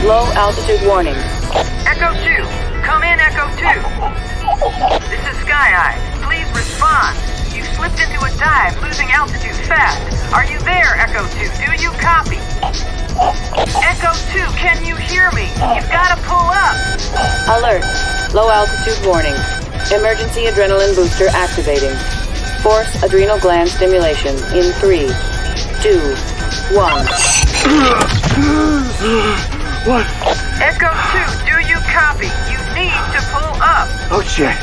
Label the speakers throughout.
Speaker 1: Low altitude warning.
Speaker 2: Echo 2. Come in, Echo 2. This is Sky Eye. Please respond. You slipped into a dive, losing altitude fast. Are you there, Echo 2? Do you copy? Echo 2, can you hear me? You've got to pull up.
Speaker 1: Alert. Low altitude warning. Emergency adrenaline booster activating. Force adrenal gland stimulation in 3, 2, 1.
Speaker 3: What?
Speaker 2: Echo 2, do you copy? You need to pull up.
Speaker 3: Oh shit.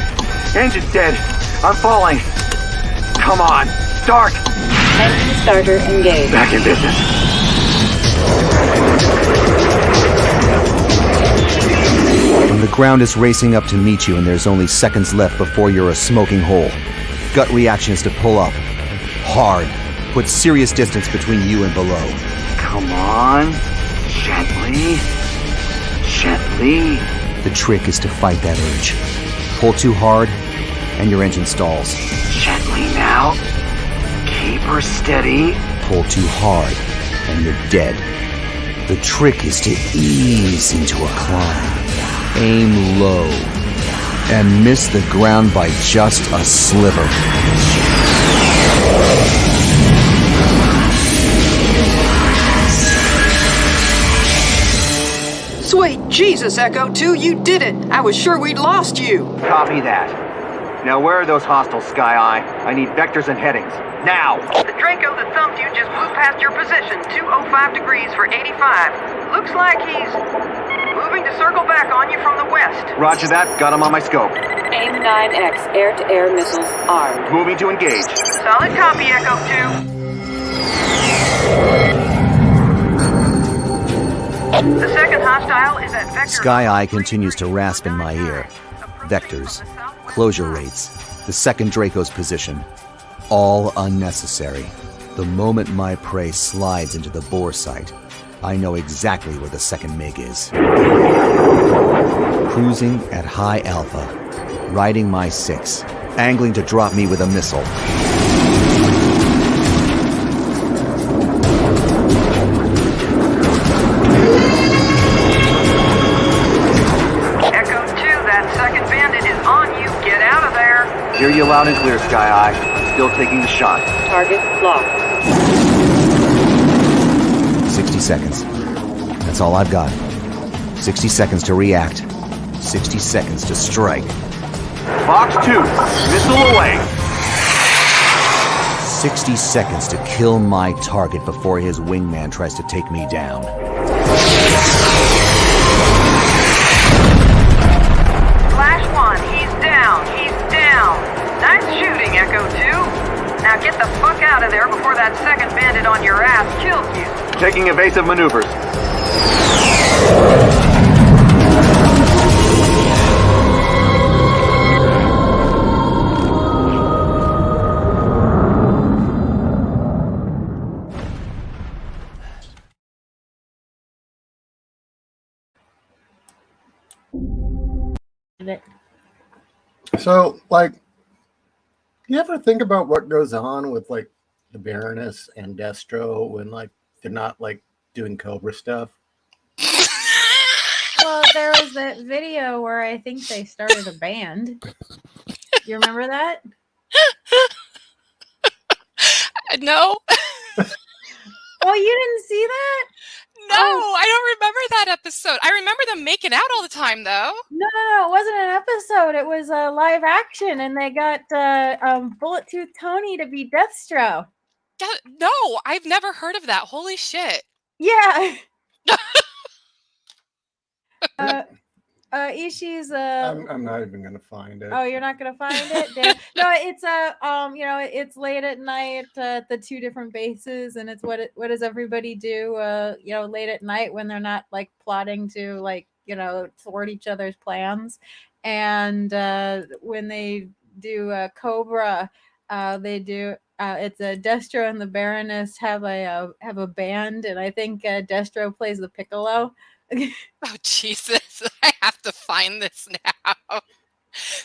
Speaker 3: Engine's dead. I'm falling. Come on. Start.
Speaker 1: Engine starter engaged.
Speaker 3: Back in business.
Speaker 4: When the ground is racing up to meet you and there's only seconds left before you're a smoking hole, gut reaction is to pull up. Hard. Put serious distance between you and below.
Speaker 3: Come on. Gently. Gently.
Speaker 4: The trick is to fight that urge. Pull too hard, and your engine stalls.
Speaker 3: Gently now. Keep her steady.
Speaker 4: Pull too hard, and you're dead. The trick is to ease into a climb. Aim low, and miss the ground by just a sliver.
Speaker 5: Sweet Jesus, Echo 2, you did it! I was sure we'd lost you!
Speaker 3: Copy that. Now where are those hostiles, Sky Eye? I need vectors and headings. Now!
Speaker 2: The Draco that thumped you just blew past your position, 205 degrees for 85. Looks like he's moving to circle back on you from the west.
Speaker 3: Roger that. Got him on my scope.
Speaker 1: AIM-9X air-to-air missiles armed.
Speaker 3: Moving to engage.
Speaker 2: Solid copy, Echo 2. The second hostile is at Vector...
Speaker 4: Sky Eye continues to rasp in my ear. Vectors, closure rates, the second Draco's position. All unnecessary. The moment my prey slides into the bore sight, I know exactly where the second MiG is. Cruising at high alpha, riding my 6, angling to drop me with a missile.
Speaker 2: Echo 2, that second bandit is on you. Get out of there.
Speaker 3: Hear you loud and clear, Sky Eye. I'm still taking the shot.
Speaker 1: Target locked.
Speaker 4: 60 seconds. That's all I've got. 60 seconds to react. 60 seconds to strike.
Speaker 3: Fox 2, missile away.
Speaker 4: 60 seconds to kill my target before his wingman tries to take me down.
Speaker 2: Flash 1, he's down. He's down. Nice shooting, Echo 2. Now get the fuck out of there before that second bandit on your ass kills you.
Speaker 3: Taking evasive maneuvers.
Speaker 6: So, like, you ever think about what goes on with, like, the Baroness and Destro when, like, they're not, like, doing Cobra stuff?
Speaker 7: Well, there was that video where I think they started a band. You remember that?
Speaker 8: No.
Speaker 7: Oh, you didn't see that?
Speaker 8: No, I don't remember that episode. I remember them making out all the time, though.
Speaker 7: No, it wasn't an episode. It was a live action, and they got Bullet Tooth Tony to be Deathstroke.
Speaker 8: No, I've never heard of that. Holy shit.
Speaker 7: Yeah. Ishii's
Speaker 6: I'm not even gonna find it.
Speaker 7: Oh, you're not gonna find it? Damn. No, it's it's late at night at the two different bases, and it's what does everybody do late at night when they're not like plotting to thwart each other's plans. And when they do Cobra, they do it's a Destro and the Baroness have a band, and I think Destro plays the piccolo.
Speaker 8: Oh, Jesus. I have to find this now.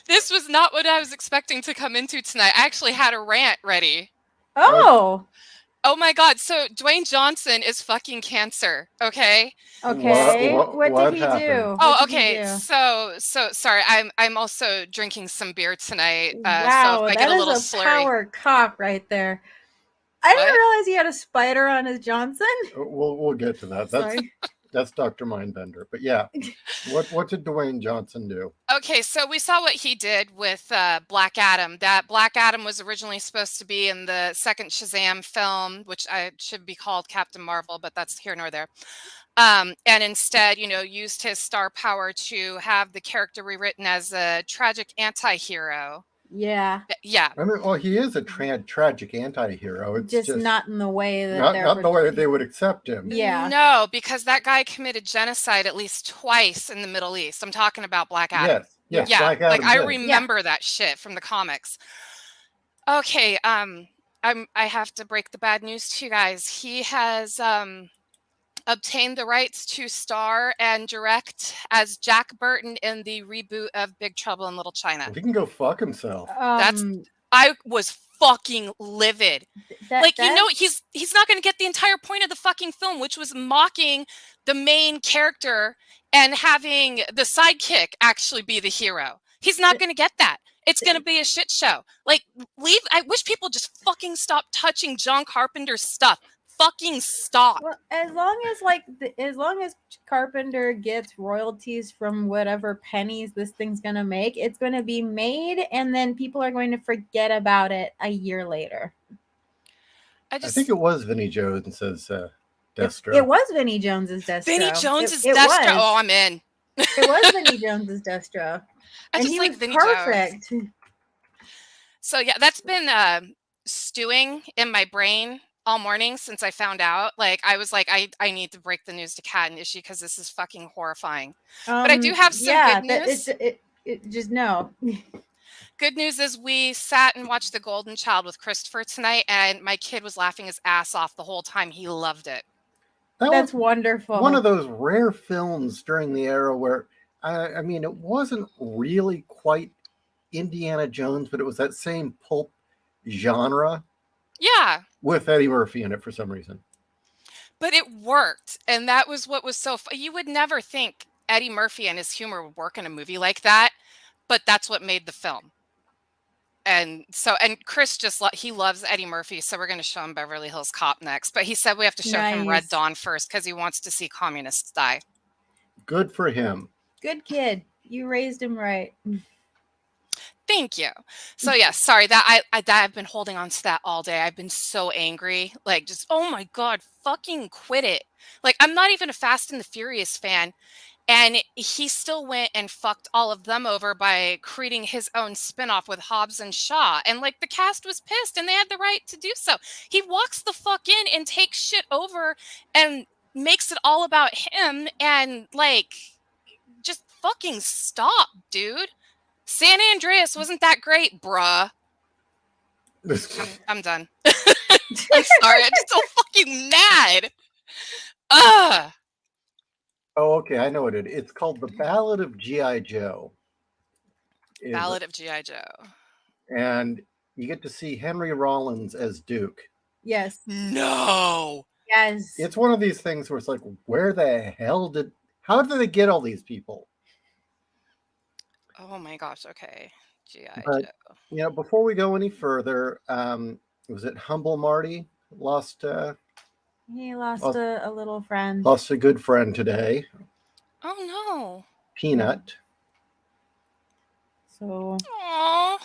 Speaker 8: This was not what I was expecting to come into tonight. I actually had a rant ready.
Speaker 7: Oh.
Speaker 8: Oh my God. So Dwayne Johnson is fucking cancer. Okay.
Speaker 7: Okay. What did he
Speaker 6: happened?
Speaker 7: do?
Speaker 8: Oh,
Speaker 7: What did he
Speaker 8: okay.
Speaker 7: do?
Speaker 8: So sorry. I'm also drinking some beer tonight. So
Speaker 7: Wow,
Speaker 8: if I get
Speaker 7: that
Speaker 8: a
Speaker 7: is
Speaker 8: little
Speaker 7: a
Speaker 8: slurry.
Speaker 7: power cop right there. I didn't
Speaker 8: What?
Speaker 7: realize he had a spider on his Johnson.
Speaker 6: We'll get to that.
Speaker 7: Sorry.
Speaker 6: That's Dr. Mindbender. But yeah, what did Dwayne Johnson do?
Speaker 8: Okay, so we saw what he did with Black Adam. That Black Adam was originally supposed to be in the second Shazam film, which I should be called Captain Marvel, but that's here nor there. And instead, used his star power to have the character rewritten as a tragic anti-hero.
Speaker 7: Yeah.
Speaker 8: Yeah.
Speaker 6: I mean, well, he is a tragic anti-hero. It's
Speaker 7: just not in the way that
Speaker 6: not the way that they would accept him.
Speaker 7: Yeah.
Speaker 8: No, because that guy committed genocide at least twice in the Middle East. I'm talking about Black Adam.
Speaker 6: Yes,
Speaker 8: Yeah,
Speaker 6: Black Adam
Speaker 8: I
Speaker 6: did.
Speaker 8: remember that shit from the comics. Okay, I have to break the bad news to you guys. He has obtained the rights to star and direct as Jack Burton in the reboot of Big Trouble in Little China.
Speaker 6: He can go fuck himself.
Speaker 8: I was fucking livid. He's not going to get the entire point of the fucking film, which was mocking the main character and having the sidekick actually be the hero. He's not going to get that. It's going to be a shit show. Like, leave. I wish people just fucking stop touching John Carpenter's stuff. Fucking stop.
Speaker 7: Well, as long as Carpenter gets royalties from whatever pennies this thing's gonna make, it's gonna be made, and then people are going to forget about it a year later.
Speaker 6: I think it was Vinnie Jones's Destro.
Speaker 7: It was Vinnie Jones's Destro.
Speaker 8: Vinnie Jones's Destro. Oh, I'm in.
Speaker 7: It was Vinnie Jones's Destro.
Speaker 8: I just like Vinnie Jones. So yeah, that's been stewing in my brain all morning since I found out. Like, I was like, I need to break the news to Kat and Ishi because this is fucking horrifying. But I do have some good news.
Speaker 7: Just no.
Speaker 8: Good news is we sat and watched The Golden Child with Christopher tonight, and my kid was laughing his ass off the whole time. He loved it.
Speaker 7: That's wonderful.
Speaker 6: One of those rare films during the era where, I mean, it wasn't really quite Indiana Jones, but it was that same pulp genre.
Speaker 8: Yeah.
Speaker 6: With Eddie Murphy in it for some reason.
Speaker 8: But it worked. And that was what was so you would never think Eddie Murphy and his humor would work in a movie like that. But that's what made the film. And Chris he loves Eddie Murphy. So we're going to show him Beverly Hills Cop next. But he said we have to show him Red Dawn first because he wants to see communists die.
Speaker 6: Good for him.
Speaker 7: Good kid. You raised him right.
Speaker 8: Thank you. So yeah, sorry that I've been holding on to that all day. I've been so angry. Like, just, oh my God, fucking quit it. Like, I'm not even a Fast and the Furious fan. And he still went and fucked all of them over by creating his own spinoff with Hobbs and Shaw. And like, the cast was pissed and they had the right to do so. He walks the fuck in and takes shit over and makes it all about him. And like, just fucking stop, dude. San Andreas wasn't that great, bruh. I'm done. I'm sorry. I'm just so fucking mad. Ugh.
Speaker 6: Oh, okay. I know what it is. It's called The Ballad of G.I. Joe.
Speaker 8: Ballad of G.I. Joe.
Speaker 6: And you get to see Henry Rollins as Duke.
Speaker 7: Yes.
Speaker 8: No.
Speaker 7: Yes.
Speaker 6: It's one of these things where it's like, how did they get all these people?
Speaker 8: Oh my gosh, okay. G.I.
Speaker 6: Joe. Before we go any further, was it Humble Marty lost?
Speaker 7: He lost a little friend.
Speaker 6: Lost a good friend today.
Speaker 8: Oh no.
Speaker 6: Peanut.
Speaker 7: So.
Speaker 8: Aww.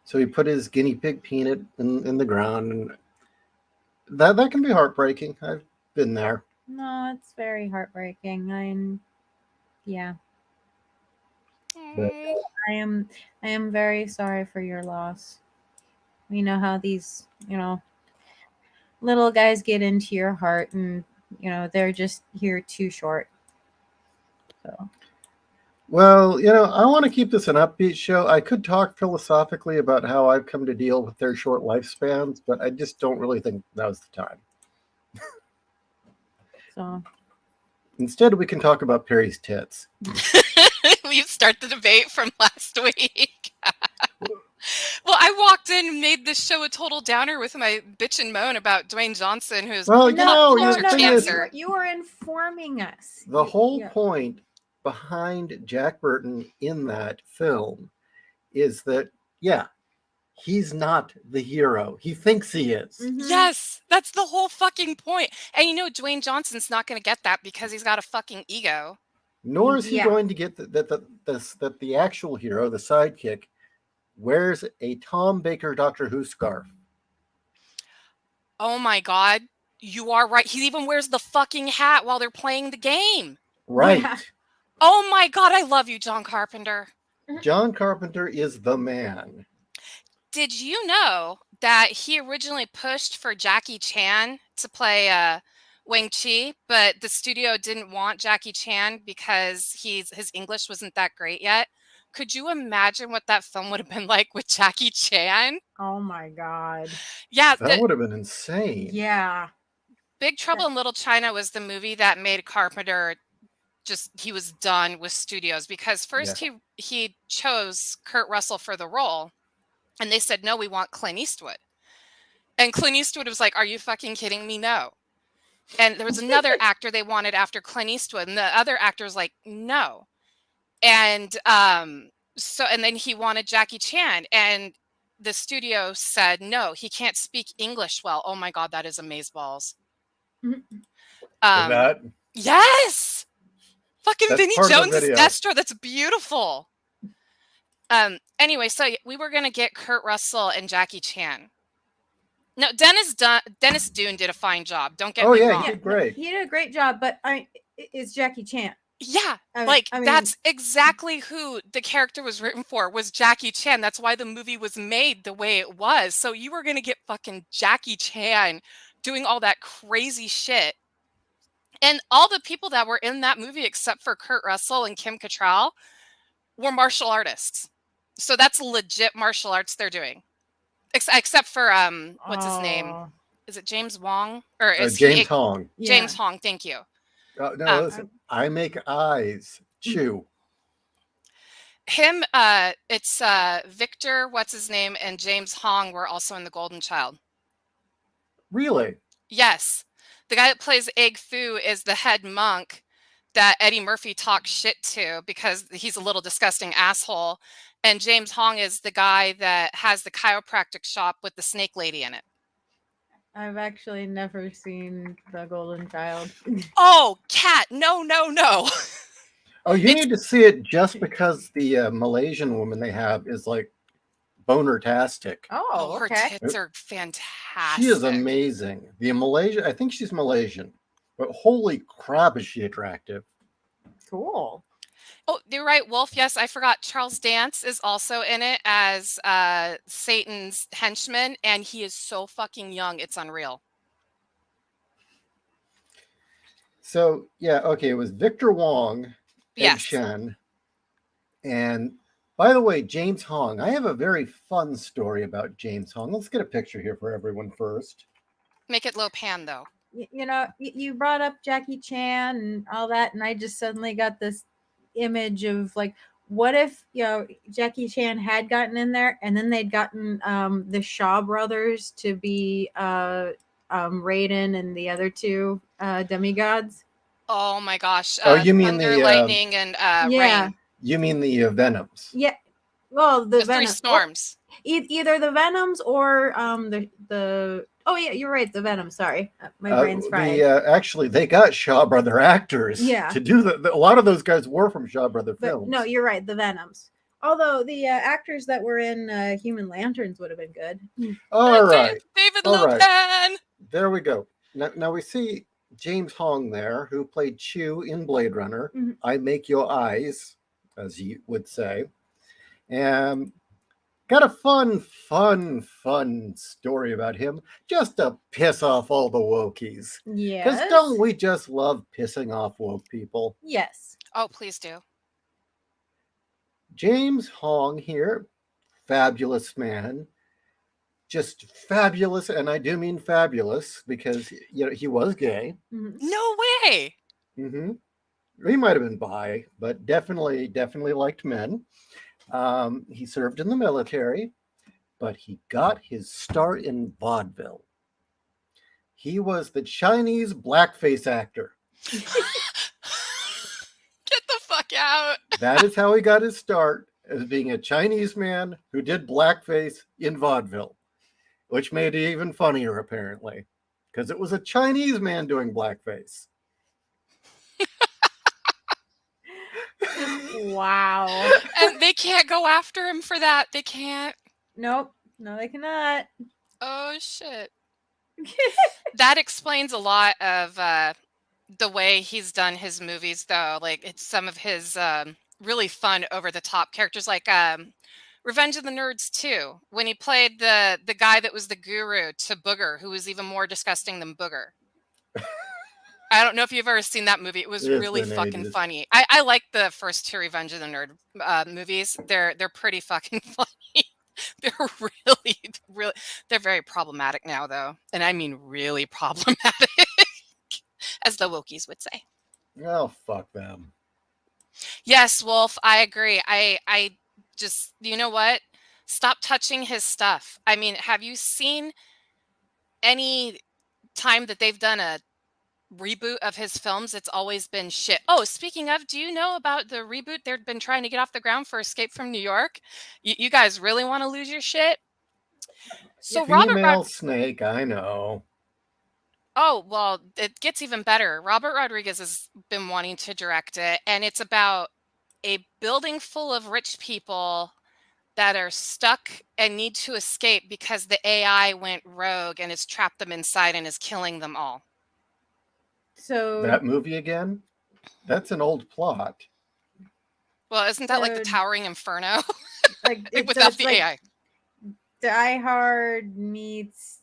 Speaker 6: So he put his guinea pig Peanut in the ground, and that can be heartbreaking. I've been there.
Speaker 7: No, it's very heartbreaking. Yeah.
Speaker 6: But
Speaker 7: I am very sorry for your loss. We know how these, little guys get into your heart, and they're just here too short. So.
Speaker 6: Well, I want to keep this an upbeat show. I could talk philosophically about how I've come to deal with their short lifespans, but I just don't really think that was the time.
Speaker 7: So.
Speaker 6: Instead, we can talk about Perry's tits.
Speaker 8: We start the debate from last week. Well, I walked in and made this show a total downer with my bitch and moan about Dwayne Johnson, who's
Speaker 6: Well, you
Speaker 7: No,
Speaker 6: know,
Speaker 7: no,
Speaker 6: the
Speaker 7: no,
Speaker 6: thing
Speaker 7: no.
Speaker 6: is,
Speaker 7: You were informing us.
Speaker 6: the whole
Speaker 7: Yeah.
Speaker 6: point behind Jack Burton in that film is that, yeah, he's not the hero. He thinks he is.
Speaker 7: Mhm.
Speaker 8: Yes, that's the whole fucking point. And you know, Dwayne Johnson's not going to get that because he's got a fucking ego.
Speaker 6: Nor is he
Speaker 7: Yeah.
Speaker 6: going to get that the actual hero, the sidekick, wears a Tom Baker Doctor Who scarf.
Speaker 8: Oh my God, you are right. He even wears the fucking hat while they're playing the game.
Speaker 6: Right.
Speaker 7: Yeah.
Speaker 8: Oh my God, I love you, John Carpenter.
Speaker 6: John Carpenter is the man.
Speaker 8: Did you know that he originally pushed for Jackie Chan to play Wang Chi, but the studio didn't want Jackie Chan because his English wasn't that great yet? Could you imagine what that film would have been like with Jackie Chan?
Speaker 7: Oh my God.
Speaker 8: Yeah,
Speaker 6: That would have been insane.
Speaker 7: Yeah.
Speaker 8: Big Trouble in Little China was the movie that made Carpenter he was done with studios because first he chose Kurt Russell for the role, and they said, no, we want Clint Eastwood. And Clint Eastwood was like, are you fucking kidding me? No. And there was another actor they wanted after Clint Eastwood, and the other actor was like, no. And and then he wanted Jackie Chan, and the studio said, no, he can't speak English well. Oh my God, that is amazeballs.
Speaker 6: that
Speaker 8: Yes. Fucking
Speaker 6: That's
Speaker 8: Vinnie
Speaker 6: part of the
Speaker 8: Jones'
Speaker 6: video.
Speaker 8: Destro. That's beautiful. Anyway, so we were gonna get Kurt Russell and Jackie Chan. No, Dennis Dune did a fine job. Don't get me
Speaker 6: yeah,
Speaker 8: wrong.
Speaker 6: he did great.
Speaker 7: He did a great job, but it's Jackie Chan.
Speaker 8: Yeah,
Speaker 7: I mean,
Speaker 8: that's exactly who the character was written for, was Jackie Chan. That's why the movie was made the way it was. So you were gonna get fucking Jackie Chan doing all that crazy shit. And all the people that were in that movie, except for Kurt Russell and Kim Cattrall, were martial artists. So that's legit martial arts they're doing. Except for what's his name? Is it James Wong or is
Speaker 6: James Hong?
Speaker 8: James Hong, thank you.
Speaker 6: No, listen. I make eyes chew.
Speaker 8: Him, it's Victor, what's his name, and James Hong were also in The Golden Child.
Speaker 6: Really?
Speaker 8: Yes. The guy that plays Egg Foo is the head monk that Eddie Murphy talks shit to because he's a little disgusting asshole. And James Hong is the guy that has the chiropractic shop with the snake lady in it.
Speaker 7: I've actually never seen The Golden Child.
Speaker 8: Oh, Cat, no.
Speaker 6: Oh, you need to see it just because the Malaysian woman they have is like boner-tastic.
Speaker 7: Oh,
Speaker 8: her
Speaker 7: okay.
Speaker 8: tits are fantastic.
Speaker 6: She is amazing. The Malaysian, I think she's Malaysian, but holy crap, is she attractive?
Speaker 7: Cool.
Speaker 8: Oh, you're right, Wolf. Yes, I forgot. Charles Dance is also in it as Satan's henchman, and he is so fucking young. It's unreal.
Speaker 6: So, yeah, okay, it was Victor Wong, Egg
Speaker 8: Yes.
Speaker 6: Shen, and by the way, James Hong. I have a very fun story about James Hong. Let's get a picture here for everyone first.
Speaker 8: Make it low pan, though.
Speaker 7: You know, you brought up Jackie Chan and all that, and I just suddenly got this image of like, what if, you know, Jackie Chan had gotten in there and then they'd gotten the Shaw brothers to be Raiden and the other two demigods.
Speaker 8: Oh my gosh.
Speaker 6: You mean
Speaker 8: Thunder,
Speaker 6: the
Speaker 8: Lightning, and
Speaker 7: Yeah.
Speaker 8: Rain.
Speaker 6: You mean the Venoms?
Speaker 7: Yeah. Well, the
Speaker 8: The three
Speaker 7: Venom.
Speaker 8: storms.
Speaker 7: Either the Venoms or the. Oh yeah, you're right. The Venom. Sorry, my brain's fried.
Speaker 6: Actually, they got Shaw Brother actors to do a lot of those guys were from Shaw Brother films.
Speaker 7: No, you're right. The Venoms. Although the actors that were in Human Lanterns would have been good.
Speaker 6: All right.
Speaker 8: David
Speaker 6: All
Speaker 8: Lopan.
Speaker 6: right. There we go. Now we see James Hong there, who played Chew in Blade Runner.
Speaker 7: Mhm.
Speaker 6: I make your eyes, as he would say. And got a fun story about him, just to piss off all the wokies.
Speaker 7: Yes.
Speaker 6: Because don't we just love pissing off woke people?
Speaker 7: Yes.
Speaker 8: Oh, please do.
Speaker 6: James Hong here, fabulous man. Just fabulous, and I do mean fabulous because he was gay.
Speaker 7: Mhm.
Speaker 8: No way.
Speaker 6: Mm-hmm. He might have been bi, but definitely liked men. He served in the military. but he got his start in vaudeville. He was the Chinese blackface actor.
Speaker 8: Get the fuck out.
Speaker 6: That is how he got his start, as being a Chinese man who did blackface in vaudeville, which made it even funnier, apparently, because it was a Chinese man doing blackface.
Speaker 7: Wow.
Speaker 8: And they can't go after him for that. They can't.
Speaker 7: Nope. No, they cannot.
Speaker 8: Oh, shit. That explains a lot of the way he's done his movies, though. Like, it's some of his really fun, over-the-top characters, like Revenge of the Nerds 2, when he played the guy that was the guru to Booger, who was even more disgusting than Booger. I don't know if you've ever seen that movie. It was really fucking funny. I like the first two Revenge of the Nerd movies. They're pretty fucking funny. They're really, they're very problematic now, though. And I mean really problematic, as the Wokies would say.
Speaker 6: Oh, fuck them.
Speaker 8: Yes, Wolf, I agree. I just, you know what? Stop touching his stuff. I mean, have you seen any time that they've done a reboot of his films? It's always been shit. Oh, speaking of, do you know about the reboot they've been trying to get off the ground for Escape from New York? You guys really want to lose your shit? So
Speaker 6: Female Snake, I know.
Speaker 8: Oh, well, it gets even better. Robert Rodriguez has been wanting to direct it, and it's about a building full of rich people that are stuck and need to escape because the AI went rogue and has trapped them inside and is killing them all.
Speaker 7: So
Speaker 6: that movie again? That's an old plot.
Speaker 8: Well, isn't that like the Towering Inferno?
Speaker 7: Like
Speaker 8: without the AI.
Speaker 7: Die Hard meets.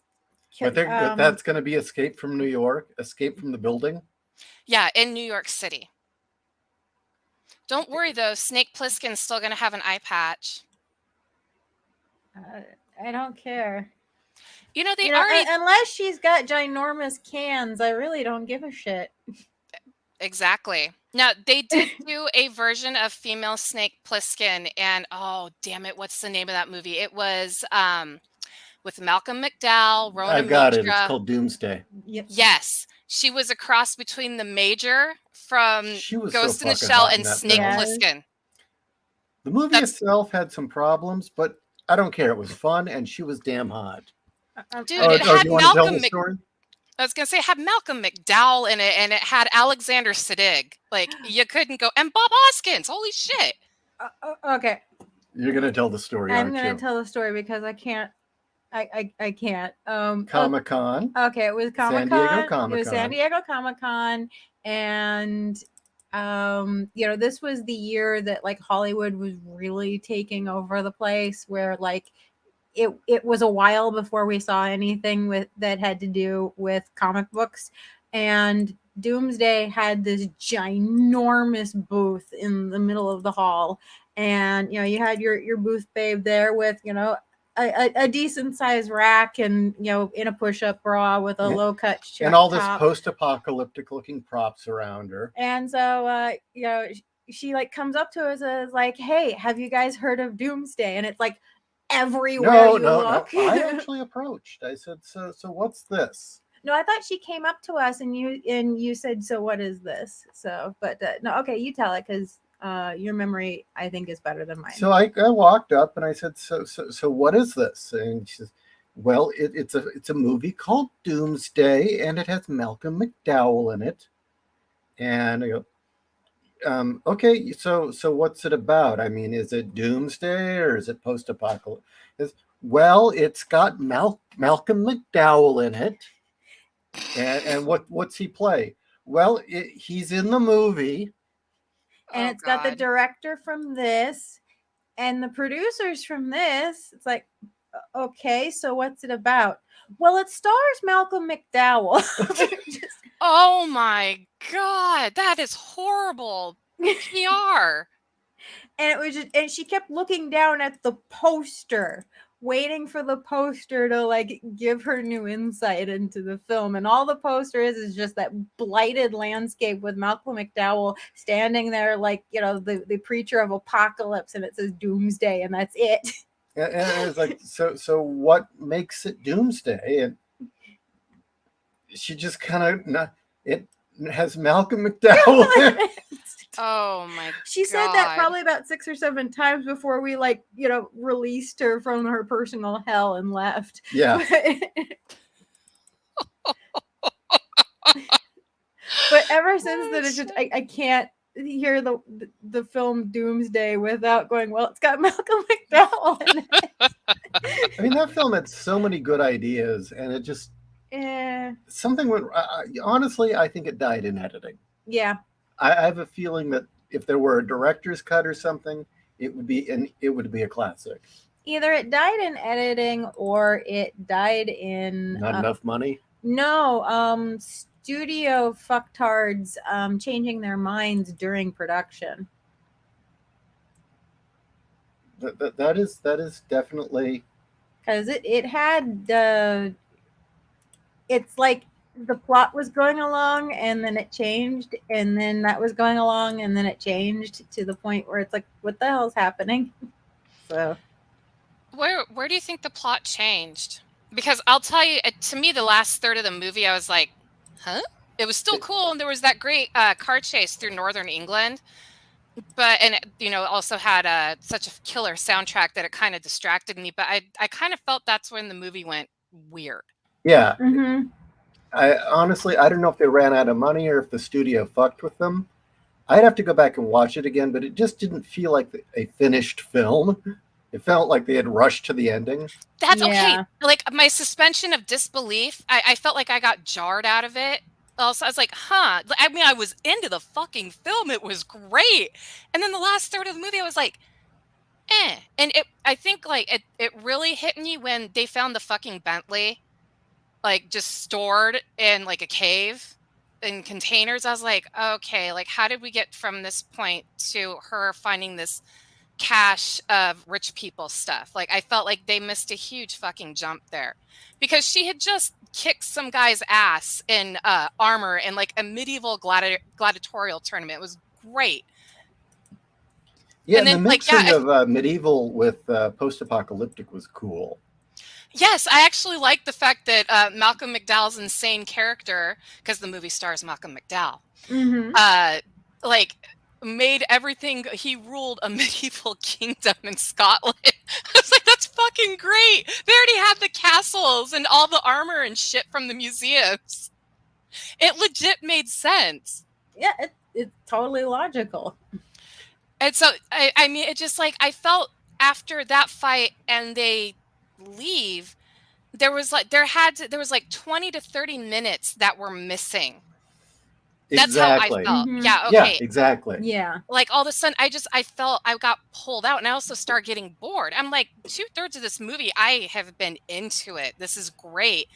Speaker 6: But that's going to be Escape from New York, Escape from the Building.
Speaker 8: Yeah, in New York City. Don't worry though, Snake Plissken's still going to have an eye patch.
Speaker 7: I don't care.
Speaker 8: You know,
Speaker 7: unless she's got ginormous cans, I really don't give a shit.
Speaker 8: Exactly. Now, they did do a version of female Snake Plissken, and oh, damn it, what's the name of that movie? It was with Malcolm McDowell, Rona
Speaker 6: I got
Speaker 8: Mitra.
Speaker 6: it. It's called Doomsday.
Speaker 7: Yep.
Speaker 8: Yes. She was a cross between the Major from Ghost in the Shell and Snake Plissken.
Speaker 6: The movie itself had some problems, but I don't care. It was fun, and she was damn hot.
Speaker 8: Dude, it had Malcolm
Speaker 6: I
Speaker 8: was going to say, it had Malcolm McDowell in it, and it had Alexander Siddig. Like, you couldn't go... And Bob Hoskins! Holy shit!
Speaker 7: Okay.
Speaker 6: You're going to tell the story,
Speaker 7: I'm going to tell the story because I can't. I can't.
Speaker 6: Comic-Con.
Speaker 7: Okay, it was Comic-Con.
Speaker 6: San Diego Comic-Con.
Speaker 7: It was San Diego Comic-Con, and this was the year that like Hollywood was really taking over the place, where like it was a while before we saw anything that had to do with comic books, and Doomsday had this ginormous booth in the middle of the hall, and you had your booth babe there with a decent sized rack and in a push-up bra with a low cut shirt
Speaker 6: and all this post-apocalyptic looking props around her.
Speaker 7: And so she like comes up to us and is like, "Hey, have you guys heard of Doomsday?" And it's like everywhere you look.
Speaker 6: No. I actually approached. I said, "So what's this?"
Speaker 7: No, I thought she came up to us and you said, "So what is this?" So, but no, okay, you tell it because your memory, I think, is better than mine.
Speaker 6: So I walked up and I said, "So what is this?" And she says, "Well, it's a movie called Doomsday, and it has Malcolm McDowell in it." And I go, okay, so what's it about? I mean, is it Doomsday or is it post-apocalypse? Well, it's got Malcolm McDowell in it. And what's he play? Well, he's in the movie.
Speaker 7: And it's got the director from this and the producers from this. It's like, okay, so what's it about? Well, it stars Malcolm McDowell.
Speaker 8: Oh my God, that is horrible PR.
Speaker 7: And it was and she kept looking down at the poster, waiting for the poster to like give her new insight into the film. And all the poster is just that blighted landscape with Malcolm McDowell standing there like, the preacher of apocalypse, and it says Doomsday, and that's it.
Speaker 6: And it's like, so what makes it Doomsday? And she just kind of not. It has Malcolm McDowell. in it.
Speaker 8: Oh my
Speaker 7: She
Speaker 8: god.
Speaker 7: said that probably about 6 or 7 times before we released her from her personal hell and left.
Speaker 6: Yeah.
Speaker 7: But ever since
Speaker 8: Oh,
Speaker 7: then, it's just
Speaker 8: shit.
Speaker 7: I can't hear the film Doomsday without going, well, it's got Malcolm McDowell in it.
Speaker 6: I mean, that film had so many good ideas, and it just something went. Honestly, I think it died in editing.
Speaker 7: Yeah.
Speaker 6: I have a feeling that if there were a director's cut or something, it would be a classic.
Speaker 7: Either it died in editing or it died in
Speaker 6: Not enough money.
Speaker 7: No, studio fucktards changing their minds during production.
Speaker 6: That is definitely,
Speaker 7: because it had it's like the plot was going along and then it changed and then that was going along and then it changed to the point where it's like, what the hell's happening? So
Speaker 8: Where do you think the plot changed? Because I'll tell you, to me, the last third of the movie, I was like, huh? It was still cool, and there was that great car chase through northern England. But it also had such a killer soundtrack that it kind of distracted me. But I kind of felt that's when the movie went weird.
Speaker 6: yeah.
Speaker 7: mm-hmm.
Speaker 6: I honestly, I don't know if they ran out of money or if the studio fucked with them. I'd have to go back and watch it again, but it just didn't feel like a finished film. It felt like they had rushed to the ending.
Speaker 8: That's okay.
Speaker 7: Yeah.
Speaker 8: Like my suspension of disbelief, I felt like I got jarred out of it. Also, I was like, huh. I mean, I was into the fucking film. It was great. And then the last third of the movie, I was like, eh. And I think like it really hit me when they found the fucking Bentley, like just stored in like a cave in containers. I was like, okay, like how did we get from this point to her finding this cache of rich people stuff? Like I felt like they missed a huge fucking jump there, because she had just kicked some guy's ass in armor in like a medieval gladiatorial tournament. It was great.
Speaker 6: Yeah,
Speaker 8: And
Speaker 6: and
Speaker 8: then,
Speaker 6: the
Speaker 8: like,
Speaker 6: mixing of medieval with post-apocalyptic was cool.
Speaker 8: Yes, I actually like the fact that Malcolm McDowell's insane character, because the movie stars Malcolm McDowell,
Speaker 7: Mm-hmm.
Speaker 8: like made everything. He ruled a medieval kingdom in Scotland. I was like, that's fucking great. They already had the castles and all the armor and shit from the museums. It legit made sense.
Speaker 7: Yeah, it's totally logical.
Speaker 8: And so, I mean, it just like, I felt after that fight and they leave, there was like 20 to 30 minutes that were missing. That's
Speaker 6: Exactly.
Speaker 8: how I felt.
Speaker 7: Mhm.
Speaker 8: Yeah,
Speaker 6: Yeah,
Speaker 8: okay.
Speaker 7: Mm-hmm.
Speaker 8: Yeah.
Speaker 7: Yeah.
Speaker 8: Like all of a sudden I felt I got pulled out, and I also started getting bored. I'm like, 2/3 of this movie, I have been into it. This is great.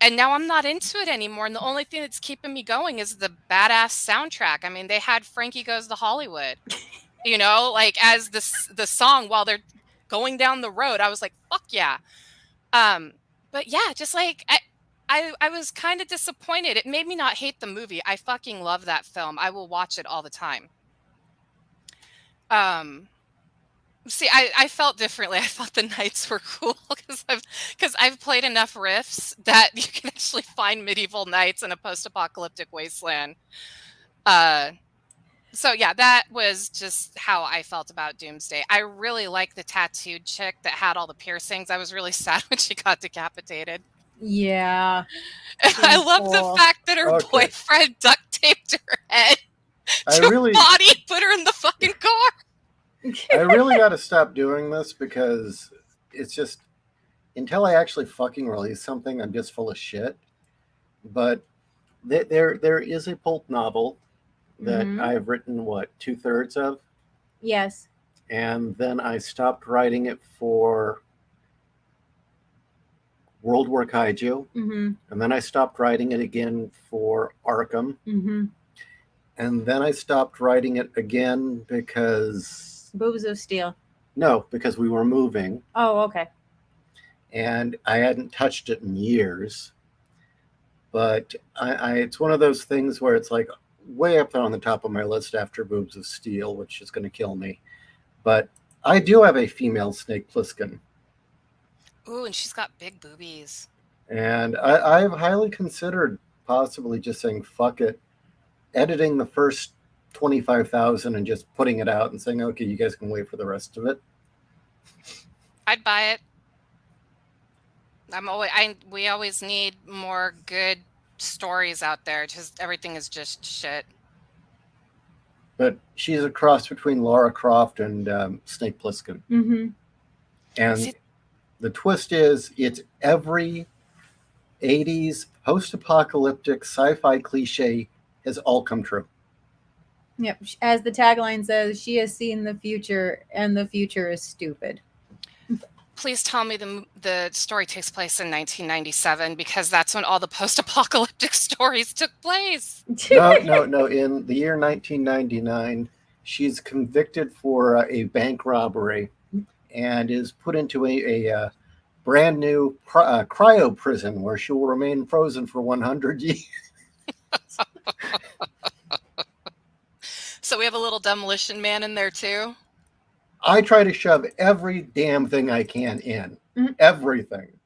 Speaker 8: And now I'm not into it anymore. And the only thing that's keeping me going is the badass soundtrack. I mean, they had Frankie Goes to Hollywood, like as the song while they're going down the road. I was like, fuck yeah. But yeah, just like I was kind of disappointed. It made me not hate the movie. I fucking love that film. I will watch it all the time. See, I felt differently. I thought the knights were cool because I've played enough riffs that you can actually find medieval knights in a post-apocalyptic wasteland. So yeah, that was just how I felt about Doomsday. I really like the tattooed chick that had all the piercings. I was really sad when she got decapitated.
Speaker 7: Yeah.
Speaker 8: I love the
Speaker 7: cool.
Speaker 8: fact that her
Speaker 6: Okay.
Speaker 8: boyfriend duct taped her head
Speaker 6: I
Speaker 8: to
Speaker 6: really-
Speaker 8: her body, put her in the fucking car.
Speaker 6: I really got to stop doing this because it's just, until I actually fucking release something, I'm just full of shit. But there is a pulp novel that
Speaker 7: Mhm.
Speaker 6: I've written, 2/3 of?
Speaker 7: Yes.
Speaker 6: And then I stopped writing it for World War Kaiju.
Speaker 7: Mm-hmm.
Speaker 6: And then I stopped writing it again for Arkham.
Speaker 7: Mm-hmm.
Speaker 6: And then I stopped writing it again because...
Speaker 7: Boobs of Steel.
Speaker 6: No, because we were moving.
Speaker 7: Oh, okay.
Speaker 6: And I hadn't touched it in years. But it's one of those things where it's like way up there on the top of my list after Boobs of Steel, which is going to kill me. But I do have a female Snake Plissken,
Speaker 8: Ooh, and she's got big boobies.
Speaker 6: and I've highly considered possibly just saying fuck it, editing the first 25,000 and just putting it out and saying, okay, you guys can wait for the rest of it.
Speaker 8: I'd buy it. We always need more good stories out there. Just everything is just shit.
Speaker 6: But she's a cross between Lara Croft and Snake Plissken.
Speaker 7: Mm-hmm.
Speaker 6: And
Speaker 8: See-
Speaker 6: the twist is it's every 80s post-apocalyptic sci-fi cliche has all come true.
Speaker 7: Yep. As the tagline says, she has seen the future, and the future is stupid.
Speaker 8: Please tell me the story takes place in 1997 because that's when all the post-apocalyptic stories took place.
Speaker 6: No. In the year 1999, she's convicted for a bank robbery and is put into a brand new cryo prison where she will remain frozen for 100 years.
Speaker 8: So we have a little demolition man in there too.
Speaker 6: I try to shove every damn thing I can in.
Speaker 7: Mhm.
Speaker 6: Everything.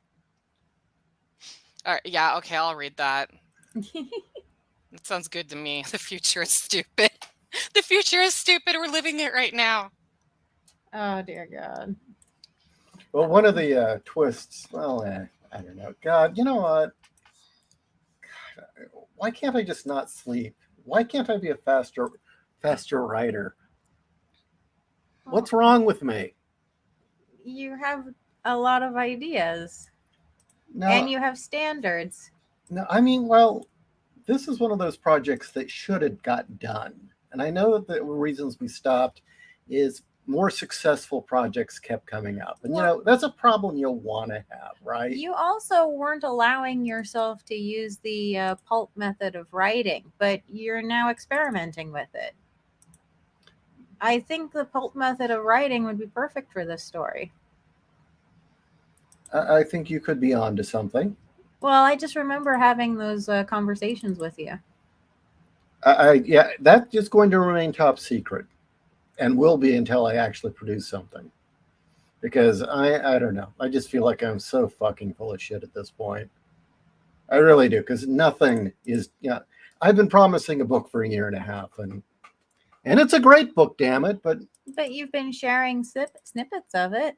Speaker 8: All right, yeah, okay, I'll read that. It sounds good to me. The future is stupid. The future is stupid. We're living it right now.
Speaker 7: Oh dear God.
Speaker 6: Well, one of the twists, well, I don't know. God, you know what? God, why can't I just not sleep? Why can't I be a faster writer? What's wrong with me?
Speaker 7: You have a lot of ideas,
Speaker 6: No,
Speaker 7: and you have standards.
Speaker 6: no, I mean, well, this is one of those projects that should have got done. And I know that the reasons we stopped is more successful projects kept coming up. And, you know, that's a problem you'll want to have, right?
Speaker 7: You also weren't allowing yourself to use the pulp method of writing, but you're now experimenting with it. I think the pulp method of writing would be perfect for this story.
Speaker 6: I think you could be onto something.
Speaker 7: Well, I just remember having those conversations with you.
Speaker 6: Yeah, that's just going to remain top secret and will be until I actually produce something. Because I don't know. I just feel like I'm so fucking full of shit at this point. I really do, because nothing is, I've been promising a book for a year and a half, and it's a great book, damn it, but
Speaker 7: you've been sharing snippets of it.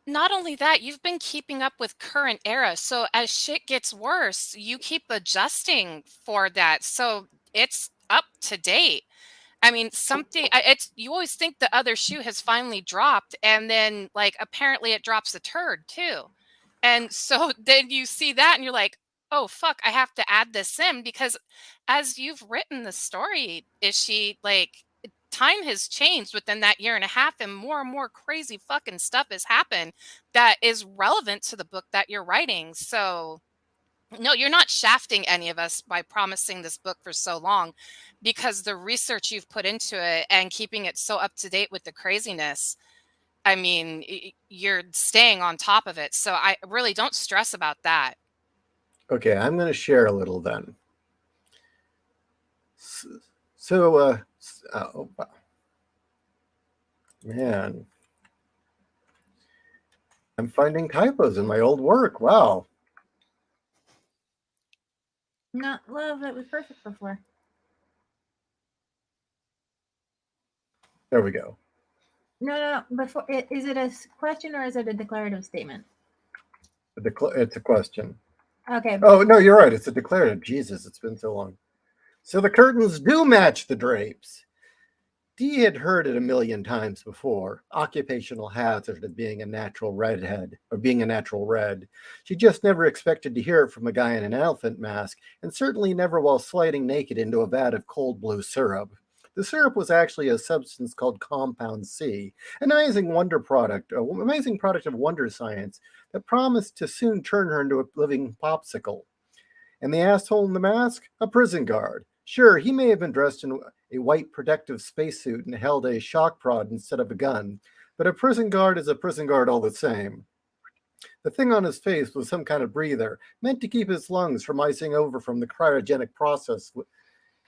Speaker 8: Not only that, you've been keeping up with current era. So as shit gets worse, you keep adjusting for that. So it's up to date. I mean, it's you always think the other shoe has finally dropped, and then like apparently it drops a turd too. And so then you see that and you're like, oh fuck, I have to add this in because as you've written the story, is she like time has changed within that year and a half and more crazy fucking stuff has happened that is relevant to the book that you're writing. So no, you're not shafting any of us by promising this book for so long because the research you've put into it and keeping it so up to date with the craziness. I mean, you're staying on top of it. So I really don't stress about that.
Speaker 6: okay, I'm going to share a little then. Oh, wow. Man, I'm finding typos in my old work. Wow.
Speaker 7: No, love, it was perfect before.
Speaker 6: There we go.
Speaker 7: No. Before, is it a question or is it a declarative statement?
Speaker 6: It's a question.
Speaker 7: Okay.
Speaker 6: Oh, no, you're right. It's a declarative. Jesus, it's been so long. So the curtains do match the drapes. Dee had heard it a million times before. Occupational hazard of being a natural redhead, or being a natural red. She just never expected to hear it from a guy in an elephant mask, and certainly never while sliding naked into a vat of cold blue syrup. The syrup was actually a substance called Compound C, an amazing product of wonder science that promised to soon turn her into a living popsicle. And the asshole in the mask? A prison guard. Sure, he may have been dressed in a white protective spacesuit and held a shock prod instead of a gun, but a prison guard is a prison guard all the same. The thing on his face was some kind of breather, meant to keep his lungs from icing over from the cryogenic process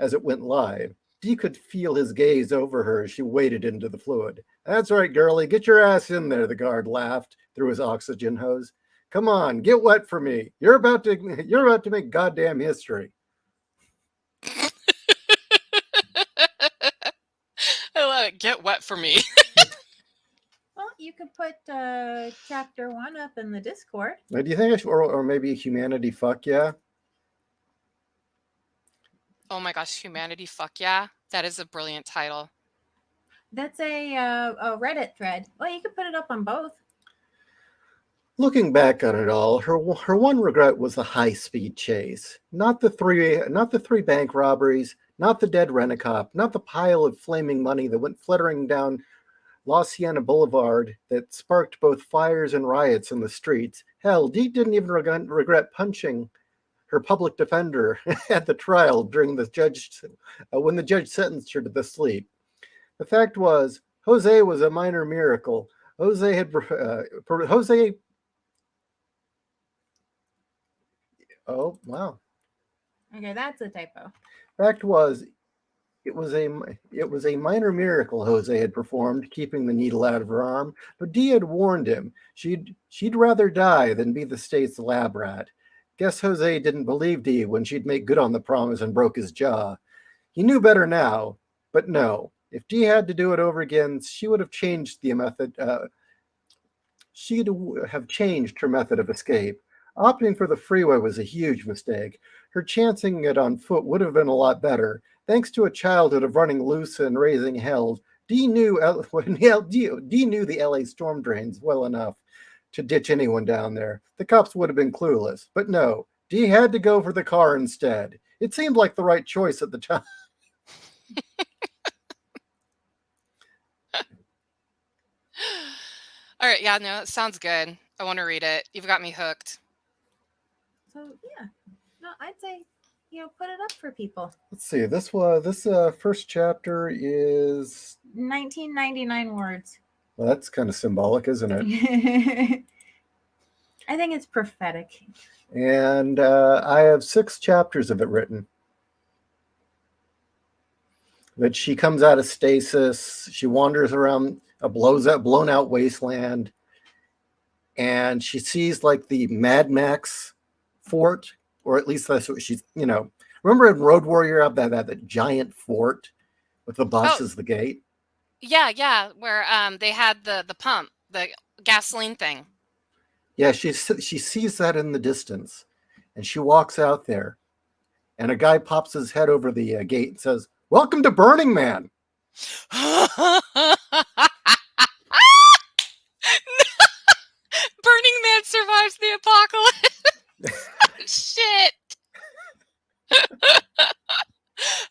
Speaker 6: as it went live. Dee could feel his gaze over her as she waded into the fluid. That's right, girlie. Get your ass in there, the guard laughed through his oxygen hose. Come on, get wet for me. You're about to make goddamn history.
Speaker 8: I love it. Get wet for me.
Speaker 7: Well, you could put chapter 1 up in the Discord.
Speaker 6: Do you think I should, or maybe humanity? Fuck yeah.
Speaker 8: Oh my gosh, humanity, fuck yeah. That is a brilliant title.
Speaker 7: That's a Reddit thread. Well, you could put it up on both.
Speaker 6: Looking back on it all, her one regret was the high-speed chase. Not the three bank robberies, not the dead rent-a-cop, not the pile of flaming money that went fluttering down La Siena Boulevard that sparked both fires and riots in the streets. Hell, Dee didn't even regret punching her public defender at the trial during the when the judge sentenced her to the sleep. The fact was, Jose was a minor miracle. Jose. Oh wow.
Speaker 7: Okay, that's a typo.
Speaker 6: Fact was, it was a minor miracle Jose had performed, keeping the needle out of her arm. But Dee had warned him she'd rather die than be the state's lab rat. Guess Jose didn't believe Dee when she'd make good on the promise and broke his jaw. He knew better now, but no. If Dee had to do it over again, she would have changed the method. She'd have changed her method of escape. Opting for the freeway was a huge mistake. Her chancing it on foot would have been a lot better. Thanks to a childhood of running loose and raising hell, Dee knew the LA storm drains well enough to ditch anyone down there. The cops would have been clueless. But no, Dee had to go for the car instead. It seemed like the right choice at the time.
Speaker 8: All right, yeah, no, it sounds good. I want to read it. You've got me hooked.
Speaker 7: So yeah, no, I'd say put it up for people.
Speaker 6: Let's see. This first chapter is
Speaker 7: 1999 words.
Speaker 6: Well, that's kind of symbolic, isn't it?
Speaker 7: I think it's prophetic.
Speaker 6: And I have 6 chapters of it written. But she comes out of stasis. She wanders around a blown out wasteland, and she sees like the Mad Max fort, or at least that's what she's. Remember in Road Warrior that giant fort with the bus as the gate?
Speaker 8: Yeah, where they had the pump, the gasoline thing.
Speaker 6: Yeah, she sees that in the distance, and she walks out there, and a guy pops his head over the gate and says, "Welcome to Burning Man."
Speaker 8: Burning Man survives the apocalypse. Shit.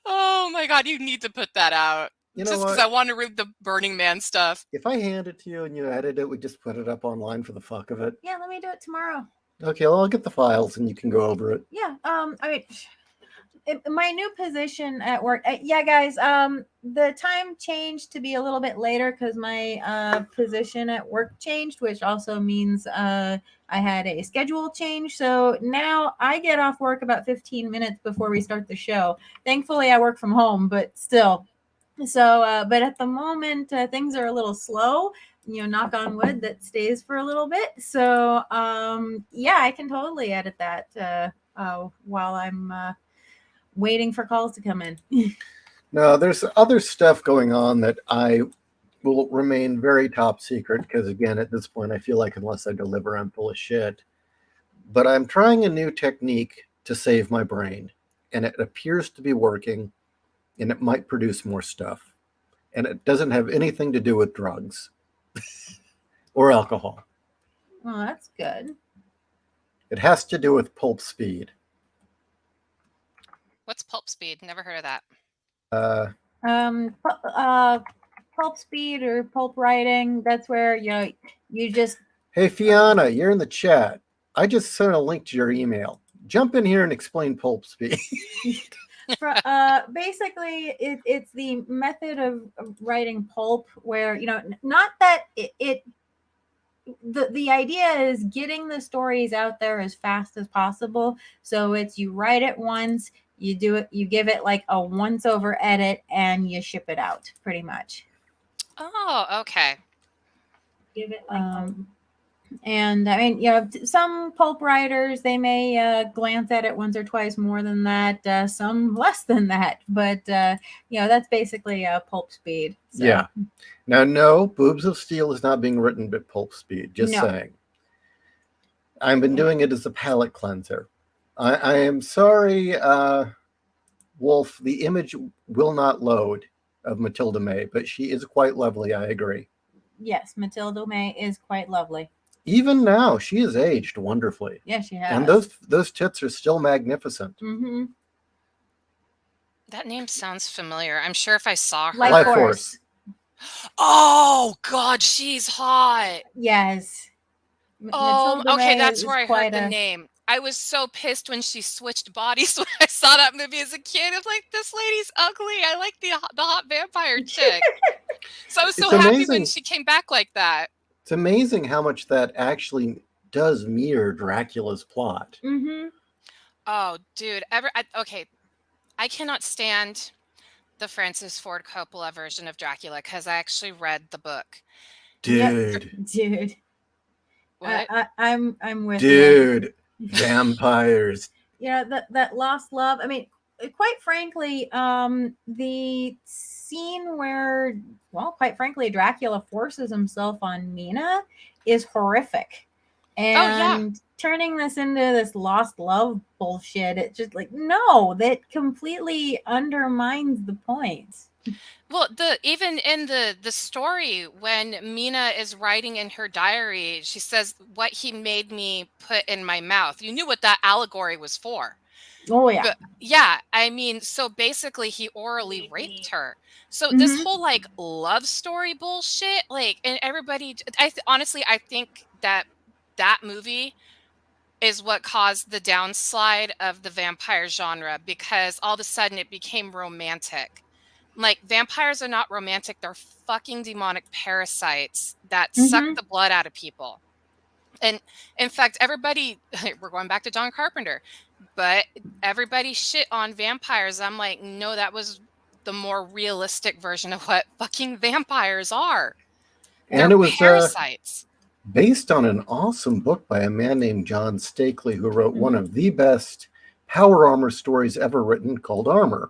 Speaker 8: Oh my god, you need to put that out. Just because I want to read the Burning Man stuff.
Speaker 6: If I hand it to you and you edit it, we just put it up online for the fuck of it.
Speaker 7: Yeah, let me do it tomorrow.
Speaker 6: Okay, well, I'll get the files and you can go over it.
Speaker 7: Yeah, my new position at work. Yeah, guys, the time changed to be a little bit later because my position at work changed, which also means I had a schedule change. So now I get off work about 15 minutes before we start the show. Thankfully, I work from home, but still. So, but at the moment, things are a little slow. Knock on wood, that stays for a little bit. So, yeah, I can totally edit that while I'm waiting for calls to come in.
Speaker 6: No, there's other stuff going on that I will remain very top secret because, again, at this point, I feel like unless I deliver, I'm full of shit. But I'm trying a new technique to save my brain, and it appears to be working, and it might produce more stuff. And it doesn't have anything to do with drugs or alcohol.
Speaker 7: Oh, that's good.
Speaker 6: It has to do with pulp speed.
Speaker 8: What's pulp speed? Never heard of that.
Speaker 7: Pulp speed or pulp writing. That's where you just.
Speaker 6: Hey, Fiona, you're in the chat. I just sent a link to your email. Jump in here and explain pulp speed.
Speaker 7: Basically, it's the method of writing pulp where not that the idea is getting the stories out there as fast as possible. So it's you write it once. You do it, you give it like a once over edit and you ship it out pretty much.
Speaker 8: Oh, okay.
Speaker 7: Give it and I mean, some pulp writers, they may glance at it once or twice more than that, some less than that, but that's basically pulp speed. So.
Speaker 6: Yeah. Now, no, Boobs of Steel is not being written at pulp speed. Just
Speaker 7: No.
Speaker 6: saying. I've been doing it as a palate cleanser. I am sorry, Wolf. The image will not load of Matilda May, but she is quite lovely. I agree.
Speaker 7: Yes, Matilda May is quite lovely.
Speaker 6: Even now, she has aged wonderfully.
Speaker 7: Yeah, she has.
Speaker 6: And those tits are still magnificent.
Speaker 7: Mm-hmm.
Speaker 8: That name sounds familiar. I'm sure if I saw her.
Speaker 7: Life Force.
Speaker 8: Oh God, she's hot.
Speaker 7: Yes.
Speaker 8: Oh,
Speaker 7: Matilda
Speaker 8: okay,
Speaker 7: May
Speaker 8: that's
Speaker 7: is
Speaker 8: where I heard the name. I was so pissed when she switched bodies when I saw that movie as a kid. I'm like, this lady's ugly. I like the hot vampire chick. So I was so
Speaker 6: It's
Speaker 8: happy
Speaker 6: amazing.
Speaker 8: when she came back like that.
Speaker 6: It's amazing how much that actually does mirror Dracula's plot.
Speaker 7: Mm-hmm.
Speaker 8: Oh, dude. Okay. I cannot stand the Francis Ford Coppola version of Dracula because I actually read the book.
Speaker 6: Dude.
Speaker 7: Yep. Dude.
Speaker 8: What?
Speaker 7: I'm with
Speaker 6: Dude. Vampires.
Speaker 7: That lost love. I mean, quite frankly, the scene where, well, quite frankly, Dracula forces himself on Mina is horrific. And turning this into this lost love bullshit, it's just like, no, that completely undermines the point.
Speaker 8: Well, even in the story, when Mina is writing in her diary, she says, "What he made me put in my mouth." You knew what that allegory was for.
Speaker 7: Oh yeah.
Speaker 8: But yeah, I mean, so basically he orally raped her. So this whole like love story bullshit, like, and everybody, honestly, I think that movie is what caused the downslide of the vampire genre because all of a sudden it became romantic. Like, vampires are not romantic, they're fucking demonic parasites that suck the blood out of people. And in fact, everybody, we're going back to John Carpenter, but everybody shit on vampires. I'm like, no, that was the more realistic version of what fucking vampires are.
Speaker 6: And
Speaker 8: They're
Speaker 6: it was
Speaker 8: parasites.
Speaker 6: Based on an awesome book by a man named John Stakely, who wrote one of the best power armor stories ever written called Armor.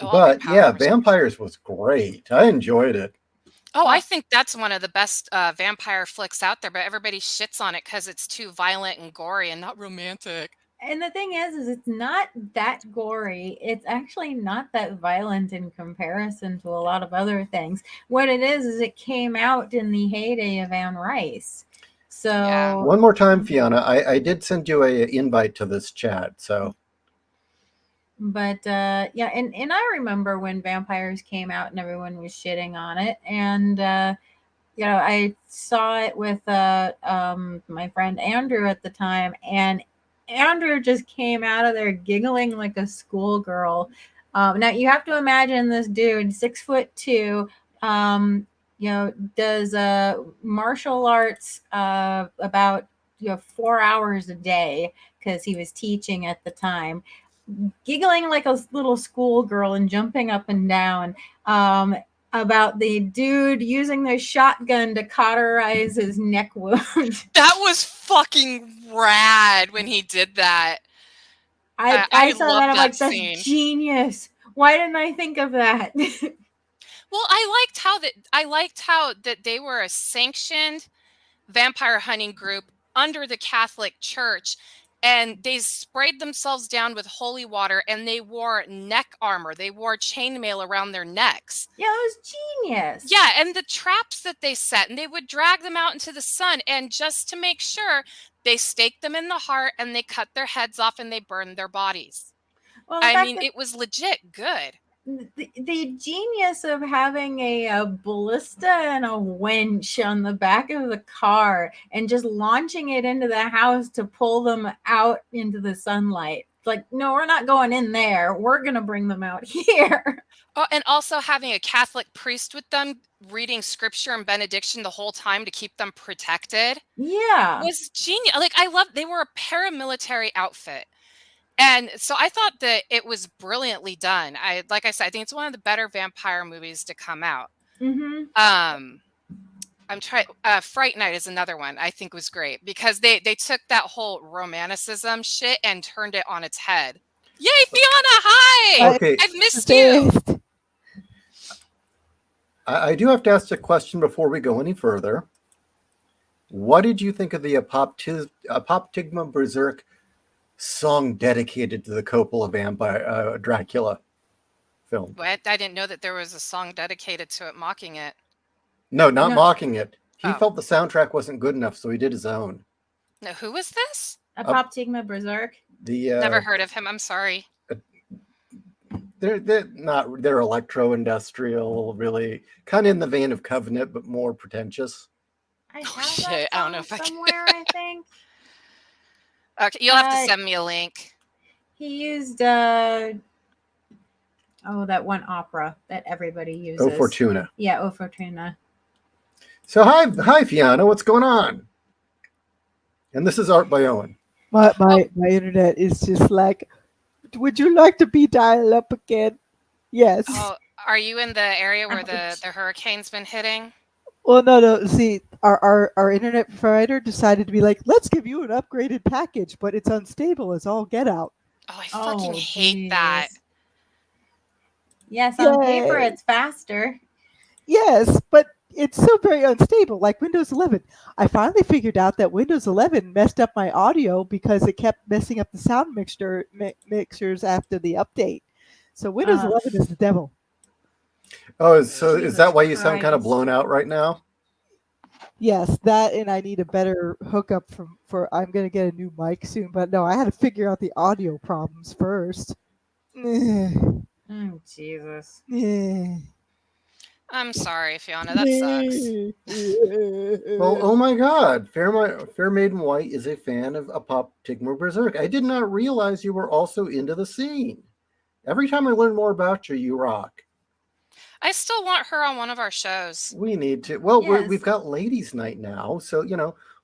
Speaker 6: But yeah, Vampires was great. I enjoyed it.
Speaker 8: Oh, I think that's one of the best vampire flicks out there, but everybody shits on it because it's too violent and gory and not romantic.
Speaker 7: And the thing is it's not that gory. It's actually not that violent in comparison to a lot of other things. What it is it came out in the heyday of Anne Rice. So
Speaker 6: one more time, Fiona, I did send you an invite to this chat, so.
Speaker 7: But yeah, and I remember when Vampires came out and everyone was shitting on it, and I saw it with my friend Andrew at the time, and Andrew just came out of there giggling like a schoolgirl. Now you have to imagine this dude, 6'2", does martial arts about 4 hours a day because he was teaching at the time, giggling like a little schoolgirl and jumping up and down about the dude using the shotgun to cauterize his neck wound.
Speaker 8: That was fucking rad when he did that.
Speaker 7: I saw that. I'm like, that's genius. Why didn't I think of that?
Speaker 8: Well, I liked how that they were a sanctioned vampire hunting group under the Catholic Church, and they sprayed themselves down with holy water, and they wore neck armor. They wore chainmail around their necks.
Speaker 7: Yeah, it was genius.
Speaker 8: Yeah, and the traps that they set, and they would drag them out into the sun, and just to make sure, they staked them in the heart, and they cut their heads off, and they burned their bodies.
Speaker 7: Well,
Speaker 8: I mean, it was legit good.
Speaker 7: The genius of having a ballista and a winch on the back of the car and just launching it into the house to pull them out into the sunlight. Like, no, we're not going in there. We're going to bring them out here.
Speaker 8: Oh, and also having a Catholic priest with them reading scripture and benediction the whole time to keep them protected.
Speaker 7: Yeah.
Speaker 8: Was genius. Like, they were a paramilitary outfit. And so I thought that it was brilliantly done. Like I said, I think it's one of the better vampire movies to come out.
Speaker 7: Mm-hmm.
Speaker 8: I'm trying. Fright Night is another one I think was great because they took that whole romanticism shit and turned it on its head. Yay, Fiona! Hi,
Speaker 6: Okay.
Speaker 8: I've missed you.
Speaker 6: I do have to ask a question before we go any further. What did you think of the Apoptygma Berserk song dedicated to the Coppola vampire Dracula film?
Speaker 8: What? I didn't know that there was a song dedicated to it, mocking it.
Speaker 6: No, not
Speaker 7: No.
Speaker 6: mocking it. He
Speaker 8: Oh.
Speaker 6: felt the soundtrack wasn't good enough, so he did his own.
Speaker 8: Now, who was this?
Speaker 7: Apoptygma Berserk.
Speaker 8: Never heard of him. I'm sorry.
Speaker 6: They're electro-industrial, really kind of in the vein of Covenant, but more pretentious.
Speaker 7: I have
Speaker 8: shit,
Speaker 7: that
Speaker 8: I don't know
Speaker 7: song
Speaker 8: if I can-
Speaker 7: somewhere, I think.
Speaker 8: Okay, you'll have to send me a link.
Speaker 7: He used that one opera that everybody uses.
Speaker 6: Oh Fortuna.
Speaker 7: Yeah, O Fortuna.
Speaker 6: So hi Fiona, what's going on? And this is Art by Owen.
Speaker 9: My internet is just like, would you like to be dialed up again? Yes.
Speaker 8: Oh, are you in the area where the hurricane's been hitting?
Speaker 9: Well, no. See, our internet provider decided to be like, let's give you an upgraded package, but it's unstable as all get out.
Speaker 8: Oh, I fucking hate that.
Speaker 7: Yes, on
Speaker 9: Yay.
Speaker 7: paper it's faster.
Speaker 9: Yes, but it's so very unstable, like Windows 11. I finally figured out that Windows 11 messed up my audio because it kept messing up the sound mixers after the update. So Windows 11 is the devil.
Speaker 6: Oh, so
Speaker 7: Jesus
Speaker 6: is that why you sound kind of
Speaker 7: Christ.
Speaker 6: blown out right now?
Speaker 9: Yes, that, and I need a better hookup for I'm going to get a new mic soon, but no, I had to figure out the audio problems first.
Speaker 7: Oh, Jesus.
Speaker 8: I'm sorry, Fiona. That sucks.
Speaker 6: Well, oh my God, Fair Maiden White is a fan of Apoptygma Berserk. I did not realize you were also into the scene. Every time I learn more about you, you rock.
Speaker 8: I still want her on one of our shows.
Speaker 6: We need to. Well,
Speaker 7: Yes.
Speaker 6: we've got Ladies' Night now, so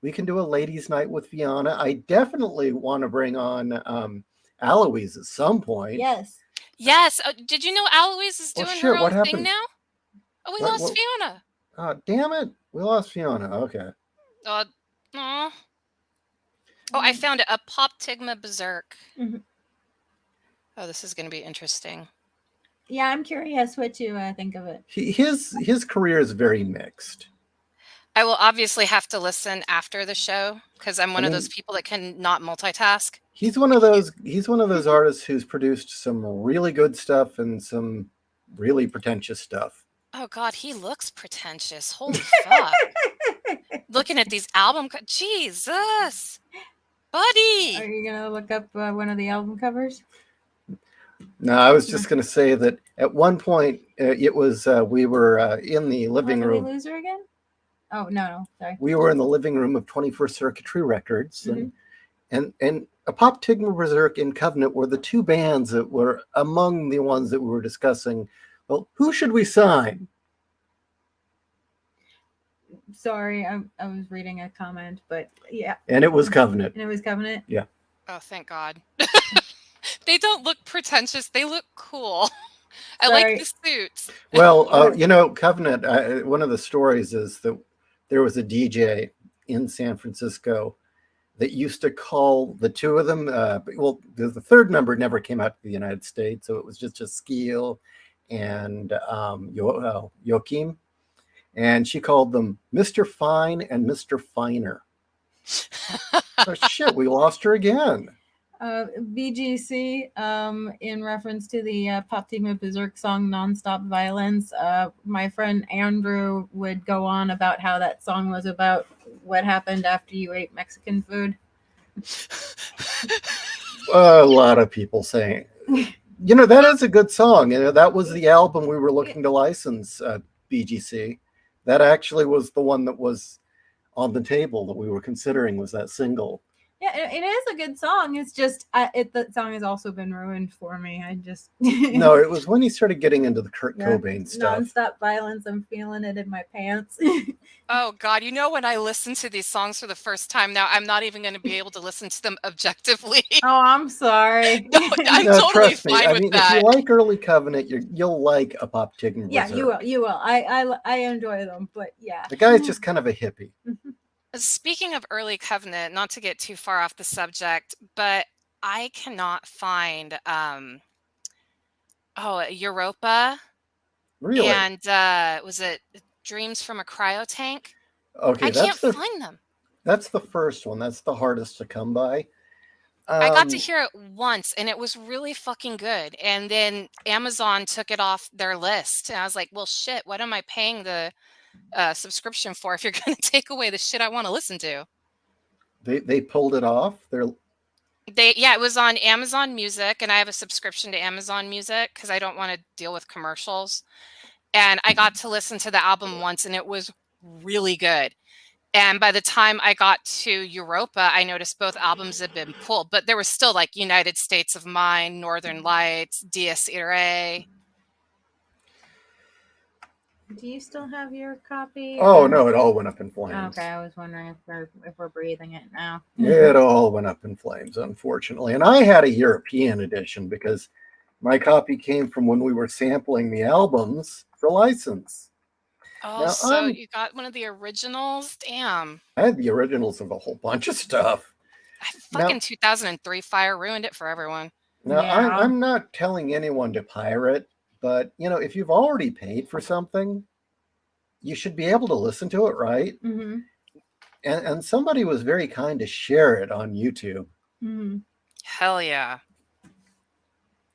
Speaker 6: we can do a Ladies' Night with Fiona. I definitely want to bring on Eloise at some point.
Speaker 7: Yes.
Speaker 8: Yes. Did you know Eloise is
Speaker 6: Oh,
Speaker 8: doing
Speaker 6: shit,
Speaker 8: her
Speaker 6: what
Speaker 8: own thing
Speaker 6: happened?
Speaker 8: now? Oh, we
Speaker 6: What-
Speaker 8: lost Fiona.
Speaker 6: Damn it, we lost Fiona. Okay.
Speaker 8: Aw. Oh, I found it. Apoptygma Berserk.
Speaker 7: Mhm.
Speaker 8: Oh, this is going to be interesting.
Speaker 7: Yeah, I'm curious what you think of it.
Speaker 6: His career is very mixed.
Speaker 8: I will obviously have to listen after the show because I'm one of
Speaker 6: mean-
Speaker 8: those people that can not multitask.
Speaker 6: He's one of those artists who's produced some really good stuff and some really pretentious stuff.
Speaker 8: Oh God, he looks pretentious. Holy fuck! Looking at these Jesus, buddy.
Speaker 7: Are you gonna look up one of the album covers?
Speaker 6: No, I was just going to say that at one point it was we were in the living
Speaker 7: Did we
Speaker 6: room.
Speaker 7: lose her again? Oh no, sorry.
Speaker 6: We were in the living room of 21st Circuitry Records, and Apoptygma Berserk and Covenant were the two bands that were among the ones that we were discussing. Well, who should we sign?
Speaker 7: Sorry, I was reading a comment, but yeah.
Speaker 6: And it was Covenant.
Speaker 7: And it was Covenant.
Speaker 6: Yeah.
Speaker 8: Oh, thank God. They don't look pretentious. They look cool. I
Speaker 7: Sorry.
Speaker 8: like the suits.
Speaker 6: Well, Covenant, one of the stories is that there was a DJ in San Francisco that used to call the two of them, the third member never came out to the United States, so it was just Skeel and Joachim, and she called them Mr. Fine and Mr. Finer. So shit, we lost her again.
Speaker 7: BGC, in reference to the Apoptygma Berserk song "Nonstop Violence," my friend Andrew would go on about how that song was about what happened after you ate Mexican food.
Speaker 6: A lot of people saying, that is a good song. That was the album we were looking to license. BGC, that actually was the one that was on the table that we were considering was that single.
Speaker 7: Yeah, it is a good song. It's just the song has also been ruined for me. I just
Speaker 6: No, it was when he started getting into the Kurt
Speaker 7: Yeah,
Speaker 6: Cobain stuff.
Speaker 7: nonstop violence. I'm feeling it in my pants.
Speaker 8: Oh God, you know when I listen to these songs for the first time now, I'm not even going to be able to listen to them objectively.
Speaker 7: Oh, I'm sorry.
Speaker 8: No, I'm
Speaker 6: No,
Speaker 8: totally
Speaker 6: trust me.
Speaker 8: fine
Speaker 6: I
Speaker 8: with
Speaker 6: mean, if
Speaker 8: that.
Speaker 6: you like Early Covenant, you'll like A Pop Tigger
Speaker 7: Yeah, you
Speaker 6: Berserk.
Speaker 7: will. You will. I enjoy them, but yeah.
Speaker 6: The guy's just kind of a hippie.
Speaker 8: Speaking of early covenant, not to get too far off the subject, but I cannot find Europa
Speaker 6: Really?
Speaker 8: and was it Dreams from a Cryo Tank?
Speaker 6: Okay,
Speaker 8: I can't find them.
Speaker 6: that's the first one. That's the hardest to come by.
Speaker 8: I got to hear it once and it was really fucking good. And then Amazon took it off their list. And I was like, well, shit, what am I paying the subscription for if you're going to take away the shit I want to listen to?
Speaker 6: They pulled it off.
Speaker 8: It was on Amazon Music, and I have a subscription to Amazon Music because I don't want to deal with commercials. And I got to listen to the album once, and it was really good. And by the time I got to Europa, I noticed both albums had been pulled, but there was still like United States of Mind, Northern Lights, J.Ishiro.
Speaker 7: Do you still have your copy?
Speaker 6: Oh no, it all went up in flames.
Speaker 7: Okay, I was wondering if we're breathing it now.
Speaker 6: It all went up in flames, unfortunately. And I had a European edition because my copy came from when we were sampling the albums for license.
Speaker 8: Oh,
Speaker 6: Now,
Speaker 8: so you got one of the originals? Damn.
Speaker 6: I had the originals of a whole bunch of stuff.
Speaker 8: Fucking 2003 fire ruined it for everyone.
Speaker 6: Now,
Speaker 7: Yeah.
Speaker 6: I'm not telling anyone to pirate, but if you've already paid for something, you should be able to listen to it, right?
Speaker 7: Mm-hmm.
Speaker 6: And somebody was very kind to share it on YouTube.
Speaker 7: Mm-hmm.
Speaker 8: Hell yeah.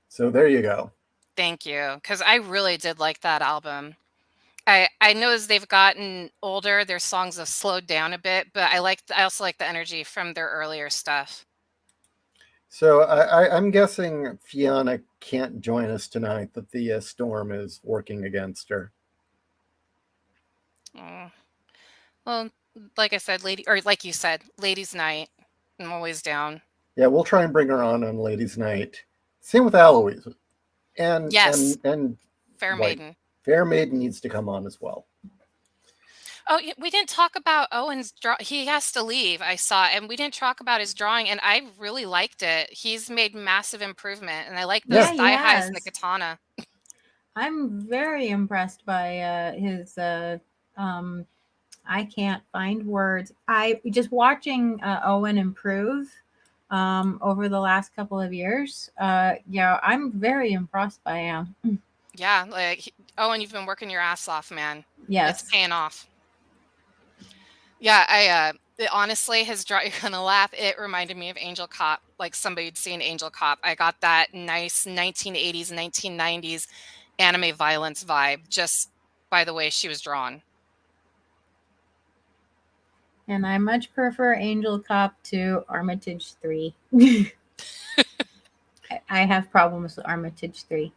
Speaker 6: So there you go.
Speaker 8: Thank you. Because I really did like that album. I know as they've gotten older, their songs have slowed down a bit, but I also like the energy from their earlier stuff.
Speaker 6: So I'm guessing Fiona can't join us tonight, that the storm is working against her.
Speaker 8: Oh. Well, like I said, like you said, ladies' night. I'm always down.
Speaker 6: Yeah, we'll try and bring her on Ladies' Night. Same with Eloise. And
Speaker 8: Yes.
Speaker 6: and
Speaker 8: Fair Maiden.
Speaker 6: Fair Maiden needs to come on as well.
Speaker 8: Oh, we didn't talk about Owen's he has to leave, I saw, and we didn't talk about his drawing, and I really liked it. He's made massive improvement, and I like those thigh highs and the katana.
Speaker 7: I'm very impressed by his I can't find words. I just watching Owen improve over the last couple of years. I'm very impressed by him.
Speaker 8: Yeah, Owen, you've been working your ass off, man.
Speaker 7: Yes,
Speaker 8: it's paying off. Yeah, honestly, his draw, you're gonna laugh. It reminded me of Angel Cop, like somebody'd seen Angel Cop. I got that nice 1980s, 1990s anime violence vibe just by the way she was drawn.
Speaker 7: And I much prefer Angel Cop to Armitage 3. I have problems with Armitage 3.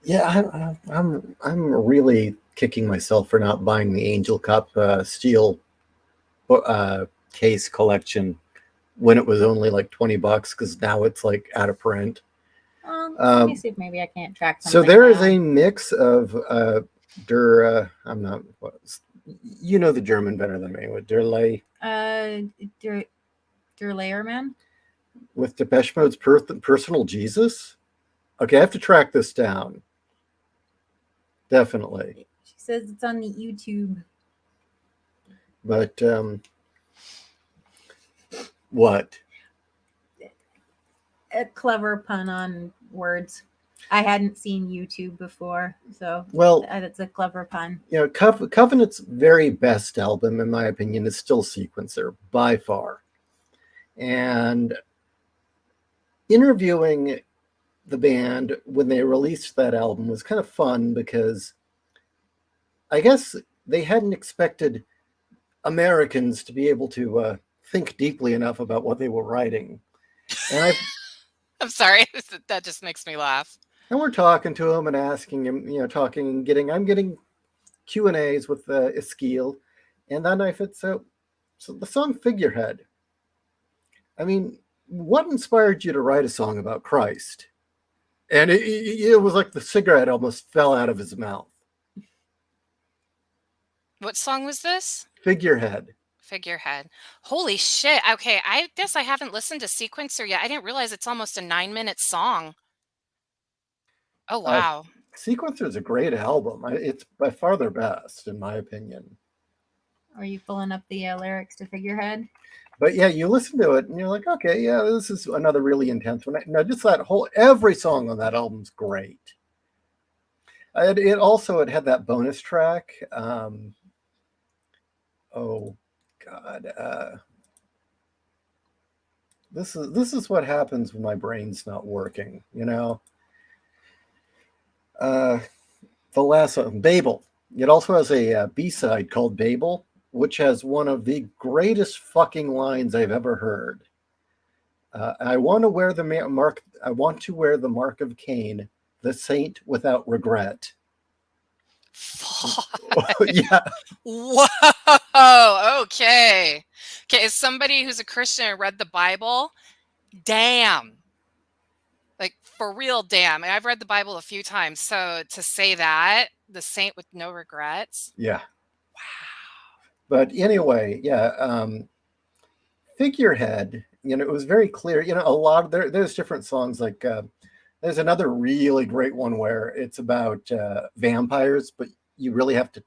Speaker 6: Yeah, I'm really kicking myself for not buying the Angel Cop steel case collection when it was only like $20, because now it's like out of print.
Speaker 7: Let me see if maybe I can't track something.
Speaker 6: So there is
Speaker 7: down.
Speaker 6: a mix of Der the German better than me, with Derley.
Speaker 7: Der Layerman?
Speaker 6: With Depeche Mode's Personal Jesus? Okay, I have to track this down. Definitely.
Speaker 7: She says it's on the YouTube.
Speaker 6: But what?
Speaker 7: A clever pun on words. I hadn't seen YouTube before, so it's a clever pun.
Speaker 6: Covenant's very best album, in my opinion, is still Sequencer, by far. And interviewing the band when they released that album was kind of fun, because I guess they hadn't expected Americans to be able to think deeply enough about what they were writing. And
Speaker 8: I'm sorry, that just makes me laugh.
Speaker 6: And we're talking to him and asking him, I'm getting Q&As with Eskil. And then so the song Figurehead, I mean, what inspired you to write a song about Christ? And it was like the cigarette almost fell out of his mouth.
Speaker 8: What song was this?
Speaker 6: Figurehead.
Speaker 8: Figurehead. Holy shit. Okay, I guess I haven't listened to Sequencer yet. I didn't realize it's almost a 9-minute song. Oh, wow.
Speaker 6: Sequencer is a great album. It's by far their best, in my opinion.
Speaker 7: Are you pulling up the lyrics to Figurehead?
Speaker 6: But yeah, you listen to it and you're like, okay, yeah, this is another really intense one. No, just that every song on that album's great. It had that bonus track. Oh God, this is what happens when my brain's not working. The last one, Babel. It also has a B-side called Babel, which has one of the greatest fucking lines I've ever heard. I want to wear the mark. I want to wear the mark of Cain, the saint without regret. Yeah.
Speaker 8: Whoa. Okay. As somebody who's a Christian and read the Bible, damn. Like, for real, damn. And I've read the Bible a few times. So to say that, the saint with no regrets.
Speaker 6: Yeah.
Speaker 8: Wow.
Speaker 6: But anyway, yeah. Figurehead, it was very clear. A lot of there's different songs. Like there's another really great one where it's about vampires, but you really have to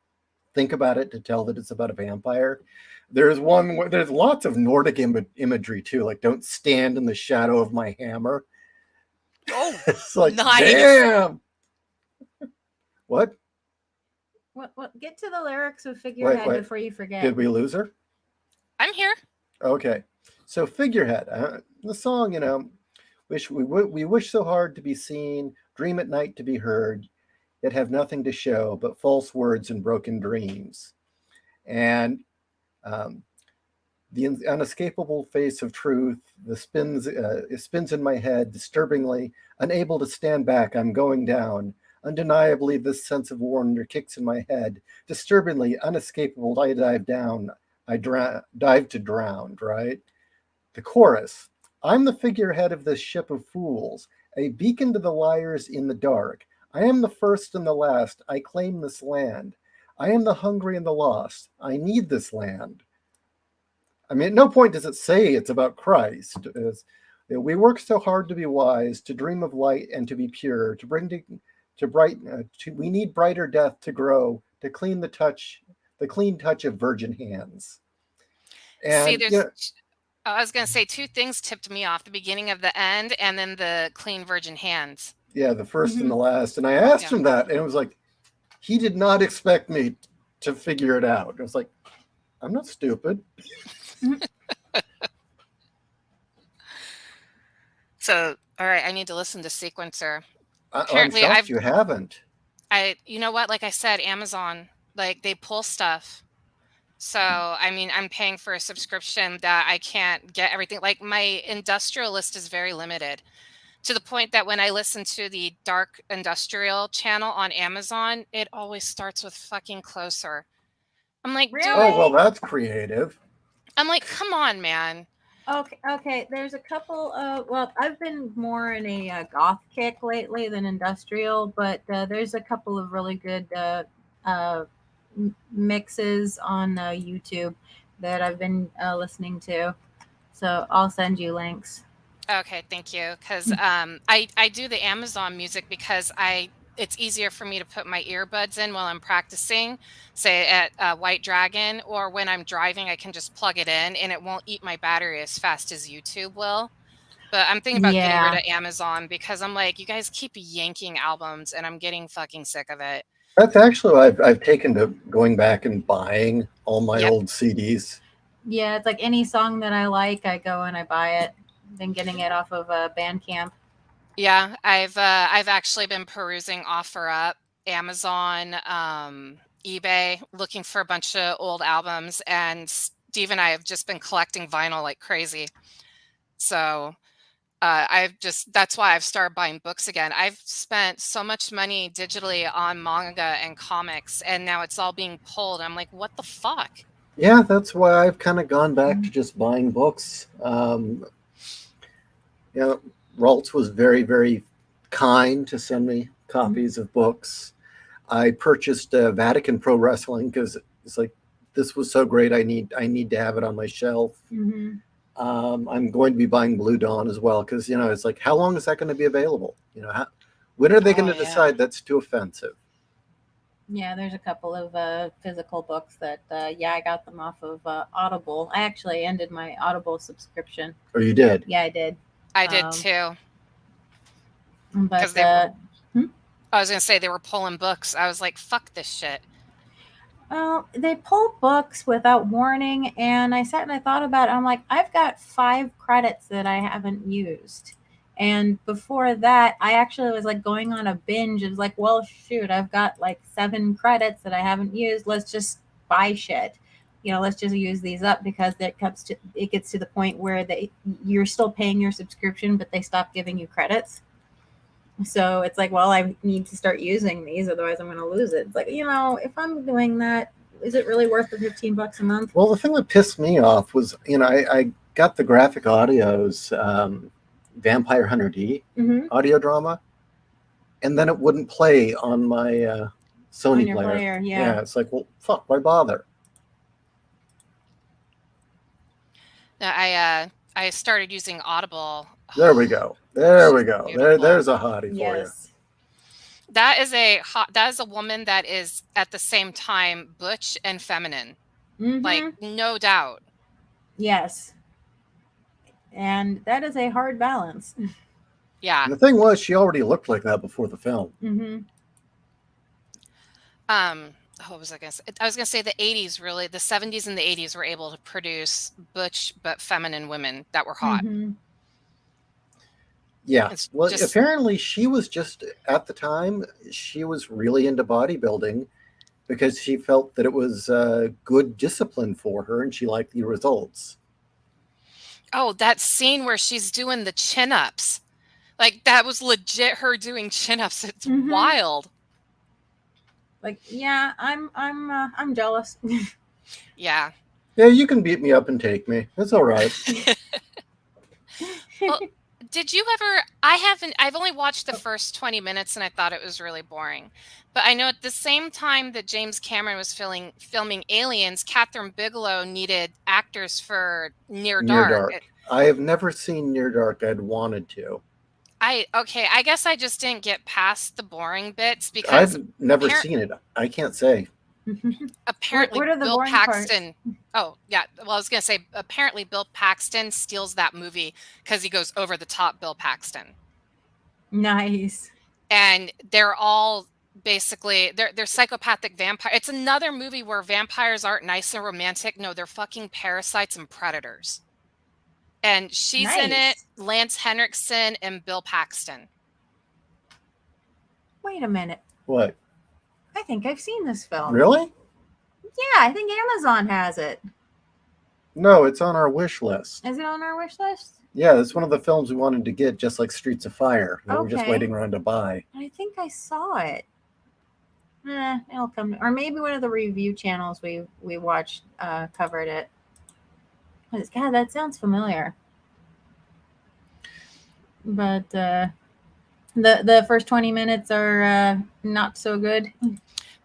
Speaker 6: think about it to tell that it's about a vampire. There's one where there's lots of Nordic imagery too, like "Don't stand in the shadow of my hammer."
Speaker 8: Oh,
Speaker 6: it's like,
Speaker 8: nice.
Speaker 6: Damn. What?
Speaker 7: Get to the lyrics of Figurehead before you forget.
Speaker 6: Did we lose her?
Speaker 8: I'm here.
Speaker 6: Okay, so Figurehead, the song, we wish so hard to be seen, dream at night to be heard, yet have nothing to show but false words and broken dreams. And the unescapable face of truth, it spins in my head, disturbingly, unable to stand back, I'm going down. Undeniably, this sense of wonder kicks in my head. Disturbingly, unescapable, I dive down. I dive to drown, right? The chorus. I'm the figurehead of this ship of fools, a beacon to the liars in the dark. I am the first and the last. I claim this land. I am the hungry and the lost. I need this land. I mean, at no point does it say it's about Christ. We work so hard to be wise, to dream of light and to be pure, to bring to bright. We need brighter death to grow, to clean the clean touch of virgin hands. And
Speaker 8: See, I was going to say 2 things tipped me off: the beginning of the end, and then the clean virgin hands.
Speaker 6: Yeah, the first and the last. And I asked him that, and it was like, he did not expect me to figure it out. I was like, I'm not stupid.
Speaker 8: So, all right, I need to listen to Sequencer.
Speaker 6: Apparently, I'm shocked you haven't.
Speaker 8: You know what? Like I said, Amazon, like, they pull stuff. So, I mean, I'm paying for a subscription that I can't get everything. Like, my industrial list is very limited, to the point that when I listen to the Dark Industrial channel on Amazon, it always starts with fucking Closer. I'm like,
Speaker 7: Really?
Speaker 8: dude.
Speaker 6: Oh, well, that's creative.
Speaker 8: I'm like, come on, man.
Speaker 7: Okay. There's a couple well, I've been more in a goth kick lately than industrial, but there's a couple of really good mixes on YouTube that I've been listening to. So I'll send you links.
Speaker 8: Okay, thank you. Because I do the Amazon music because it's easier for me to put my earbuds in while I'm practicing, say at White Dragon, or when I'm driving, I can just plug it in and it won't eat my battery as fast as YouTube will. But I'm thinking about getting rid of Amazon because I'm like, you guys keep yanking albums and I'm getting fucking sick of it.
Speaker 6: That's actually what I've taken to going back and buying all my old CDs.
Speaker 7: Yeah, it's like any song that I like, I go and I buy it. Been getting it off of Bandcamp.
Speaker 8: Yeah, I've actually been perusing OfferUp, Amazon, eBay, looking for a bunch of old albums, and Steve and I have just been collecting vinyl like crazy. So that's why I've started buying books again. I've spent so much money digitally on manga and comics, and now it's all being pulled. I'm like, what the fuck?
Speaker 6: Yeah, that's why I've kind of gone back to just buying books. You know, Raltz was very, very kind to send me copies of books. I purchased Vatican Pro Wrestling because it's like, this was so great. I need to have it on my shelf. I'm going to be buying Blue Dawn as well because, you know, it's like, how long is that going to be available? You know, when are they going to decide that's too offensive?
Speaker 7: Yeah, there's a couple of physical books that, I got them off of Audible. I actually ended my Audible subscription.
Speaker 6: Oh, you did?
Speaker 7: Yeah, I did.
Speaker 8: I did too.
Speaker 7: But
Speaker 8: I was going to say they were pulling books. I was like, fuck this shit.
Speaker 7: Well, they pull books without warning, and I sat and I thought about it. I'm like, I've got 5 credits that I haven't used. And before that, I actually was like going on a binge. It was like, well, shoot, I've got like 7 credits that I haven't used. Let's just buy shit. You know, let's just use these up because it gets to the point where you're still paying your subscription, but they stop giving you credits. So it's like, well, I need to start using these, otherwise I'm going to lose it. It's like, you know, if I'm doing that, is it really worth the $15 a month?
Speaker 6: Well, the thing that pissed me off was, you know, I got the Graphic Audio's Vampire Hunter D audio drama, and then it wouldn't play on my Sony player. Yeah, it's like, well, fuck, why bother?
Speaker 8: I started using Audible.
Speaker 6: There we go. There we go. There's a hottie for you.
Speaker 8: That is a woman that is at the same time butch and feminine. Like, no doubt.
Speaker 7: Yes. And that is a hard balance.
Speaker 8: Yeah.
Speaker 6: And the thing was, she already looked like that before the film.
Speaker 8: What was I going to say? I was going to say the 80s, really. The 70s and the 80s were able to produce butch but feminine women that were hot.
Speaker 6: Yeah. Well, apparently she was just, at the time, she was really into bodybuilding because she felt that it was good discipline for her and she liked the results.
Speaker 8: Oh, that scene where she's doing the chin-ups. Like, that was legit her doing chin-ups. It's wild.
Speaker 7: Like, yeah, I'm jealous.
Speaker 8: Yeah.
Speaker 6: Yeah, you can beat me up and take me. That's all right.
Speaker 8: Well, did you ever? I've only watched the first 20 minutes and I thought it was really boring. But I know at the same time that James Cameron was filming Aliens, Catherine Bigelow needed actors for Near Dark.
Speaker 6: I have never seen Near Dark. I'd wanted to.
Speaker 8: I guess I just didn't get past the boring bits because
Speaker 6: I've never seen it. I can't say.
Speaker 8: Apparently,
Speaker 7: what are the
Speaker 8: Bill
Speaker 7: boring
Speaker 8: Paxton.
Speaker 7: parts?
Speaker 8: Oh, yeah. Well, I was going to say, apparently, Bill Paxton steals that movie because he goes over the top Bill Paxton.
Speaker 7: Nice.
Speaker 8: And they're all basically, they're psychopathic vampire. It's another movie where vampires aren't nice and romantic. No, they're fucking parasites and predators. And she's in it, Lance Henriksen and Bill Paxton.
Speaker 7: Wait a minute.
Speaker 6: What?
Speaker 7: I think I've seen this film.
Speaker 6: Really?
Speaker 7: Yeah, I think Amazon has it.
Speaker 6: No, it's on our wish list.
Speaker 7: Is it on our wish list?
Speaker 6: Yeah, it's one of the films we wanted to get, just like Streets of Fire. That we're just waiting around to buy.
Speaker 7: I think I saw it. It'll come. Or maybe one of the review channels we watched covered it. God, that sounds familiar. But the first 20 minutes are not so good.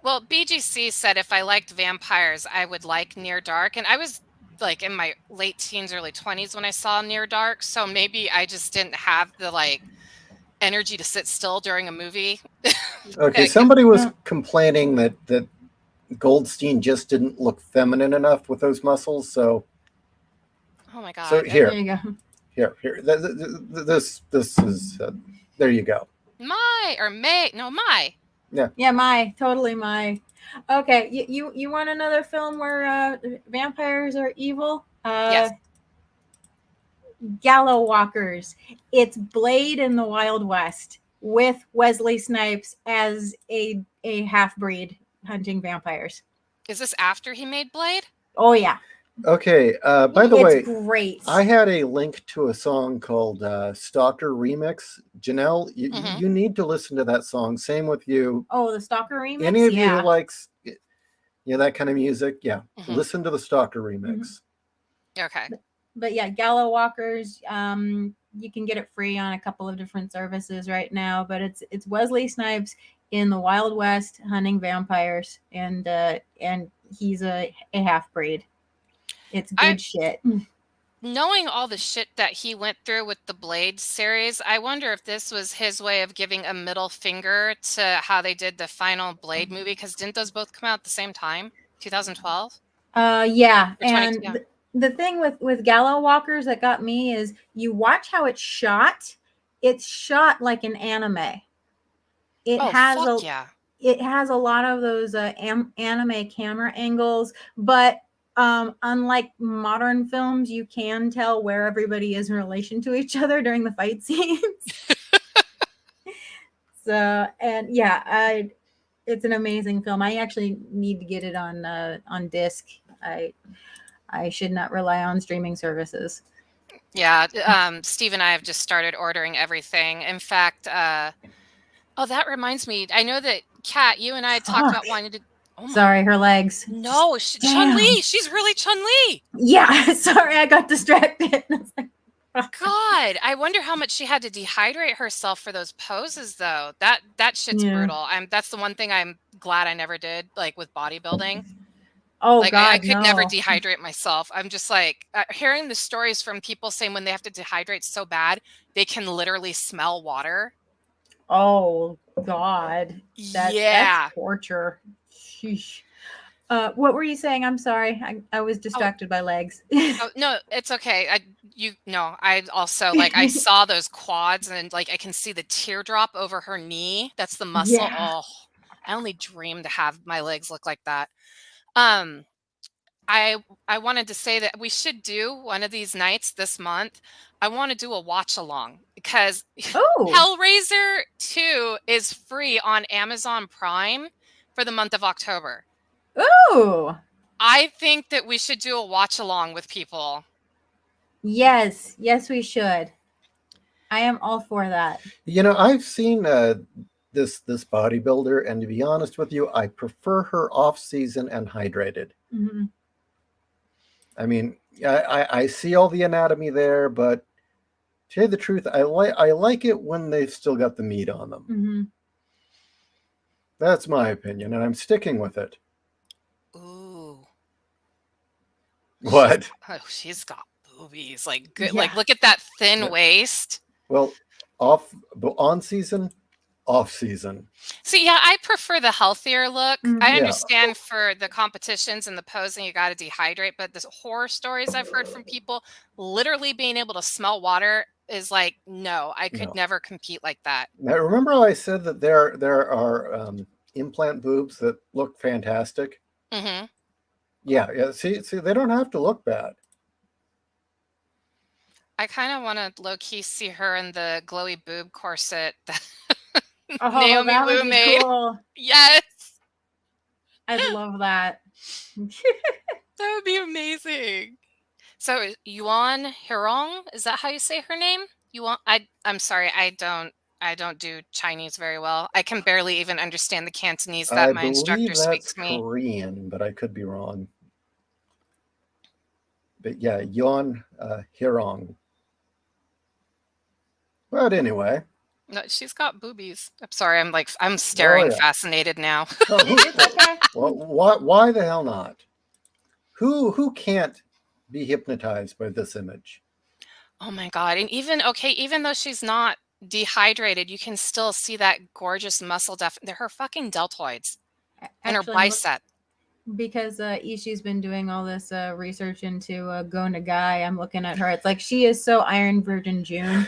Speaker 8: Well, BGC said if I liked vampires, I would like Near Dark. And I was like in my late teens, early 20s when I saw Near Dark. So maybe I just didn't have the energy to sit still during a movie.
Speaker 6: Okay, somebody was complaining that Goldstein just didn't look feminine enough with those muscles. So,
Speaker 8: oh my God.
Speaker 6: So here,
Speaker 7: there you go.
Speaker 6: Here. This is there you go.
Speaker 8: My.
Speaker 7: Yeah, totally my. Okay, you want another film where vampires are evil?
Speaker 8: Yes.
Speaker 7: Gallow Walkers. It's Blade in the Wild West with Wesley Snipes as a half-breed hunting vampires.
Speaker 8: Is this after he made Blade?
Speaker 7: Oh yeah.
Speaker 6: Okay. By the way,
Speaker 7: it's great.
Speaker 6: I had a link to a song called Stalker Remix. Janelle, you need to listen to that song. Same with you.
Speaker 7: Oh, the Stalker Remix?
Speaker 6: Any of you who likes that kind of music, listen to the Stalker Remix.
Speaker 8: Okay.
Speaker 7: But yeah, Gallow Walkers, you can get it free on a couple of different services right now, but it's Wesley Snipes in the Wild West hunting vampires, and he's a half breed. It's good shit.
Speaker 8: Knowing all the shit that he went through with the Blade series, I wonder if this was his way of giving a middle finger to how they did the final Blade movie, because didn't those both come out at the same time, 2012?
Speaker 7: Yeah,
Speaker 8: Or 20,
Speaker 7: and the thing with Gallow Walkers that got me is you watch how it's shot. It's shot like an anime. It has a lot of those anime camera angles, but unlike modern films, you can tell where everybody is in relation to each other during the fight scenes. So, and yeah, it's an amazing film. I actually need to get it on disc. I should not rely on streaming services.
Speaker 8: Yeah, Steve and I have just started ordering everything. In fact, oh, that reminds me. I know that Kat, you and I had talked about wanting to. Oh my,
Speaker 7: sorry, her legs.
Speaker 8: No, Chun-Li. She's really Chun-Li.
Speaker 7: Yeah, sorry, I got distracted.
Speaker 8: God, I wonder how much she had to dehydrate herself for those poses, though. That shit's brutal. That's the one thing I'm glad I never did, like with bodybuilding.
Speaker 7: Oh,
Speaker 8: like
Speaker 7: God,
Speaker 8: I could never dehydrate myself. I'm just like hearing the stories from people saying when they have to dehydrate so bad, they can literally smell water.
Speaker 7: Oh God, that's torture. Sheesh. What were you saying? I'm sorry, I was distracted by legs.
Speaker 8: Oh, no, it's okay. I also like I saw those quads and like I can see the teardrop over her knee. That's the muscle.
Speaker 7: Yeah.
Speaker 8: Oh, I only dream to have my legs look like that. I wanted to say that we should do one of these nights this month. I want to do a watch along because Hellraiser 2 is free on Amazon Prime for the month of October.
Speaker 7: Ooh.
Speaker 8: I think that we should do a watch along with people.
Speaker 7: Yes, we should. I am all for that.
Speaker 6: You know, I've seen this bodybuilder, and to be honest with you, I prefer her off season and hydrated.
Speaker 7: Mm-hmm.
Speaker 6: I mean, I see all the anatomy there, but to tell you the truth, I like it when they've still got the meat on them.
Speaker 7: Mm-hmm.
Speaker 6: That's my opinion, and I'm sticking with it.
Speaker 8: Ooh.
Speaker 6: What?
Speaker 8: She's got boobies. Like good. Yeah. Like look at that thin waist.
Speaker 6: Well, on season, off season.
Speaker 8: See, yeah, I prefer the healthier look. I understand for the competitions and the posing, you got to dehydrate, but the horror stories I've heard from people, literally being able to smell water is like, no, I could never compete like that.
Speaker 6: Now, remember how I said that there are implant boobs that look fantastic?
Speaker 8: Mm-hmm.
Speaker 6: Yeah. See, they don't have to look bad.
Speaker 8: I kind of want to low-key see her in the glowy boob corset that
Speaker 7: Naomi Wu made. Cool.
Speaker 8: Yes.
Speaker 7: I'd love that.
Speaker 8: That would be amazing. So Yuan Hirong, is that how you say her name? Yuan. I'm sorry, I don't do Chinese very well. I can barely even understand the Cantonese that my instructor speaks to me.
Speaker 6: Korean, but I could be wrong. But yeah, Yuan Hirong. But anyway.
Speaker 8: No, she's got boobies. I'm sorry. I'm staring fascinated now.
Speaker 6: Well, why the hell not? Who can't be hypnotized by this image?
Speaker 8: Oh my God. And even though she's not dehydrated, you can still see that gorgeous muscle they're her fucking deltoids and her bicep.
Speaker 7: Because Ishi's been doing all this research into Go Nagai, I'm looking at her. It's like she is so Iron Virgin June.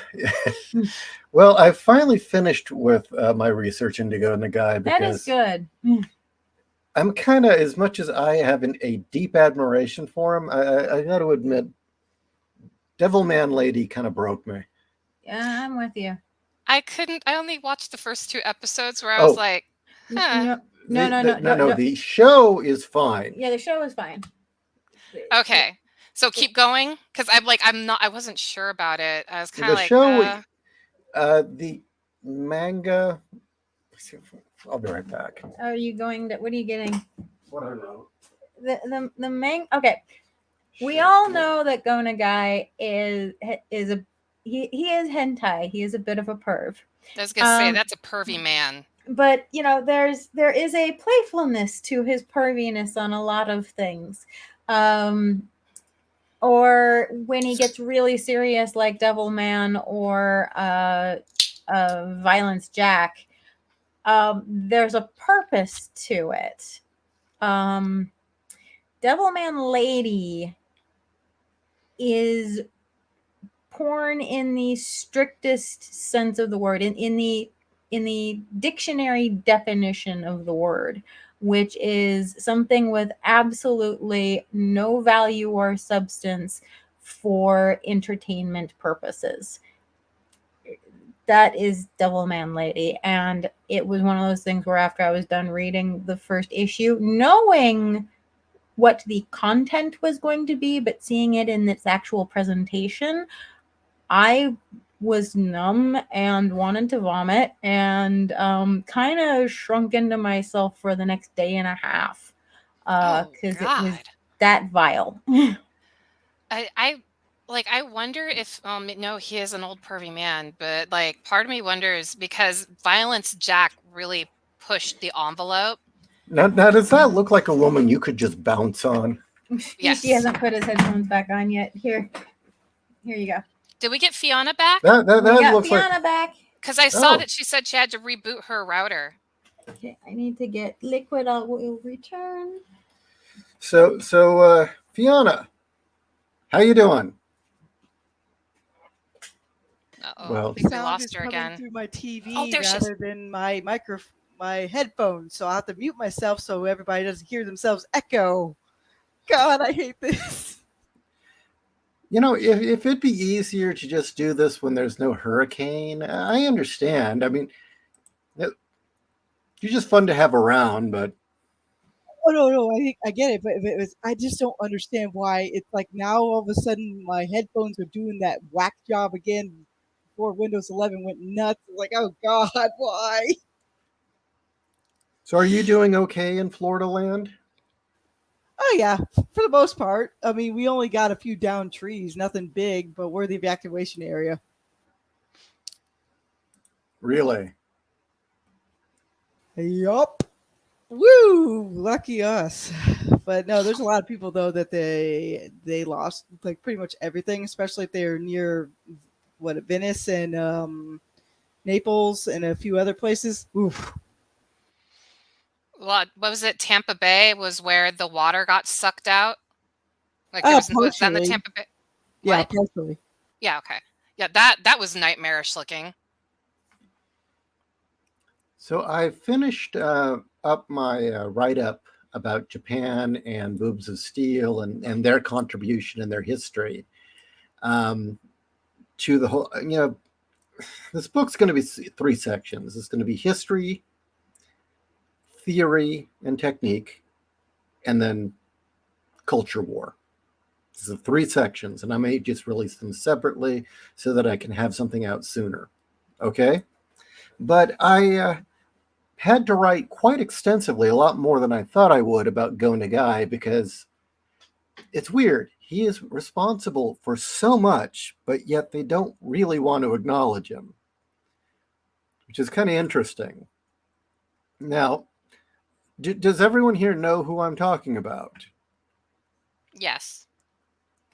Speaker 6: Well, I finally finished with my research into Go Nagai because
Speaker 7: that is good.
Speaker 6: I'm kind of, as much as I have a deep admiration for him, I got to admit, Devilman Lady kind of broke me.
Speaker 7: Yeah, I'm with you.
Speaker 8: I only watched the first 2 episodes where I was like, huh.
Speaker 6: No. The show is fine.
Speaker 7: Yeah, the show is fine.
Speaker 8: Okay, so keep going because I wasn't sure about it. I was kind of like
Speaker 6: the manga. I'll be right back.
Speaker 7: Are you going to? What are you getting?
Speaker 6: What I wrote.
Speaker 7: The manga. Okay, we all know that Go Nagai is he is hentai. He is a bit of a perv.
Speaker 8: I was gonna say that's a pervy man.
Speaker 7: But there is a playfulness to his perviness on a lot of things. Or when he gets really serious, like Devilman or Violence Jack, there's a purpose to it. Devilman Lady is porn in the strictest sense of the word, in the dictionary definition of the word, which is something with absolutely no value or substance for entertainment purposes. That is Devilman Lady. And it was one of those things where after I was done reading the first issue, knowing what the content was going to be, but seeing it in its actual presentation, I was numb and wanted to vomit and kind of shrunk into myself for the next day and a half because it was that vile.
Speaker 8: I wonder if no, he is an old pervy man, but like part of me wonders because Violence Jack really pushed the envelope.
Speaker 6: Now, does that look like a woman you could just bounce on?
Speaker 8: Yes.
Speaker 7: He hasn't put his headphones back on yet. Here you go.
Speaker 8: Did we get Fiona back?
Speaker 6: That
Speaker 7: we got
Speaker 6: looks
Speaker 7: Fiona
Speaker 6: like...
Speaker 7: back.
Speaker 8: Because I saw that she said she had to reboot her router.
Speaker 7: Okay, I need to get liquid. Will return.
Speaker 6: So Fiona, how you doing?
Speaker 8: Uh-oh.
Speaker 6: Well,
Speaker 8: I think we
Speaker 9: Sound
Speaker 8: lost
Speaker 9: is
Speaker 8: her
Speaker 9: coming
Speaker 8: again.
Speaker 9: through my TV
Speaker 8: Oh, there she is.
Speaker 9: rather than my my headphones, so I have to mute myself so everybody doesn't hear themselves echo. God, I hate this.
Speaker 6: You know, if it'd be easier to just do this when there's no hurricane, I understand. I mean, you're just fun to have around, but...
Speaker 9: Oh no, I get it, but if it was, I just don't understand why it's like now all of a sudden my headphones are doing that whack job again before Windows 11 went nuts. Like, oh God, why?
Speaker 6: So are you doing okay in Florida land?
Speaker 9: Oh yeah, for the most part. I mean, we only got a few downed trees, nothing big, but we're the evacuation area.
Speaker 6: Really?
Speaker 9: Yup. Woo! Lucky us. But no, there's a lot of people though that they lost like pretty much everything, especially if they're near Venice and Naples and a few other places. Oof.
Speaker 8: What was it? Tampa Bay was where the water got sucked out. Like there was that in the Tampa Bay.
Speaker 9: Yeah,
Speaker 8: What?
Speaker 9: partially.
Speaker 8: Yeah. Okay. Yeah. That was nightmarish looking.
Speaker 6: So I finished up my write-up about Japan and Boobs of Steel and their contribution and their history to the whole, this book's going to be 3 sections. It's going to be history, theory, and technique, and then culture war. This is 3 sections, and I may just release them separately so that I can have something out sooner. Okay? But I had to write quite extensively, a lot more than I thought I would, about Go Nagai because it's weird. He is responsible for so much, but yet they don't really want to acknowledge him, which is kind of interesting. Now, does everyone here know who I'm talking about?
Speaker 8: Yes.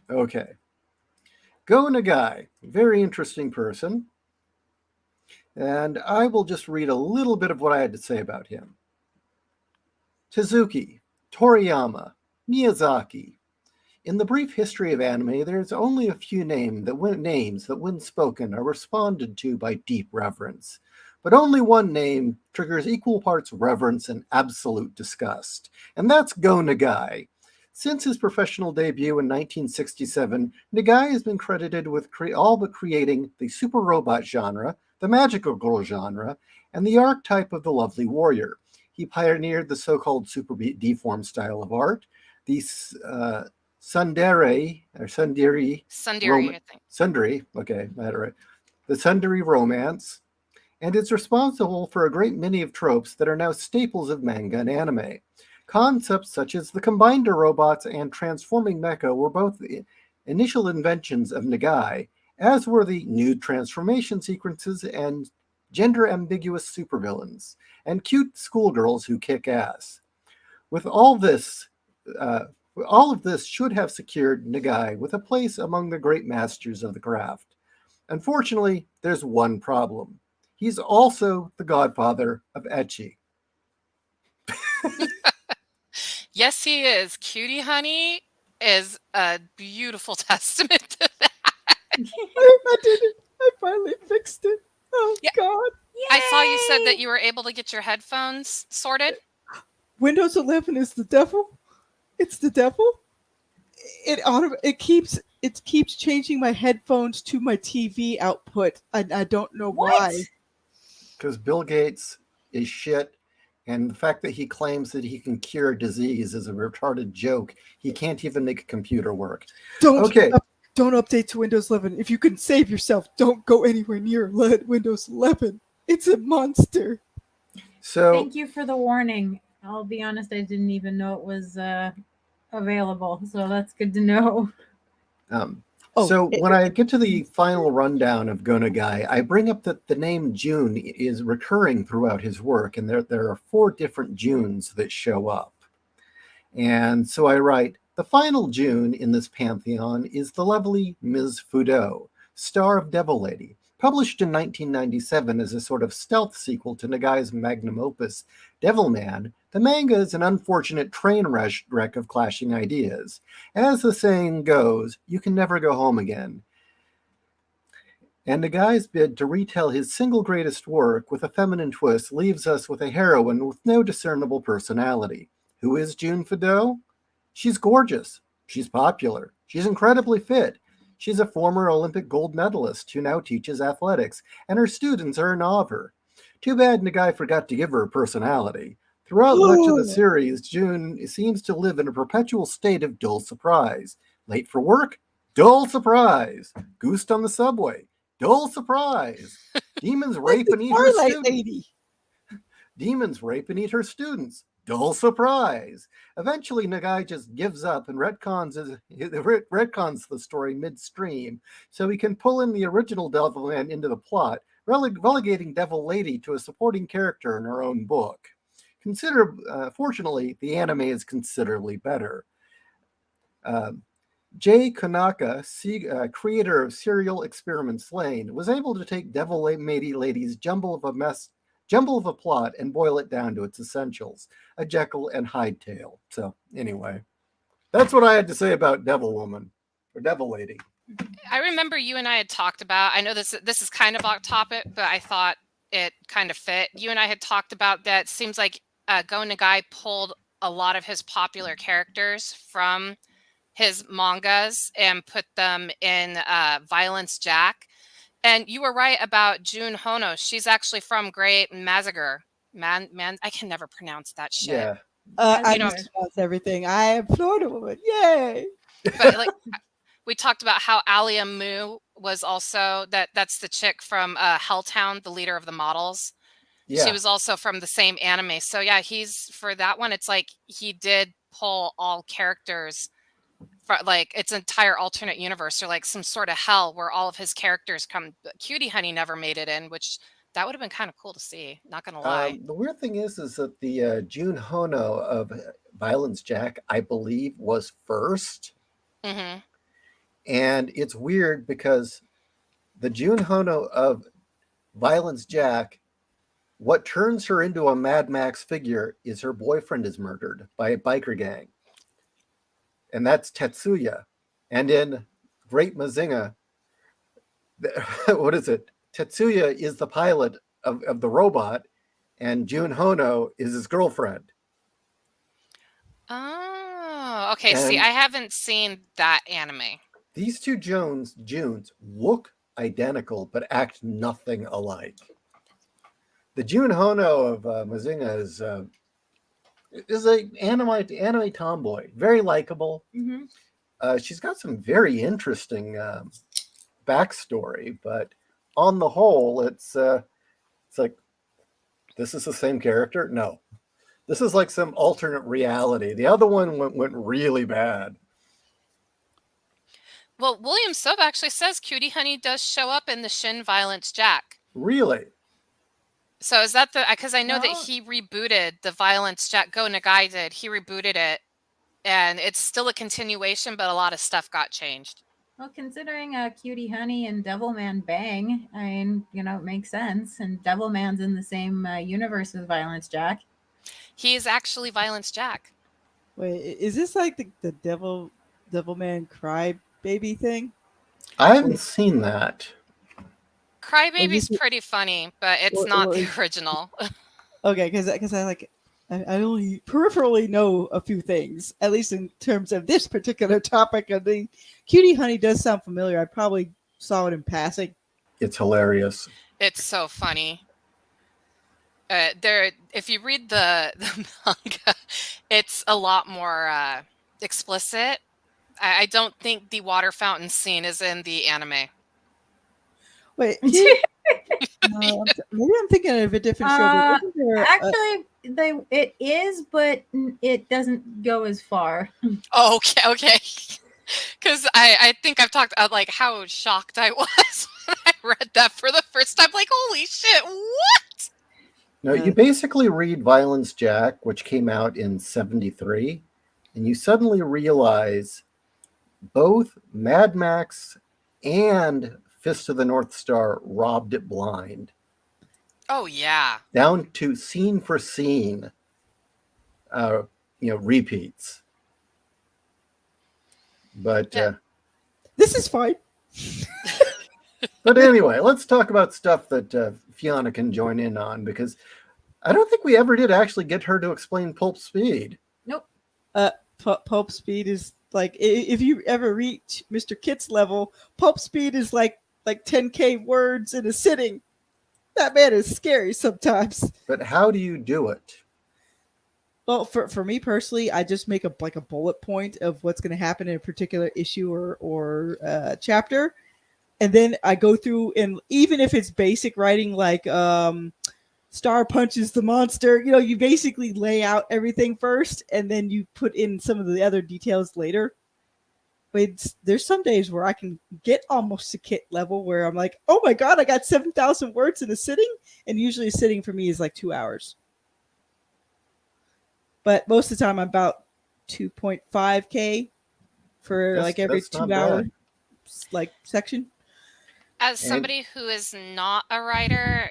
Speaker 6: Okay. Go Nagai, very interesting person. And I will just read a little bit of what I had to say about him. Tezuki, Toriyama, Miyazaki. In the brief history of anime, there's only a few names that, when spoken, are responded to by deep reverence. But only one name triggers equal parts reverence and absolute disgust. And that's Go Nagai. Since his professional debut in 1967, Nagai has been credited with all but creating the super robot genre, the magical girl genre, and the archetype of the lovely warrior. He pioneered the so-called super deformed style of art, the Sundari, I think. Sundari, okay, I had it right. The Sundari romance, and it's responsible for a great many of tropes that are now staples of manga and anime. Concepts such as the Combinder robots and transforming mecha were both the initial inventions of Nagai, as were the nude transformation sequences and gender-ambiguous supervillains, and cute schoolgirls who kick ass. With all of this should have secured Nagai with a place among the great masters of the craft. Unfortunately, there's one problem. He's also the godfather of ecchi.
Speaker 8: Yes, he is. Cutie Honey is a beautiful testament to that.
Speaker 9: I did it. I finally fixed it. Oh,
Speaker 8: Yeah.
Speaker 9: God.
Speaker 8: I saw you said that you were able to get your headphones sorted.
Speaker 9: Windows 11 is the devil. It's the devil. It keeps changing my headphones to my TV output. I don't know why.
Speaker 6: Because Bill Gates is shit, and the fact that he claims that he can cure disease is a retarded joke. He can't even make a computer work.
Speaker 9: Don't
Speaker 6: Okay.
Speaker 9: update to Windows 11. If you can save yourself, don't go anywhere near Windows 11. It's a monster.
Speaker 6: So
Speaker 7: Thank you for the warning. I'll be honest, I didn't even know it was available, so that's good to know.
Speaker 6: When I get to the final rundown of Go Nagai, I bring up that the name June is recurring throughout his work, and there are 4 different Junes that show up. And so I write, the final June in this pantheon is the lovely Ms. Fudo, star of Devil Lady, published in 1997 as a sort of stealth sequel to Nagai's magnum opus, Devilman. The manga is an unfortunate train wreck of clashing ideas. As the saying goes, you can never go home again. And Nagai's bid to retell his single greatest work with a feminine twist leaves us with a heroine with no discernible personality. Who is June Fudo? She's gorgeous. She's popular. She's incredibly fit. She's a former Olympic gold medalist who now teaches athletics, and her students are in awe of her. Too bad Nagai forgot to give her a personality. Throughout much of the series, June seems to live in a perpetual state of dull surprise. Late for work? Dull surprise. Goosed on the subway? Dull surprise. Demons rape and eat her students.
Speaker 9: Lady.
Speaker 6: Demons rape and eat her students. Dull surprise. Eventually, Nagai just gives up and retcons the story midstream so he can pull in the original Devilman into the plot, relegating Devil Lady to a supporting character in her own book. Fortunately, the anime is considerably better. Jay Konaka, creator of Serial Experiments Lane, was able to take Devil Lady's jumble of a plot and boil it down to its essentials, a Jekyll and Hyde tale. So anyway, that's what I had to say about Devil Woman, or Devil Lady.
Speaker 8: I remember you and I had talked about, I know this is kind of off topic, but I thought it kind of fit. You and I had talked about that. It seems like Go Nagai pulled a lot of his popular characters from his mangas and put them in Violence Jack. And you were right about June Hono. She's actually from Great Mazinger. Man, I can never pronounce that shit.
Speaker 6: Yeah.
Speaker 9: I
Speaker 8: You know-
Speaker 9: mispronounce everything. I am Florida woman. Yay!
Speaker 8: But like we talked about how Alia Mu was also that's the chick from Helltown, the leader of the models.
Speaker 6: Yeah.
Speaker 8: She was also from the same anime. So yeah, he's for that one. It's like he did pull all characters for like its entire alternate universe or like some sort of hell where all of his characters come. Cutie Honey never made it in, which that would have been kind of cool to see. Not gonna lie.
Speaker 6: The weird thing is that the June Hono of Violence Jack, I believe, was first.
Speaker 8: Mm-hmm.
Speaker 6: And it's weird because the June Hono of Violence Jack, what turns her into a Mad Max figure is her boyfriend is murdered by a biker gang. And that's Tetsuya. And in Great Mazinga, what is it? Tetsuya is the pilot of the robot, and June Hono is his girlfriend.
Speaker 8: Oh, okay.
Speaker 6: And
Speaker 8: See, I haven't seen that anime.
Speaker 6: These two Junes look identical but act nothing alike. The June Hono of Mazinga is an anime tomboy, very likable.
Speaker 7: Mm-hmm.
Speaker 6: She's got some very interesting backstory, but on the whole, it's like, this is the same character? No. This is like some alternate reality. The other one went really bad.
Speaker 8: Well, William Soap actually says Cutie Honey does show up in the Shin Violence Jack.
Speaker 6: Really?
Speaker 8: So is that because I know that
Speaker 7: No.
Speaker 8: he rebooted the Violence Jack. Go Nagai did. He rebooted it, and it's still a continuation, but a lot of stuff got changed.
Speaker 7: Well, considering Cutie Honey and Devilman bang, I mean, it makes sense. And Devilman's in the same universe as Violence Jack.
Speaker 8: He is actually Violence Jack.
Speaker 9: Wait, is this like the Devilman Cry Baby thing?
Speaker 6: I haven't seen that.
Speaker 8: Crybaby's pretty funny, but it's not the original.
Speaker 9: Okay, because I only peripherally know a few things, at least in terms of this particular topic. Of the Cutie Honey does sound familiar. I probably saw it in passing.
Speaker 6: It's hilarious.
Speaker 8: It's so funny. If you read the manga, it's a lot more explicit. I don't think the water fountain scene is in the anime.
Speaker 9: Wait, maybe I'm thinking of a different show. But
Speaker 7: Actually, it is, but it doesn't go as far.
Speaker 8: Oh, okay. Because I think I've talked about like how shocked I was when I read that for the first time. Like, holy shit, what?
Speaker 6: No, you basically read Violence Jack, which came out in 1973, and you suddenly realize both Mad Max and Fist of the North Star robbed it blind.
Speaker 8: Oh, yeah.
Speaker 6: Down to scene for scene, repeats. But
Speaker 9: this is fine.
Speaker 6: But anyway, let's talk about stuff that Fiona can join in on, because I don't think we ever did actually get her to explain pulp speed.
Speaker 7: Nope.
Speaker 9: Pulp speed is like, if you ever reach Mr. Kit's level, pulp speed is like 10K words in a sitting. That man is scary sometimes.
Speaker 6: But how do you do it?
Speaker 9: Well, for me personally, I just make a bullet point of what's going to happen in a particular issue or chapter, and then I go through, and even if it's basic writing like Star punches the monster, you basically lay out everything first, and then you put in some of the other details later. But there's some days where I can get almost to Kit level where I'm like, oh my god, I got 7,000 words in a sitting, and usually a sitting for me is like 2 hours. But most of the time, I'm about 2.5K for every 2 hour section.
Speaker 8: As somebody who is not a writer,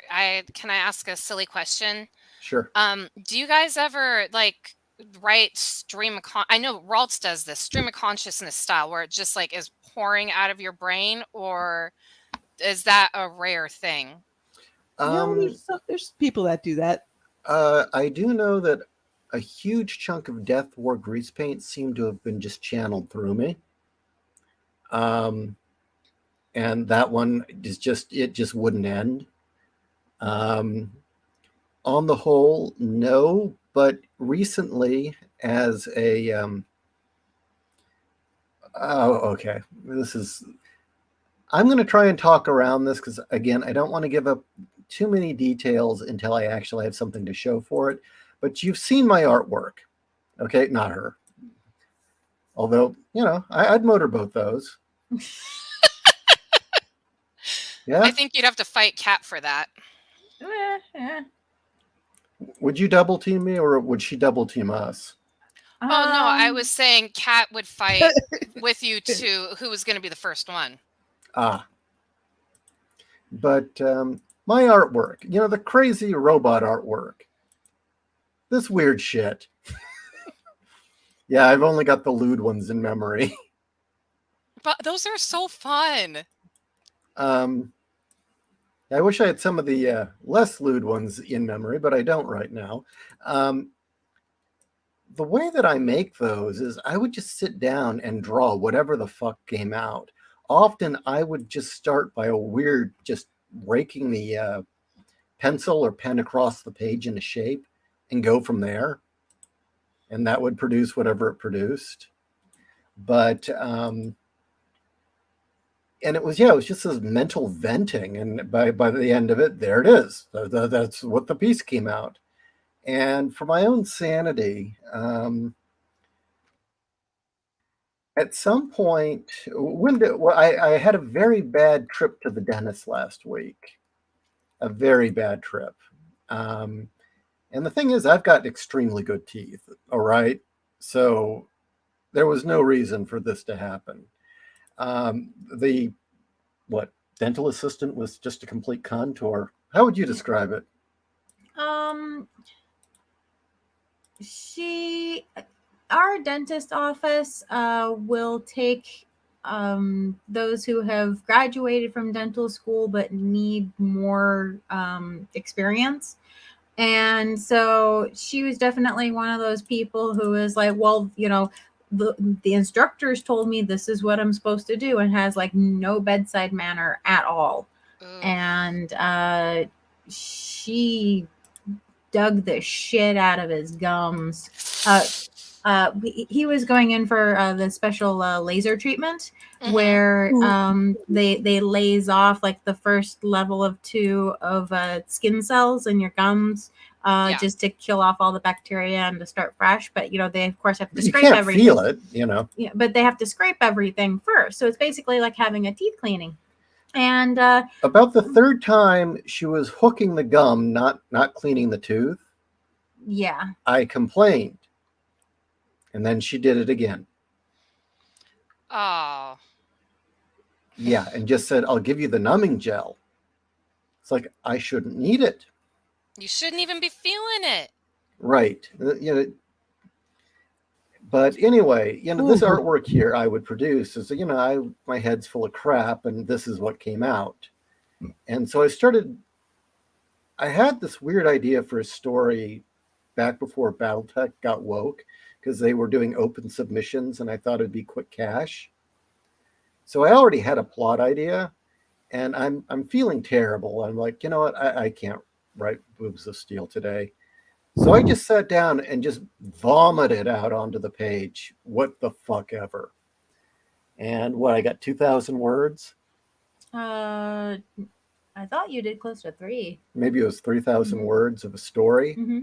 Speaker 8: can I ask a silly question?
Speaker 6: Sure.
Speaker 8: Do you guys ever write stream of I know Ralts does this stream of consciousness style where it just is pouring out of your brain, or is that a rare thing?
Speaker 9: There's people that do that.
Speaker 6: I do know that a huge chunk of Death War grease paint seemed to have been just channeled through me. And that one is just wouldn't end. On the whole, no, but recently as a, okay. I'm going to try and talk around this because, again, I don't want to give up too many details until I actually have something to show for it. But you've seen my artwork, okay? Not her. Although, I'd motorboat those. Yeah?
Speaker 8: I think you'd have to fight Kat for that.
Speaker 7: Yeah.
Speaker 6: Would you double team me, or would she double team us?
Speaker 8: Oh, no, I was saying Kat would fight with you two, who was going to be the first one.
Speaker 6: But my artwork, the crazy robot artwork. This weird shit. Yeah, I've only got the lewd ones in memory.
Speaker 8: But those are so fun.
Speaker 6: I wish I had some of the less lewd ones in memory, but I don't right now. The way that I make those is I would just sit down and draw whatever the fuck came out. Often I would just start by just raking the pencil or pen across the page in a shape and go from there. And that would produce whatever it produced. But, and it was just this mental venting. And by the end of it, there it is. That's what the piece came out. And for my own sanity, At some point, I had a very bad trip to the dentist last week. A very bad trip. Um, and the thing is, I've got extremely good teeth. All right. So there was no reason for this to happen. The what dental assistant was just a complete contour. How would you describe it?
Speaker 7: Um, she, our dentist office, will take those who have graduated from dental school but need more experience. And so she was definitely one of those people who is like, well, the instructors told me this is what I'm supposed to do, and has like no bedside manner at all.
Speaker 8: Ugh.
Speaker 7: And she dug the shit out of his gums. He was going in for the special laser treatment, where they laze off like the first level of 2 of skin cells in your gums,
Speaker 8: Yeah.
Speaker 7: just to kill off all the bacteria and to start fresh. But they of course have to
Speaker 6: You
Speaker 7: scrape
Speaker 6: can't
Speaker 7: everything.
Speaker 6: feel it,
Speaker 7: Yeah, but they have to scrape everything first, so it's basically like having a teeth cleaning. And
Speaker 6: About the third time she was hooking the gum, not cleaning the tooth,
Speaker 7: yeah,
Speaker 6: I complained. And then she did it again.
Speaker 8: Oh.
Speaker 6: Yeah, and just said, I'll give you the numbing gel. It's like, I shouldn't need it.
Speaker 8: You shouldn't even be feeling it.
Speaker 6: Right. But anyway, this
Speaker 9: Ooh.
Speaker 6: artwork here I would produce is, my head's full of crap, and this is what came out. And so I had this weird idea for a story back before Battletech got woke, because they were doing open submissions, and I thought it'd be quick cash. So I already had a plot idea, and I'm feeling terrible. I'm like, you know what? I can't write Boobs of Steel today. So I just sat down and just vomited out onto the page. What the fuck ever. And I got 2,000 words.
Speaker 7: I thought you did close to 3.
Speaker 6: Maybe it was 3,000
Speaker 7: Mhm.
Speaker 6: words of a story.
Speaker 7: Mm-hmm.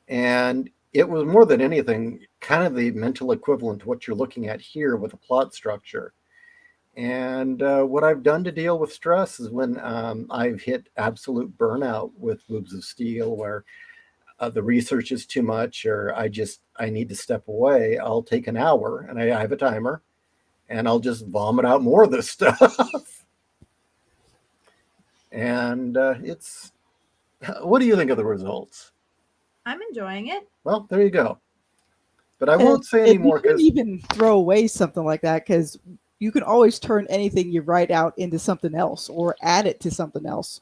Speaker 6: And it was more than anything kind of the mental equivalent to what you're looking at here with a plot structure. And what I've done to deal with stress is when I've hit absolute burnout with Boobs of Steel, where the research is too much, or I need to step away, I'll take an hour, and I have a timer, and I'll just vomit out more of this stuff. And what do you think of the results?
Speaker 7: I'm enjoying it.
Speaker 6: Well, there you go. But I won't say any more
Speaker 9: You can
Speaker 6: because
Speaker 9: even throw away something like that, because you can always turn anything you write out into something else or add it to something else.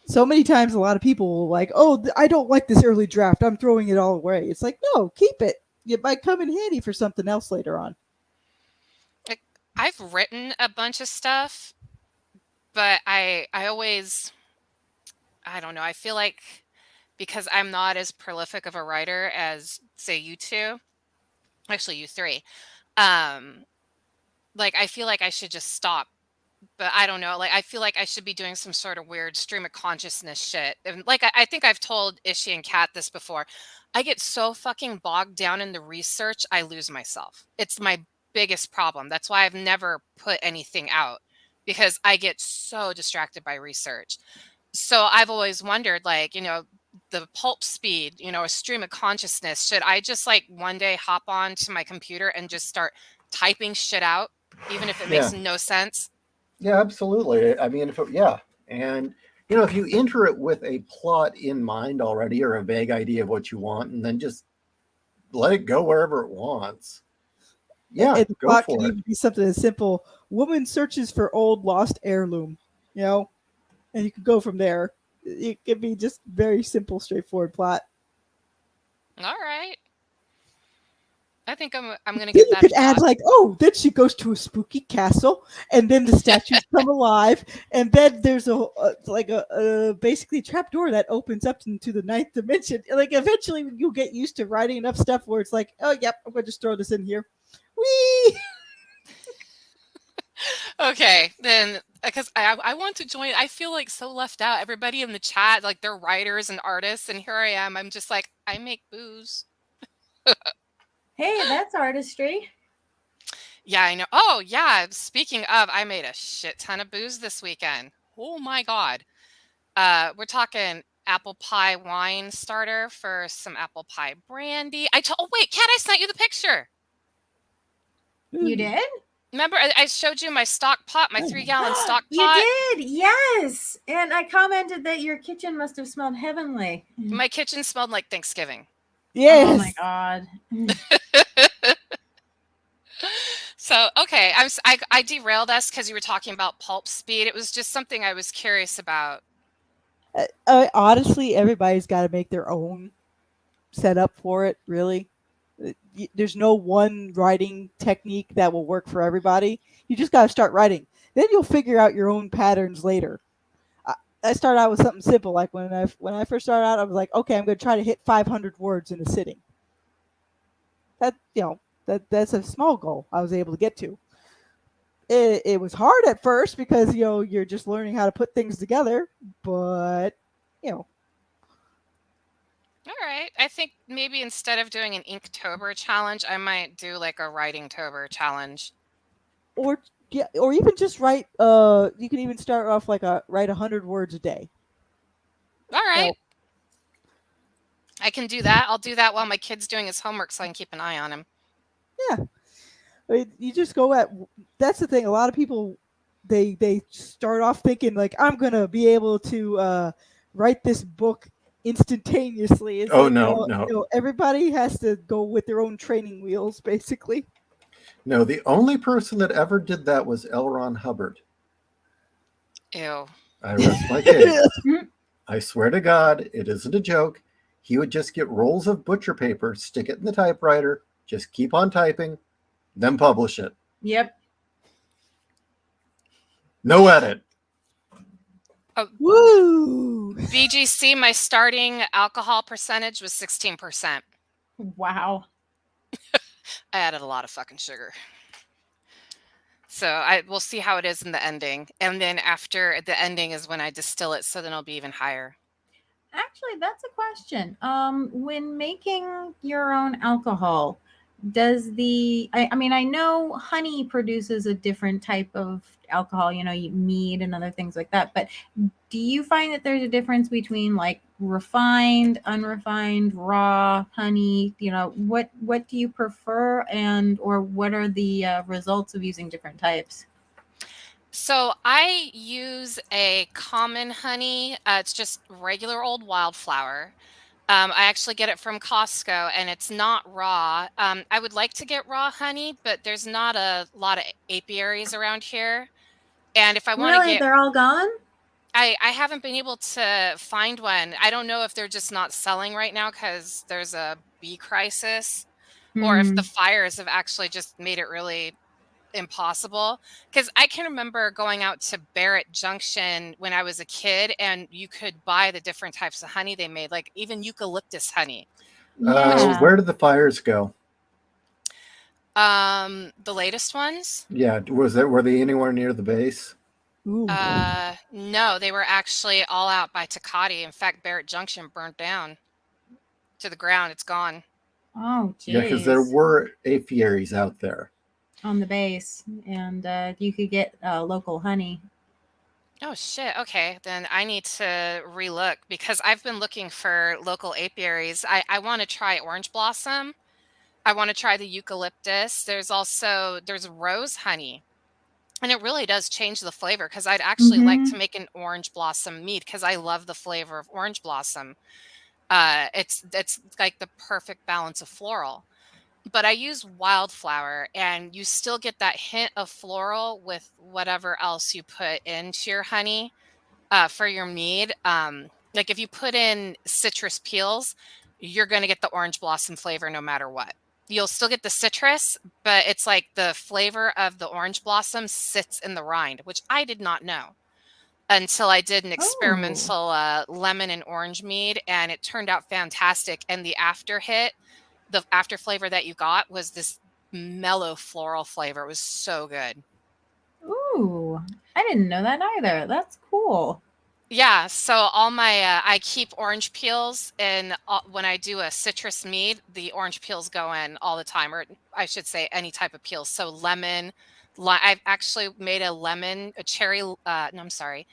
Speaker 9: So many times a lot of people will like, oh, I don't like this early draft, I'm throwing it all away. It's like, no, keep it. It might come in handy for something else later on.
Speaker 8: I've written a bunch of stuff, but I always, I don't know, I feel like because I'm not as prolific of a writer as, say, you two, actually you three, like I feel like I should just stop. But I don't know, like I feel like I should be doing some sort of weird stream of consciousness shit. And like I think I've told Ishi and Kat this before. I get so fucking bogged down in the research, I lose myself. It's my biggest problem. That's why I've never put anything out, because I get so distracted by research. So I've always wondered, like, the pulp speed, a stream of consciousness. Should I just like one day hop on to my computer and just start typing shit out, even if it makes no sense?
Speaker 6: Yeah, absolutely. I mean, and if you enter it with a plot in mind already, or a vague idea of what you want, and then just let it go wherever it wants. Yeah,
Speaker 9: And the
Speaker 6: go
Speaker 9: plot
Speaker 6: for
Speaker 9: can
Speaker 6: it.
Speaker 9: even be something as simple: woman searches for old lost heirloom, and you can go from there. It can be just very simple, straightforward plot.
Speaker 8: All right. I think I'm going to
Speaker 9: Then
Speaker 8: give
Speaker 9: you
Speaker 8: that
Speaker 9: could
Speaker 8: a
Speaker 9: add
Speaker 8: shot.
Speaker 9: like, oh, then she goes to a spooky castle, and then the statues come alive, and then there's a basically trap door that opens up into the ninth dimension. Like eventually you'll get used to writing enough stuff where it's like, oh, yep, I'm going to just throw this in here. Whee!
Speaker 8: Okay, then because I want to join. I feel like so left out. Everybody in the chat, like they're writers and artists, and here I am. I'm just like, I make booze.
Speaker 7: Hey, that's artistry.
Speaker 8: Yeah, I know. Oh, yeah. Speaking of, I made a shit ton of booze this weekend. Oh my God. We're talking apple pie wine starter for some apple pie brandy. Oh wait, Kat, I sent you the picture.
Speaker 7: You did?
Speaker 8: Remember, I showed you my stock pot, my 3-gallon stock
Speaker 7: You
Speaker 8: pot.
Speaker 7: did, yes. And I commented that your kitchen must have smelled heavenly.
Speaker 8: My kitchen smelled like Thanksgiving.
Speaker 7: Oh my
Speaker 9: Yes.
Speaker 7: God.
Speaker 8: So, okay, I derailed us because you were talking about pulp speed. It was just something I was curious about.
Speaker 9: Honestly, everybody's got to make their own setup for it. Really, there's no one writing technique that will work for everybody. You just got to start writing. Then you'll figure out your own patterns later. I started out with something simple, like when I first started out, I was like, okay, I'm going to try to hit 500 words in a sitting. That's a small goal I was able to get to. It was hard at first because you're just learning how to put things together, but you know
Speaker 8: All right. I think maybe instead of doing an Inktober challenge, I might do like a Writingtober challenge.
Speaker 9: or yeah, or even just write. You can even start off like write 100 words a day.
Speaker 8: All right.
Speaker 9: So,
Speaker 8: I can do that. I'll do that while my kid's doing his homework so I can keep an eye on him.
Speaker 9: yeah, I mean, you just go at. That's the thing. A lot of people they start off thinking like I'm gonna be able to write this book instantaneously. It's
Speaker 6: Oh,
Speaker 9: like
Speaker 6: no.
Speaker 9: everybody has to go with their own training wheels, basically.
Speaker 6: No, the only person that ever did that was L. Ron Hubbard.
Speaker 8: Ew.
Speaker 6: I rest my case. I swear to God, it isn't a joke. He would just get rolls of butcher paper, stick it in the typewriter, just keep on typing, then publish it.
Speaker 7: Yep.
Speaker 6: No edit.
Speaker 9: Woo!
Speaker 8: BGC, my starting alcohol percentage was 16%.
Speaker 7: Wow.
Speaker 8: I added a lot of fucking sugar. So we'll see how it is in the ending. And then after the ending is when I distill it, so then it'll be even higher.
Speaker 7: Actually, that's a question. When making your own alcohol, does I mean, I know honey produces a different type of alcohol, mead and other things like that, but do you find that there's a difference between like refined, unrefined, raw honey? What do you prefer, or what are the results of using different types?
Speaker 8: So I use a common honey. It's just regular old wildflower. I actually get it from Costco, and it's not raw. I would like to get raw honey, but there's not a lot of apiaries around here. And if I want to
Speaker 7: Really, they're all gone?
Speaker 8: I haven't been able to find one. I don't know if they're just not selling right now because there's a bee crisis, or if the fires have actually just made it really impossible. Because I can remember going out to Barrett Junction when I was a kid, and you could buy the different types of honey they made, like even eucalyptus honey.
Speaker 7: Yeah.
Speaker 6: Where did the fires go?
Speaker 8: The latest ones?
Speaker 6: Yeah, were they anywhere near the base?
Speaker 9: Ooh.
Speaker 8: No, they were actually all out by Tecate. In fact, Barrett Junction burnt down to the ground. It's gone.
Speaker 7: Oh, geez.
Speaker 6: Yeah, because there were apiaries out there.
Speaker 7: On the base, and you could get local honey.
Speaker 8: Oh shit. Okay, then I need to relook because I've been looking for local apiaries. I want to try orange blossom. I want to try the eucalyptus. There's rose honey. And it really does change the flavor because I'd actually like to make an orange blossom mead because I love the flavor of orange blossom. It's like the perfect balance of floral. But I use wildflower, and you still get that hint of floral with whatever else you put into your honey for your mead. Like if you put in citrus peels, you're going to get the orange blossom flavor no matter what. You'll still get the citrus, but it's like the flavor of the orange blossom sits in the rind, which I did not know until I did an experimental lemon and orange mead, and it turned out fantastic. And the after flavor that you got was this mellow floral flavor. It was so good.
Speaker 7: Ooh, I didn't know that either. That's cool.
Speaker 8: Yeah, so all my I keep orange peels, and when I do a citrus mead, the orange peels go in all the time, or I should say any type of peels. So lemon, I've actually made a cherry. No, I'm sorry,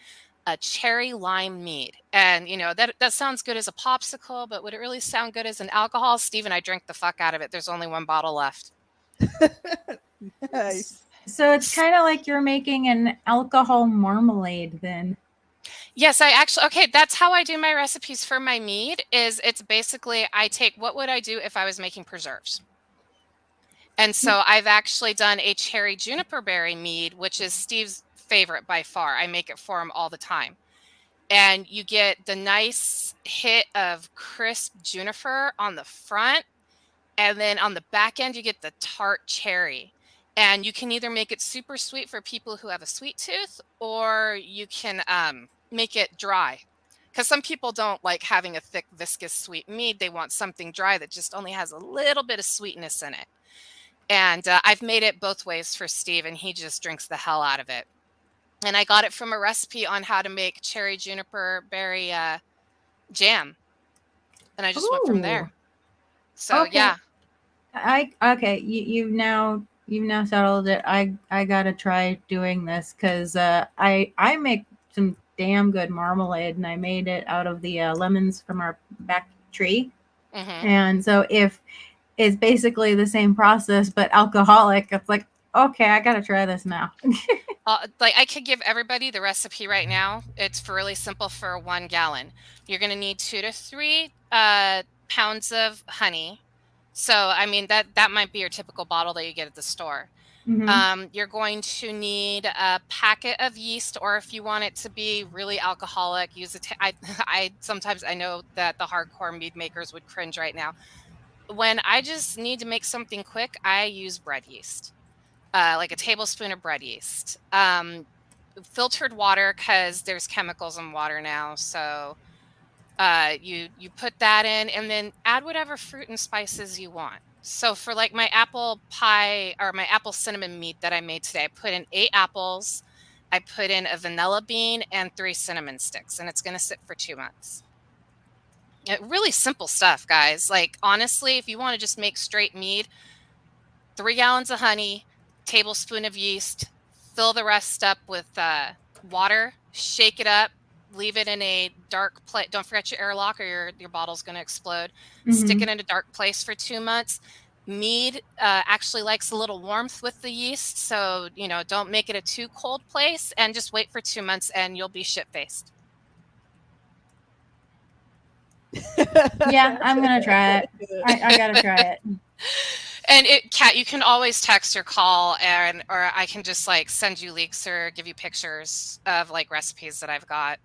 Speaker 8: a cherry lime mead, and that sounds good as a popsicle, but would it really sound good as an alcohol? Steven, I drank the fuck out of it. There's only one bottle left.
Speaker 9: Nice.
Speaker 7: So it's kind of like you're making an alcohol marmalade then.
Speaker 8: Yes, okay, that's how I do my recipes for my mead. It's basically I take what would I do if I was making preserves. And so I've actually done a cherry juniper berry mead, which is Steve's favorite by far. I make it for him all the time. And you get the nice hit of crisp juniper on the front, and then on the back end, you get the tart cherry. And you can either make it super sweet for people who have a sweet tooth, or you can make it dry. Because some people don't like having a thick, viscous, sweet mead. They want something dry that just only has a little bit of sweetness in it. And I've made it both ways for Steve, and he just drinks the hell out of it. And I got it from a recipe on how to make cherry juniper berry jam. And I just went from
Speaker 7: Ooh.
Speaker 8: there. So
Speaker 7: Okay.
Speaker 8: yeah.
Speaker 7: You've now settled it. I gotta try doing this because I make some damn good marmalade, and I made it out of the lemons from our back tree.
Speaker 8: Mm-hmm.
Speaker 7: And so if it's basically the same process but alcoholic, it's like, okay, I gotta try this now.
Speaker 8: Like I could give everybody the recipe right now. It's really simple for 1 gallon. You're going to need 2 to 3 pounds of honey. So I mean that might be your typical bottle that you get at the store.
Speaker 7: Mhm.
Speaker 8: You're going to need a packet of yeast, or if you want it to be really alcoholic, use I sometimes I know that the hardcore mead makers would cringe right now. When I just need to make something quick, I use bread yeast. Like a tablespoon of bread yeast. Filtered water, because there's chemicals in water now. So you put that in, and then add whatever fruit and spices you want. So for like my apple pie or my apple cinnamon mead that I made today, I put in 8 apples. I put in a vanilla bean and 3 cinnamon sticks, and it's going to sit for 2 months. Really simple stuff, guys. Like honestly, if you want to just make straight mead, 3 gallons of honey, tablespoon of yeast, fill the rest up with water, shake it up, leave it in a dark place. Don't forget your airlock, or your bottle's going to explode. Stick it
Speaker 7: Mhm.
Speaker 8: in a dark place for 2 months. Mead actually likes a little warmth with the yeast, so don't make it a too cold place, and just wait for 2 months and you'll be shit-faced.
Speaker 7: Yeah, I'm gonna try it. I gotta try it.
Speaker 8: And Kat, you can always text or call, or I can just like send you leaks or give you pictures of like recipes that I've got.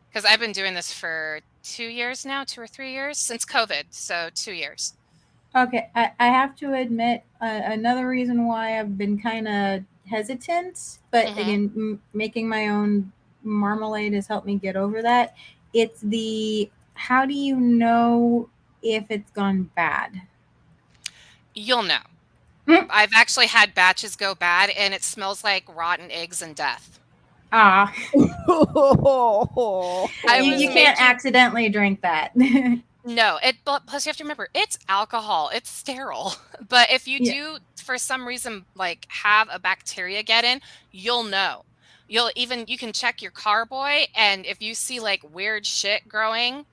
Speaker 8: Because I've been doing this for 2 years now, 2 or 3 years since COVID. So 2 years.
Speaker 7: Okay, I have to admit, another reason why I've been kind of hesitant, but
Speaker 8: Hmm.
Speaker 7: again, making my own marmalade has helped me get over that. It's the how do you know if it's gone bad?
Speaker 8: You'll know.
Speaker 7: Mm.
Speaker 8: I've actually had batches go bad, and it smells like rotten eggs and death.
Speaker 7: Ah,
Speaker 8: I
Speaker 7: you,
Speaker 8: was
Speaker 7: you can't
Speaker 8: making
Speaker 7: accidentally drink that.
Speaker 8: No, but plus you have to remember it's alcohol. It's sterile. But if you
Speaker 7: Yeah.
Speaker 8: do for some reason like have a bacteria get in, you'll know. You can check your carboy, and if you see like weird shit growing,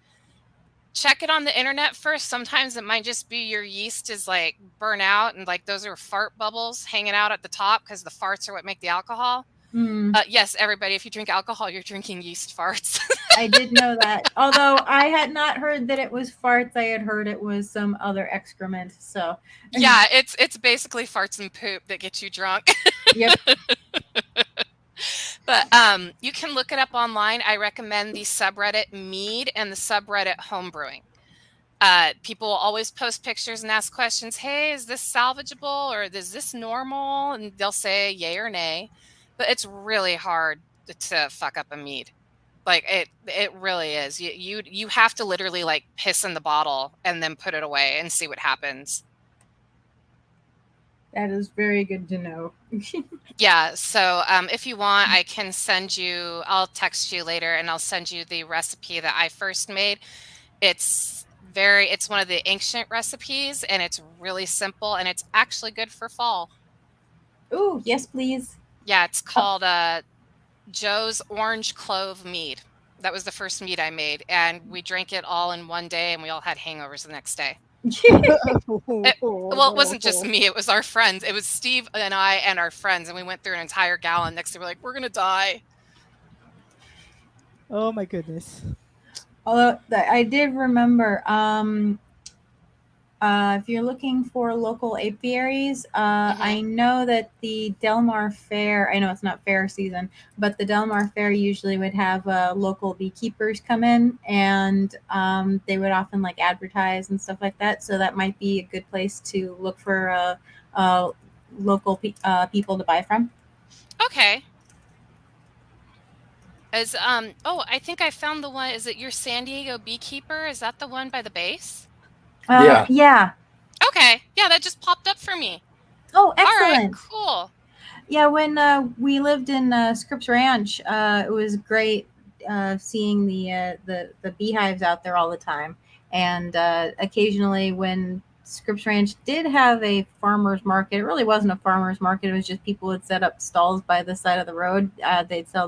Speaker 8: check it on the internet first. Sometimes it might just be your yeast is like burn out, and like those are fart bubbles hanging out at the top because the farts are what make the alcohol.
Speaker 7: Mm,
Speaker 8: Yes, everybody, if you drink alcohol, you're drinking yeast farts.
Speaker 7: I did know that. Although I had not heard that it was farts, I had heard it was some other excrement. So,
Speaker 8: Yeah, it's basically farts and poop that get you drunk.
Speaker 7: yep.
Speaker 8: But you can look it up online. I recommend the subreddit Mead and the subreddit Homebrewing. People will always post pictures and ask questions. Hey, is this salvageable, or is this normal? And they'll say yay or nay. But it's really hard to fuck up a mead. Like it really is. You have to literally like piss in the bottle and then put it away and see what happens.
Speaker 7: That is very good to know.
Speaker 8: Yeah, so if you want, I can send you, I'll text you later and I'll send you the recipe that I first made. It's one of the ancient recipes and it's really simple and it's actually good for fall.
Speaker 7: Ooh, yes, please.
Speaker 8: Yeah, it's
Speaker 7: Oh.
Speaker 8: called Joe's Orange Clove Mead. That was the first mead I made, and we drank it all in one day, and we all had hangovers the next day. Well, it wasn't just me; it was our friends. It was Steve and I and our friends, and we went through an entire gallon. Next day, we're like, "We're gonna die."
Speaker 9: Oh my goodness.
Speaker 7: Although I did remember, if you're looking for local apiaries, I know that the Delmar Fair, I know it's not fair season, but the Delmar Fair usually would have local beekeepers come in and they would often like advertise and stuff like that. So that might be a good place to look for local people to buy from.
Speaker 8: Okay. I think I found the one. Is it your San Diego Beekeeper? Is that the one by the base?
Speaker 6: Yeah.
Speaker 7: Yeah.
Speaker 8: Okay. Yeah, that just popped up for me.
Speaker 7: Oh,
Speaker 8: All right,
Speaker 7: excellent.
Speaker 8: cool.
Speaker 7: Yeah, when we lived in Scripps Ranch, it was great seeing the beehives out there all the time. And occasionally, when Scripps Ranch did have a farmers market, it really wasn't a farmers market. It was just people would set up stalls by the side of the road. They'd sell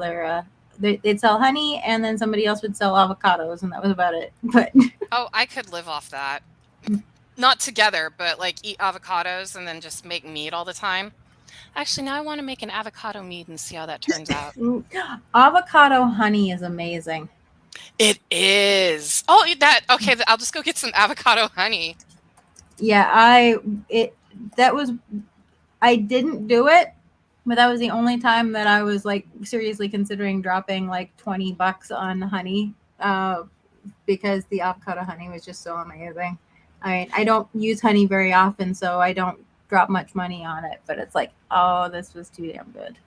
Speaker 7: they'd sell honey, and then somebody else would sell avocados, and that was about it. But
Speaker 8: Oh, I could live off that. Not together, but like eat avocados and then just make mead all the time. Actually, now I want to make an avocado mead and see how that turns out.
Speaker 7: ooh, avocado honey is amazing.
Speaker 8: It is. Oh, okay, I'll just go get some avocado honey.
Speaker 7: Yeah, that was I didn't do it, but that was the only time that I was like seriously considering dropping like $20 on honey, because the avocado honey was just so amazing. I mean, I don't use honey very often, so I don't drop much money on it, but it's like, oh, this was too damn good.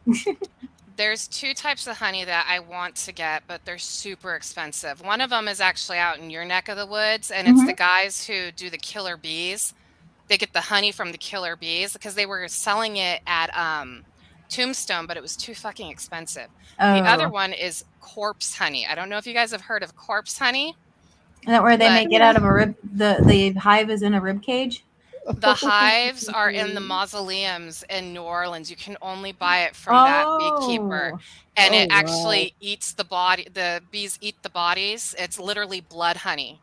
Speaker 8: There's two types of honey that I want to get, but they're super expensive. One of them is actually out in your neck of the woods, and it's the
Speaker 7: Mhm.
Speaker 8: guys who do the killer bees. They get the honey from the killer bees because they were selling it at Tombstone, but it was too fucking expensive. The other
Speaker 7: Oh,
Speaker 8: one is corpse honey. I don't know if you guys have heard of corpse honey,
Speaker 7: is that where they
Speaker 8: but
Speaker 7: make it out of a rib? The hive is in a rib cage.
Speaker 8: the hives are in the mausoleums in New Orleans. You can only buy it from that beekeeper,
Speaker 7: Oh,
Speaker 8: and
Speaker 9: Oh
Speaker 8: it
Speaker 9: wow.
Speaker 8: actually eats the body. The bees eat the bodies. It's literally blood honey.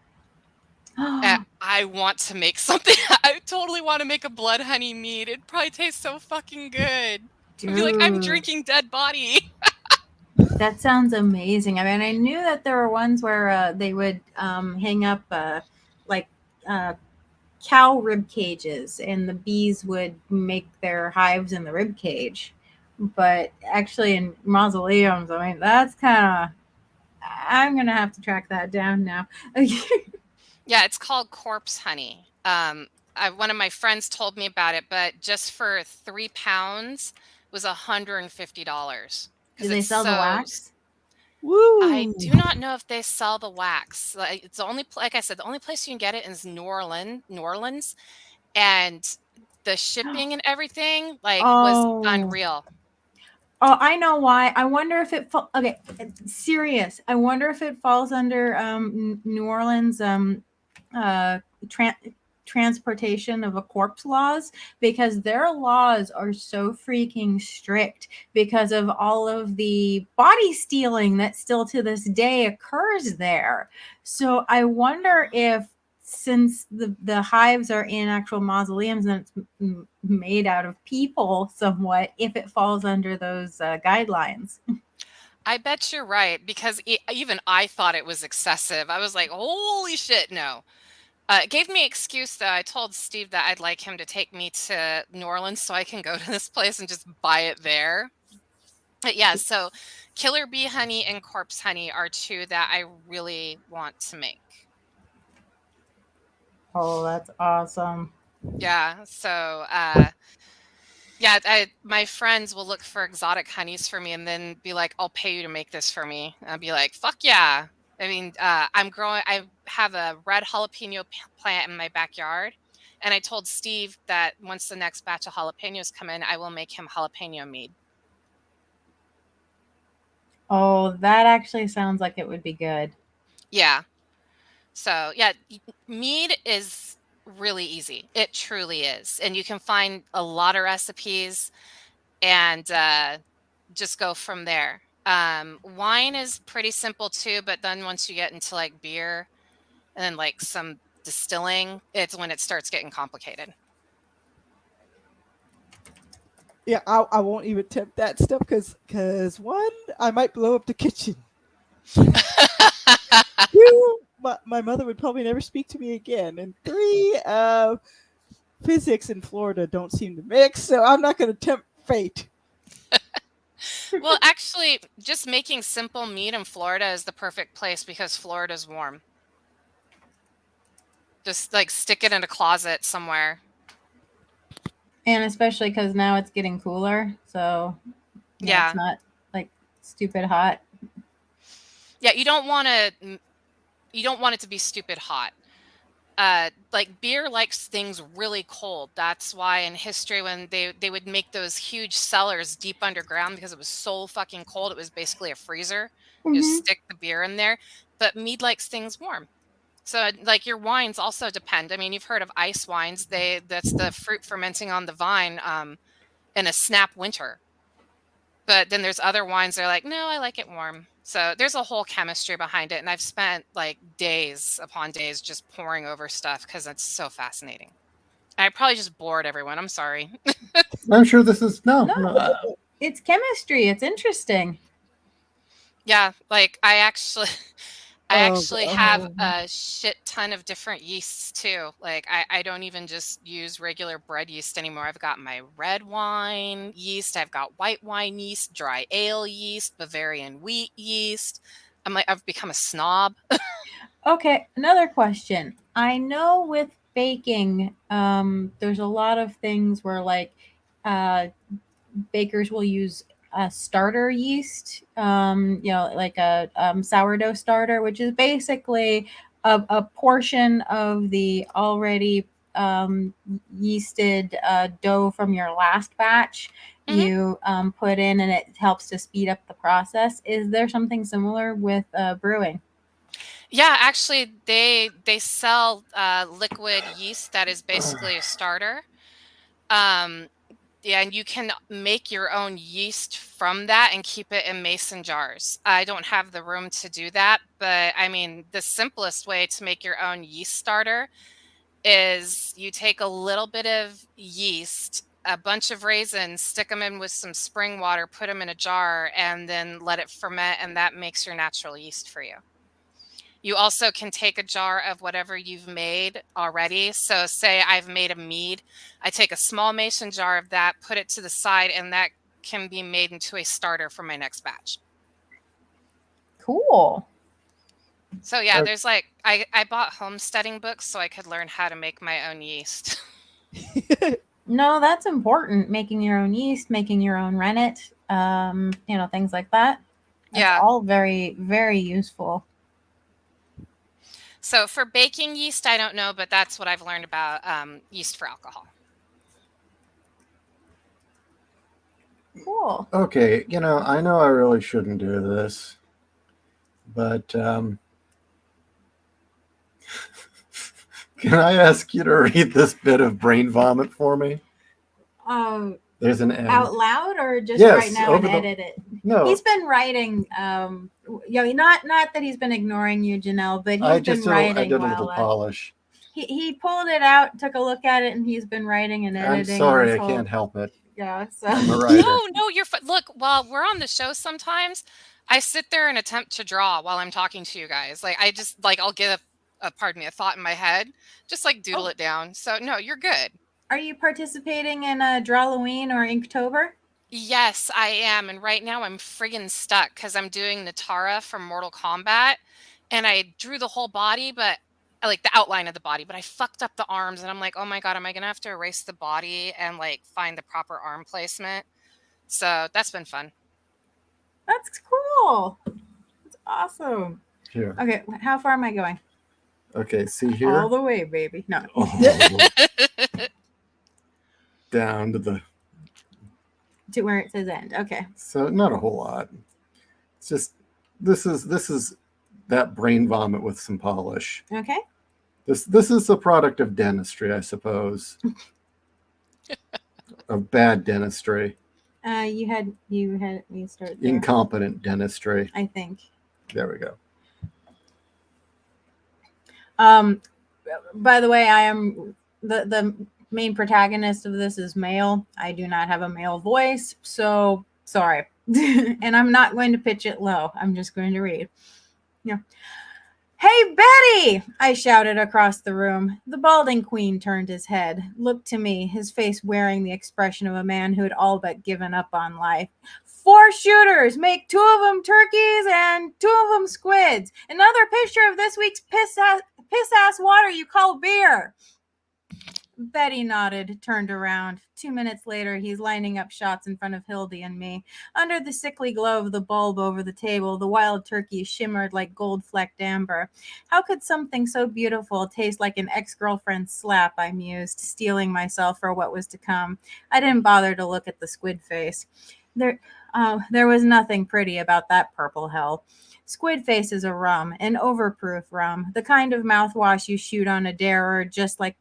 Speaker 8: I want to make something. I totally want to make a blood honey mead. It'd probably taste so fucking good. I'd be like, I'm
Speaker 7: dude.
Speaker 8: drinking dead body.
Speaker 7: That sounds amazing. I mean, I knew that there were ones where they would hang up like uh, cow rib cages, and the bees would make their hives in the rib cage. But actually, in mausoleums, I mean, that's kind of. I'm gonna have to track that down now.
Speaker 8: Yeah, it's called corpse honey. One of my friends told me about it, but just for 3 pounds was $150
Speaker 7: Do
Speaker 8: because
Speaker 7: they
Speaker 8: it's
Speaker 7: sell the
Speaker 8: so.
Speaker 7: wax?
Speaker 8: I
Speaker 9: Woo!
Speaker 8: do not know if they sell the wax. Like, it's the only, like I said, the only place you can get it is New Orleans, and the shipping and everything like was
Speaker 7: Oh,
Speaker 8: unreal.
Speaker 7: oh, I know why. I wonder if it okay, serious. I wonder if it falls under New Orleans uh tran transportation of a corpse laws, because their laws are so freaking strict because of all of the body stealing that still to this day occurs there. So I wonder if, since the hives are in actual mausoleums and it's made out of people somewhat, if it falls under those guidelines.
Speaker 8: I bet you're right because even I thought it was excessive. I was like, "Holy shit, no." It gave me excuse though. I told Steve that I'd like him to take me to New Orleans so I can go to this place and just buy it there. But yeah, so killer bee honey and corpse honey are two that I really want to make.
Speaker 7: Oh, that's awesome.
Speaker 8: Yeah, so yeah, my friends will look for exotic honeys for me and then be like, "I'll pay you to make this for me." And I'll be like, "Fuck yeah." I mean, I have a red jalapeno plant in my backyard, And I told Steve that once the next batch of jalapenos come in, I will make him jalapeno mead.
Speaker 7: Oh, that actually sounds like it would be good.
Speaker 8: Yeah. So yeah, mead is really easy. It truly is. And you can find a lot of recipes and just go from there. Wine is pretty simple too, but then once you get into like beer and then like some distilling, it's when it starts getting complicated.
Speaker 9: Yeah, I won't even attempt that stuff because one, I might blow up the kitchen. Two, my mother would probably never speak to me again. And three, physics in Florida don't seem to mix, so I'm not going to tempt fate.
Speaker 8: Well, actually, just making simple meat in Florida is the perfect place because Florida's warm. Just like stick it in a closet somewhere.
Speaker 7: And especially because now it's getting cooler, so
Speaker 8: Yeah.
Speaker 7: it's not like stupid hot.
Speaker 8: Yeah, you don't want it to be stupid hot. Like beer likes things really cold. That's why in history when they would make those huge cellars deep underground because it was so fucking cold, it was basically a freezer. You just stick the beer in there. But mead likes things warm. So like your wines also depend. I mean, you've heard of ice wines. That's the fruit fermenting on the vine in a snap winter. But then there's other wines that are like, no, I like it warm. So there's a whole chemistry behind it. And I've spent like days upon days just poring over stuff because it's so fascinating. I probably just bored everyone. I'm sorry.
Speaker 6: I'm sure this is
Speaker 7: No, it's chemistry. It's interesting.
Speaker 8: Yeah, like I actually have
Speaker 9: Oh.
Speaker 8: a shit ton of different yeasts too. Like I don't even just use regular bread yeast anymore. I've got my red wine yeast, I've got white wine yeast, dry ale yeast, Bavarian wheat yeast. I've become a snob.
Speaker 7: Okay, another question. I know with baking, there's a lot of things where like bakers will use a starter yeast, like a sourdough starter, which is basically a portion of the already yeasted dough from your last batch you put in, and it helps to speed up the process. Is there something similar with brewing?
Speaker 8: Yeah, actually they sell liquid yeast that is basically a starter. Um Yeah, and you can make your own yeast from that and keep it in mason jars. I don't have the room to do that, but I mean, the simplest way to make your own yeast starter is you take a little bit of yeast, a bunch of raisins, stick them in with some spring water, put them in a jar, and then let it ferment, and that makes your natural yeast for you. You also can take a jar of whatever you've made already. So say I've made a mead. I take a small mason jar of that, put it to the side, and that can be made into a starter for my next batch.
Speaker 7: Cool.
Speaker 8: So yeah, there's like I bought homesteading books so I could learn how to make my own yeast.
Speaker 7: No, that's important. Making your own yeast, making your own rennet, things like that. That's
Speaker 8: Yeah.
Speaker 7: all very, very useful.
Speaker 8: So for baking yeast, I don't know, but that's what I've learned about yeast for alcohol.
Speaker 7: Cool.
Speaker 6: Okay, I know I really shouldn't do this, but can I ask you to read this bit of brain vomit for me? There's an end.
Speaker 7: Out loud or just
Speaker 6: Yes,
Speaker 7: right now and
Speaker 6: over the-
Speaker 7: edit it?
Speaker 6: No,
Speaker 7: He's been writing. Not that he's been ignoring you, Janelle, but
Speaker 6: I
Speaker 7: he's been
Speaker 6: did a
Speaker 7: writing
Speaker 6: little
Speaker 7: while
Speaker 6: polish.
Speaker 7: he pulled it out, took a look at it, and he's been writing and
Speaker 6: I'm
Speaker 7: editing.
Speaker 6: sorry,
Speaker 7: this
Speaker 6: I
Speaker 7: whole-
Speaker 6: can't help it.
Speaker 7: Yeah, so
Speaker 6: I'm a writer.
Speaker 8: No, you're fine. Look, while we're on the show sometimes, I sit there and attempt to draw while I'm talking to you guys. Like I just like I'll get a thought in my head, just like doodle it down. So no, you're good.
Speaker 7: Are you participating in Drawloween or Inktober?
Speaker 8: Yes, I am. And right now I'm friggin' stuck because I'm doing Natara from Mortal Kombat. And I drew the whole body, but I like the outline of the body, but I fucked up the arms. And I'm like, oh my God, am I going to have to erase the body and like find the proper arm placement? So that's been fun.
Speaker 7: That's cool. That's awesome.
Speaker 6: Here.
Speaker 7: Okay, how far am I going?
Speaker 6: Okay, see here.
Speaker 7: All the way, baby. No.
Speaker 6: Oh, down to the.
Speaker 7: To where it says end. Okay.
Speaker 6: So not a whole lot. It's just this is that brain vomit with some polish.
Speaker 7: Okay.
Speaker 6: This is the product of dentistry, I suppose. Of bad dentistry.
Speaker 7: You had me start there.
Speaker 6: Incompetent dentistry.
Speaker 7: I think.
Speaker 6: There we go.
Speaker 7: By the way, I am the main protagonist of this is male. I do not have a male voice, so sorry. And I'm not going to pitch it low. I'm just going to read. Yeah. Hey, Betty! I shouted across the room. The balding queen turned his head, looked to me, his face wearing the expression of a man who had all but given up on life. 4 shooters! Make 2 of them turkeys and 2 of them squids. Another picture of this week's piss-ass water you call beer. Betty nodded, turned around. 2 minutes later, he's lining up shots in front of Hildy and me. Under the sickly glow of the bulb over the table, the wild turkey shimmered like gold-flecked amber. How could something so beautiful taste like an ex-girlfriend's slap, I mused, steeling myself for what was to come. I didn't bother to look at the squid face. There was nothing pretty about that purple hell. Squid face is a rum, an overproof rum, the kind of mouthwash you shoot on a dare or just like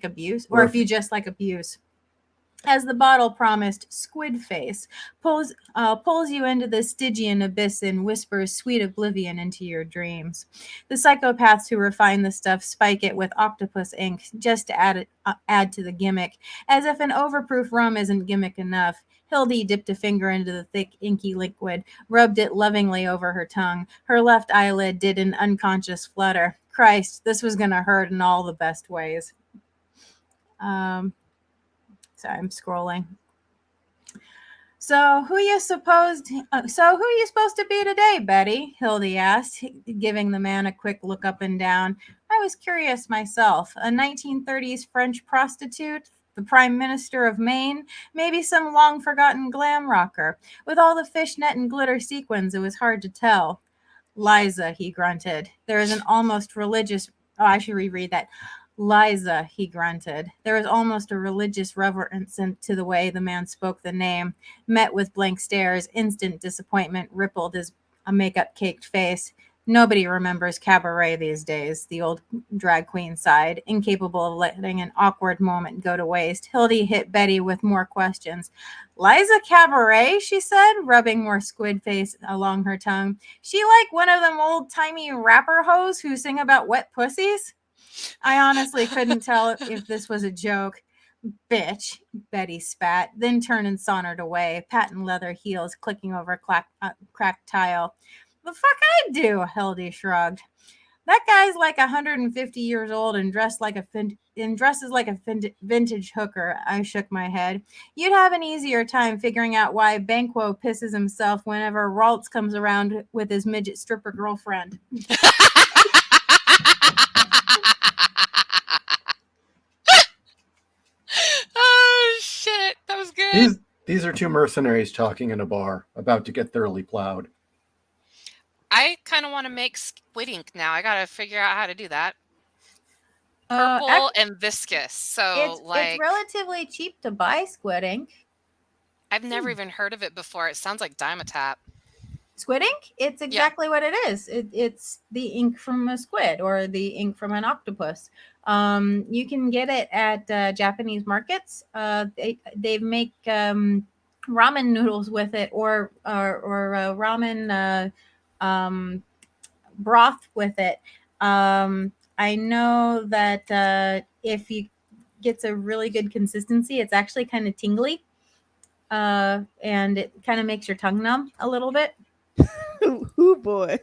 Speaker 7: abuse, or if you just like abuse. As the bottle promised, Squid Face pulls you into the Stygian abyss and whispers sweet oblivion into your dreams. The psychopaths who refine the stuff spike it with octopus ink just to add to the gimmick, as if an overproof rum isn't gimmick enough. Hildy dipped a finger into the thick, inky liquid, rubbed it lovingly over her tongue. Her left eyelid did an unconscious flutter. Christ, this was going to hurt in all the best ways. Sorry, I'm scrolling. So who you supposed to be today, Betty? Hildy asked, giving the man a quick look up and down. I was curious myself. A 1930s French prostitute? The Prime Minister of Maine? Maybe some long-forgotten glam rocker. With all the fishnet and glitter sequins, it was hard to tell. Liza, he grunted. There is an almost religious... Oh, I should reread that. Liza, he grunted. There was almost a religious reverence to the way the man spoke the name. Met with blank stares, instant disappointment rippled his makeup-caked face. Nobody remembers cabaret these days, the old drag queen sighed, incapable of letting an awkward moment go to waste. Hildy hit Betty with more questions. Liza Cabaret, she said, rubbing more squid face along her tongue. She like one of them old-timey rapper hoes who sing about wet pussies? I honestly couldn't tell if this was a joke. Bitch, Betty spat, then turned and sauntered away, patent leather heels clicking over cracked tile. The fuck I do, Hildy shrugged. That guy's like 150 years old and dresses like a vintage hooker. I shook my head. You'd have an easier time figuring out why Banquo pisses himself whenever Raltz comes around with his midget stripper girlfriend.
Speaker 8: Oh shit, that was good.
Speaker 6: These are 2 mercenaries talking in a bar, about to get thoroughly plowed.
Speaker 8: I kind of want to make squid ink now. I gotta figure out how to do that. Purple and viscous. So
Speaker 7: it's relatively cheap to buy squid ink.
Speaker 8: I've never even heard of it before. It sounds like Dimetap.
Speaker 7: Squid ink? It's exactly what it is. It's the ink from a squid or the ink from an octopus. You can get it at Japanese markets. They make ramen noodles with it or ramen broth with it. I know that if you gets a really good consistency, it's actually kind of tingly, and it kind of makes your tongue numb a little bit.
Speaker 9: Oh boy.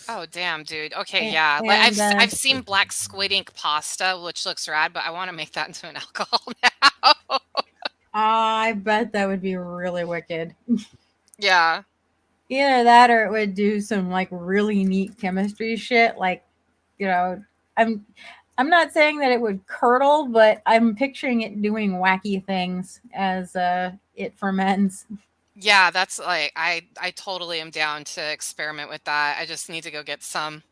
Speaker 8: Oh damn, dude. Okay, yeah. Like I've seen black squid ink pasta, which looks rad, but I want to make that into an alcohol now.
Speaker 7: I bet that would be really wicked.
Speaker 8: Yeah.
Speaker 7: Either that or it would do some like really neat chemistry shit. Like, you know, I'm not saying that it would curdle, but I'm picturing it doing wacky things as it ferments.
Speaker 8: Yeah, that's like I totally am down to experiment with that. I just need to go get some.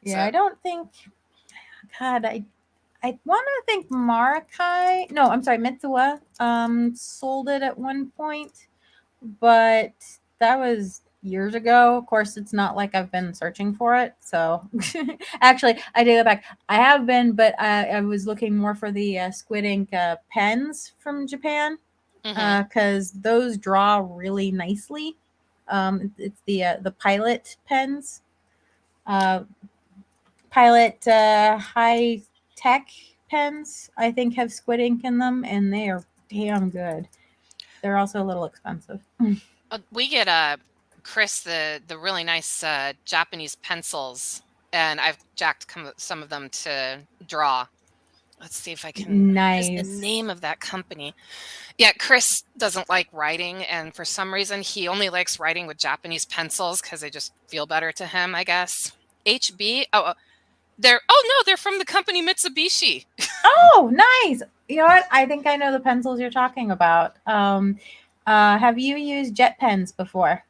Speaker 7: Yeah,
Speaker 8: So
Speaker 7: I don't think. God, I want to think Marakai. No, I'm sorry, Mitsuwa. Sold it at one point, but that was years ago. Of course, it's not like I've been searching for it. So, actually, I take that back. I have been, but I was looking more for the Squid Ink pens from Japan
Speaker 8: mhm.
Speaker 7: because those draw really nicely. It's the Pilot pens. Uh, Pilot high tech pens, I think, have squid ink in them, and they are damn good. They're also a little expensive.
Speaker 8: We get Chris the really nice Japanese pencils, and I've jacked some of them to draw. Let's see if I can. What is the
Speaker 7: Nice.
Speaker 8: name of that company? Yeah, Chris doesn't like writing, and for some reason, he only likes writing with Japanese pencils because they just feel better to him, I guess. HB? Oh, they're from the company Mitsubishi.
Speaker 7: Oh, nice. You know what? I think I know the pencils you're talking about. Have you used Jet Pens before?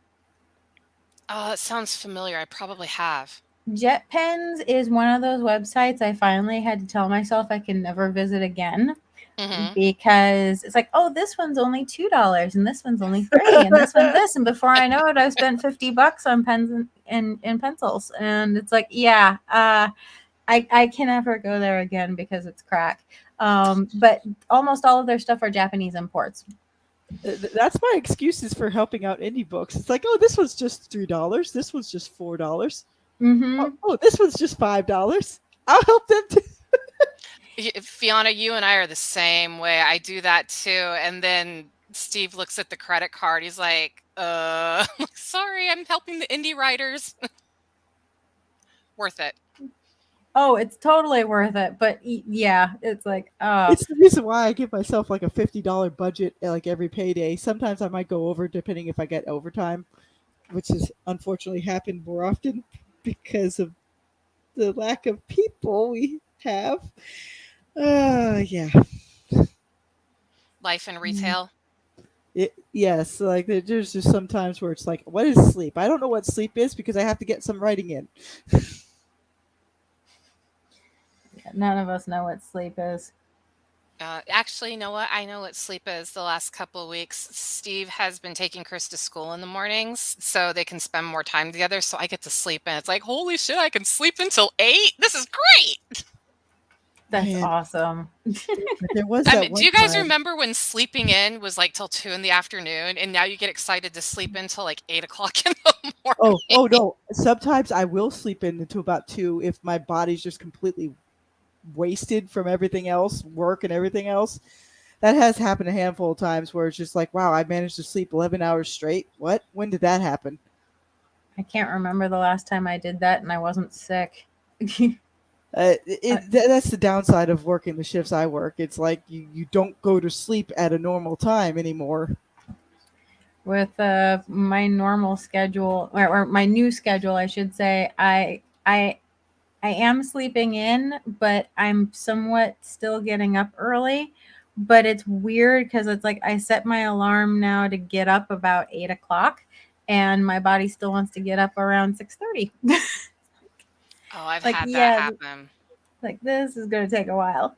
Speaker 8: Oh, it sounds familiar. I probably have.
Speaker 7: Jet Pens is one of those websites I finally had to tell myself I can never visit again
Speaker 8: Hmm.
Speaker 7: because it's like, oh, this one's only $2 and this one's only 3 and this one's this. And before I know it, I've spent $50 on pens and pencils. And it's like, yeah, I can never go there again because it's crack. But almost all of their stuff are Japanese imports.
Speaker 9: That's my excuses for helping out indie books. It's like, oh, this one's just $3. This one's just $4.
Speaker 7: Mm-hmm.
Speaker 9: Oh, this one's just $5. I'll help them too.
Speaker 8: Fiona, you and I are the same way. I do that too. And then Steve looks at the credit card. He's like, sorry, I'm helping the indie writers. Worth it.
Speaker 7: Oh, it's totally worth it. But yeah, it's like,
Speaker 9: It's the reason why I give myself like a $50 budget like every payday. Sometimes I might go over depending if I get overtime, which has unfortunately happened more often because of the lack of people we have. Yeah.
Speaker 8: Life in
Speaker 7: mm,
Speaker 8: retail.
Speaker 9: Yes, like there's just some times where it's like, what is sleep? I don't know what sleep is because I have to get some writing in.
Speaker 7: none of us know what sleep is.
Speaker 8: Actually, you know what? I know what sleep is the last couple of weeks. Steve has been taking Chris to school in the mornings so they can spend more time together. So I get to sleep. And it's like, holy shit, I can sleep until 8. This is great.
Speaker 7: That's
Speaker 9: Man,
Speaker 7: awesome.
Speaker 9: but there was
Speaker 8: I
Speaker 9: that
Speaker 8: mean, do
Speaker 9: one
Speaker 8: you guys
Speaker 9: time.
Speaker 8: remember when sleeping in was like till 2 in the afternoon? And now you get excited to sleep until like 8 o'clock in the morning?
Speaker 9: Oh no. Sometimes I will sleep in until about 2 if my body's just completely wasted from everything else, work and everything else. That has happened a handful of times where it's just like, wow, I managed to sleep 11 hours straight. What? When did that happen?
Speaker 7: I can't remember the last time I did that and I wasn't sick.
Speaker 9: That's the downside of working the shifts I work. It's like you don't go to sleep at a normal time anymore.
Speaker 7: With my normal schedule or my new schedule, I should say, I am sleeping in, but I'm somewhat still getting up early. But it's weird because it's like I set my alarm now to get up about 8 o'clock, and my body still wants to get up around 6:30.
Speaker 8: Oh, I've
Speaker 7: Like,
Speaker 8: had that
Speaker 7: yeah,
Speaker 8: happen.
Speaker 7: like this is gonna take a while.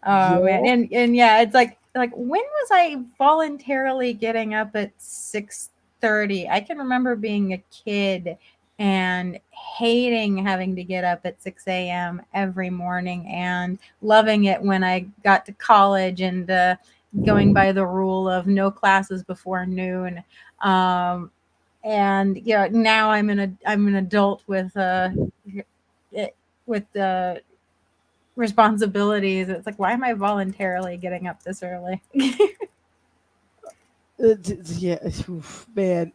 Speaker 7: Oh man,
Speaker 9: Yeah.
Speaker 7: and yeah, it's like when was I voluntarily getting up at 6:30? I can remember being a kid and hating having to get up at 6 a.m. every morning and loving it when I got to college and going by the rule of no classes before noon. Um, and now I'm an adult with with responsibilities. It's like, why am I voluntarily getting up this early?
Speaker 9: Yeah, oof, man.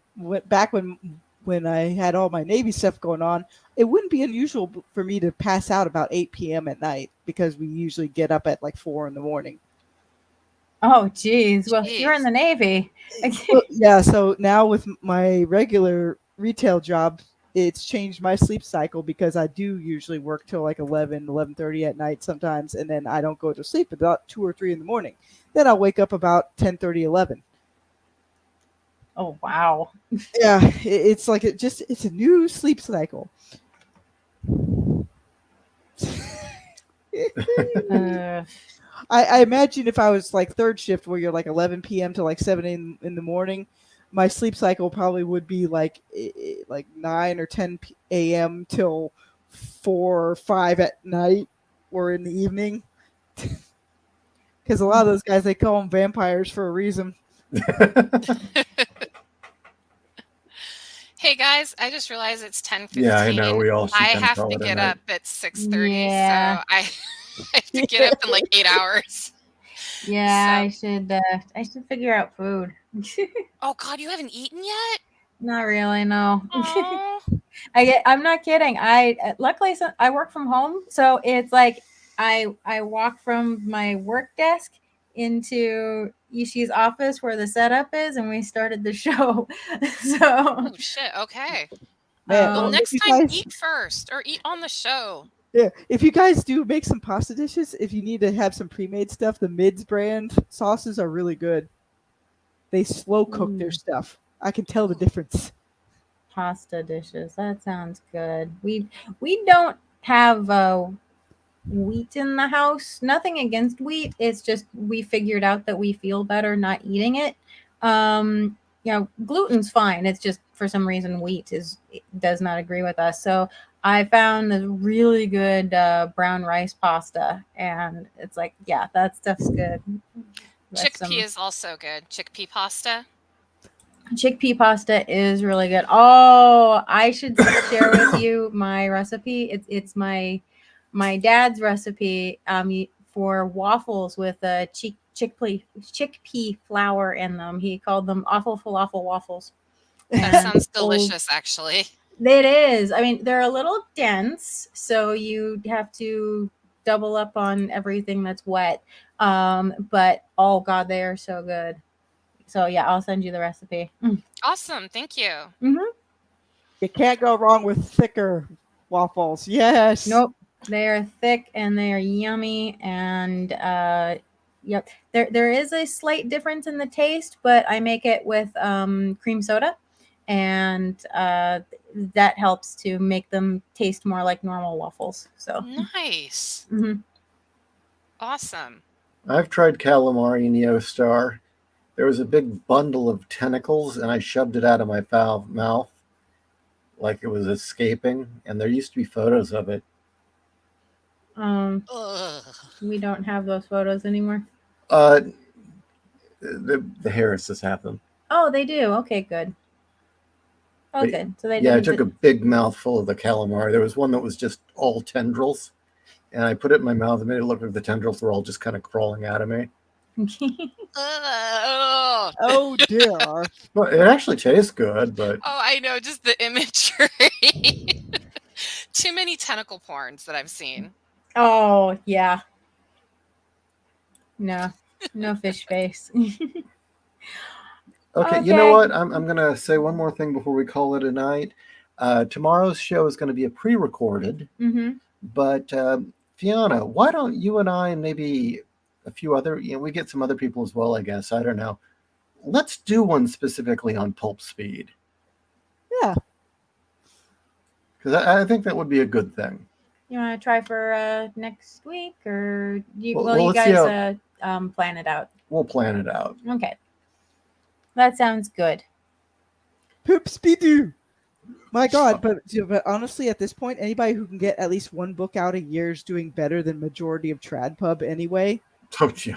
Speaker 9: Back when I had all my Navy stuff going on, it wouldn't be unusual for me to pass out about 8 p.m. at night because we usually get up at like 4 in the morning.
Speaker 7: Oh, geez. Well, you're in
Speaker 8: Jeez.
Speaker 7: the Navy.
Speaker 9: Well, yeah, so now with my regular retail job, it's changed my sleep cycle because I do usually work till like 11:30 at night sometimes, and then I don't go to sleep about 2 or 3 in the morning. Then I'll wake up about 10:30, 11.
Speaker 7: Oh wow.
Speaker 9: Yeah, it's like it's a new sleep cycle.
Speaker 7: Uh,
Speaker 9: I imagine if I was like third shift where you're like 11 p.m. to like 7 in the morning, my sleep cycle probably would be like like 9 or 10 a.m. till 4 or 5 at night or in the evening. Because a lot of those guys, they call them vampires for a reason.
Speaker 8: Hey guys, I just realized it's
Speaker 6: Yeah, I
Speaker 8: 10:15.
Speaker 6: know. We all
Speaker 8: I
Speaker 6: should kind of
Speaker 8: have
Speaker 6: call
Speaker 8: to
Speaker 6: it a
Speaker 8: get
Speaker 6: night.
Speaker 8: up at 6:30, so
Speaker 7: yeah.
Speaker 8: I have to get up in like 8 hours.
Speaker 7: Yeah,
Speaker 8: So,
Speaker 7: I should figure out food.
Speaker 8: oh God, you haven't eaten yet?
Speaker 7: Not really, no.
Speaker 8: Oh,
Speaker 7: I'm not kidding. Luckily I work from home, so it's like I walk from my work desk into Ishi's office where the setup is, and we started the show. So
Speaker 8: oh shit. Okay.
Speaker 9: Man,
Speaker 8: Well,
Speaker 9: if
Speaker 8: next
Speaker 9: you
Speaker 8: time
Speaker 9: guys,
Speaker 8: eat first or eat on the show.
Speaker 9: yeah, if you guys do make some pasta dishes, if you need to have some pre-made stuff, the Mids brand sauces are really good. They slow cook their stuff. I can tell the difference.
Speaker 7: pasta dishes. That sounds good. We don't have wheat in the house. Nothing against wheat. It's just we figured out that we feel better not eating it. Gluten's fine. It's just for some reason wheat does not agree with us. So I found this really good brown rice pasta, and it's like, yeah, that stuff's good. With some
Speaker 8: Chickpea is also good. Chickpea pasta.
Speaker 7: chickpea pasta is really good. Oh, I should share with you my recipe. It's my dad's recipe for waffles with a chickpea flour in them. He called them awful falafel waffles.
Speaker 8: That
Speaker 7: And
Speaker 8: sounds
Speaker 7: oh,
Speaker 8: delicious, actually.
Speaker 7: it is. I mean, they're a little dense, so you have to double up on everything that's wet. But oh god, they are so good. So yeah, I'll send you the recipe.
Speaker 8: Awesome. Thank you.
Speaker 7: Mm-hmm.
Speaker 9: You can't go wrong with thicker waffles. Yes.
Speaker 7: Nope. They are thick and they are yummy, and yep. There is a slight difference in the taste, but I make it with cream soda, and that helps to make them taste more like normal waffles. So
Speaker 8: Nice.
Speaker 7: mhm.
Speaker 8: Awesome.
Speaker 6: I've tried calamari Neo Star. There was a big bundle of tentacles, and I shoved it out of my mouth like it was escaping. And there used to be photos of it.
Speaker 8: Ugh.
Speaker 7: We don't have those photos anymore.
Speaker 6: Uh, the Harrises have them.
Speaker 7: Oh, they do. Okay, good. Oh,
Speaker 6: But
Speaker 7: good. So they
Speaker 6: yeah, I
Speaker 7: didn't.
Speaker 6: took a big mouthful of the calamari. There was one that was just all tendrils, and I put it in my mouth and made it look like the tendrils were all just kind of crawling out of me.
Speaker 8: Ugh.
Speaker 9: Oh dear.
Speaker 6: Well, it actually tastes good, but
Speaker 8: Oh, I know, just the imagery. Too many tentacle porns that I've seen.
Speaker 7: Oh yeah. No, no fish face.
Speaker 6: okay. You know
Speaker 7: Okay.
Speaker 6: what? I'm gonna say one more thing before we call it a night. Tomorrow's show is going to be a pre-recorded,
Speaker 7: Mm-hmm.
Speaker 6: but Fiona, why don't you and I and maybe a few other, we get some other people as well, I guess. I don't know. Let's do one specifically on pulp speed.
Speaker 9: Yeah.
Speaker 6: Because I think that would be a good thing.
Speaker 7: You want to try for next week, or you?
Speaker 6: Well,
Speaker 7: Well, you
Speaker 6: let's see
Speaker 7: guys plan it out.
Speaker 6: We'll plan it out.
Speaker 7: Okay, that sounds good.
Speaker 9: Poop speedoo. My God, but honestly, at this point, anybody who can get at least one book out a year is doing better than majority of trad pub anyway.
Speaker 6: Don't you?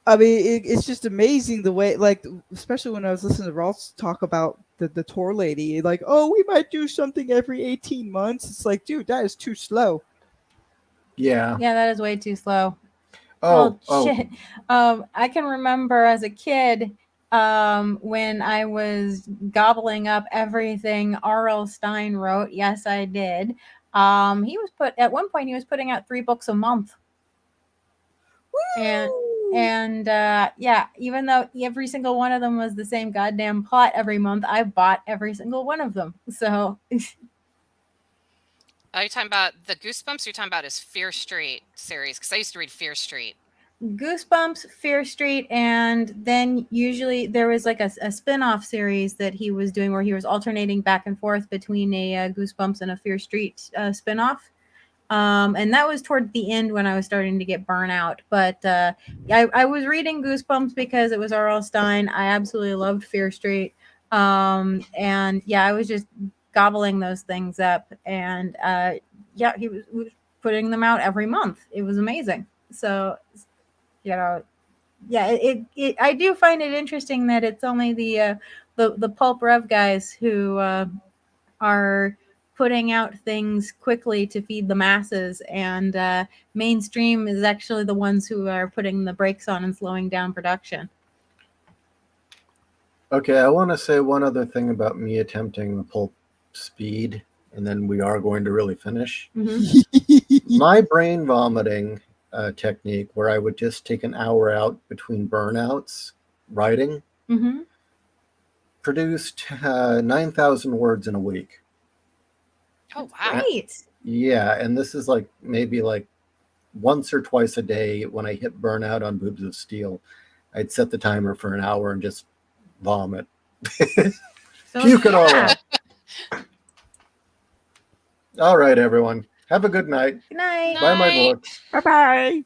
Speaker 9: I mean, it's just amazing the way, like, especially when I was listening to Ross talk about the tour lady, like, oh, we might do something every 18 months. It's like, dude, that is too slow.
Speaker 6: Yeah.
Speaker 7: Yeah, that is way too slow.
Speaker 6: Oh,
Speaker 7: shit. I can remember as a kid when I was gobbling up everything R.L. Stein wrote. Yes, I did. He was at one point he was putting out 3 books a month. And yeah, even though every single one of them was the same goddamn plot every month, I bought every single one of them. So
Speaker 8: Are you talking about the Goosebumps? Or are you talking about his Fear Street series? Because I used to read Fear Street.
Speaker 7: Goosebumps, Fear Street, and then usually there was like a spin-off series that he was doing where he was alternating back and forth between a Goosebumps and a Fear Street spin-off. And that was toward the end when I was starting to get burnout. But I was reading Goosebumps because it was R.L. Stine. I absolutely loved Fear Street. And yeah, I was just gobbling those things up. And yeah, he was putting them out every month. It was amazing. So, you know, yeah, I do find it interesting that it's only the pulp rev guys who are putting out things quickly to feed the masses, and mainstream is actually the ones who are putting the brakes on and slowing down production.
Speaker 6: Okay, I want to say one other thing about me attempting the pulp speed, and then we are going to really finish. My brain vomiting technique, where I would just take an hour out between burnouts writing, produced 9,000 words in a week.
Speaker 8: Oh, wow.
Speaker 7: Great.
Speaker 6: Yeah, and this is like maybe like once or twice a day when I hit burnout on Boobs of Steel. I'd set the timer for an hour and just vomit. Puke it all out. All right, everyone. Have a good night.
Speaker 7: Good night.
Speaker 6: Buy my books.
Speaker 9: Bye-bye.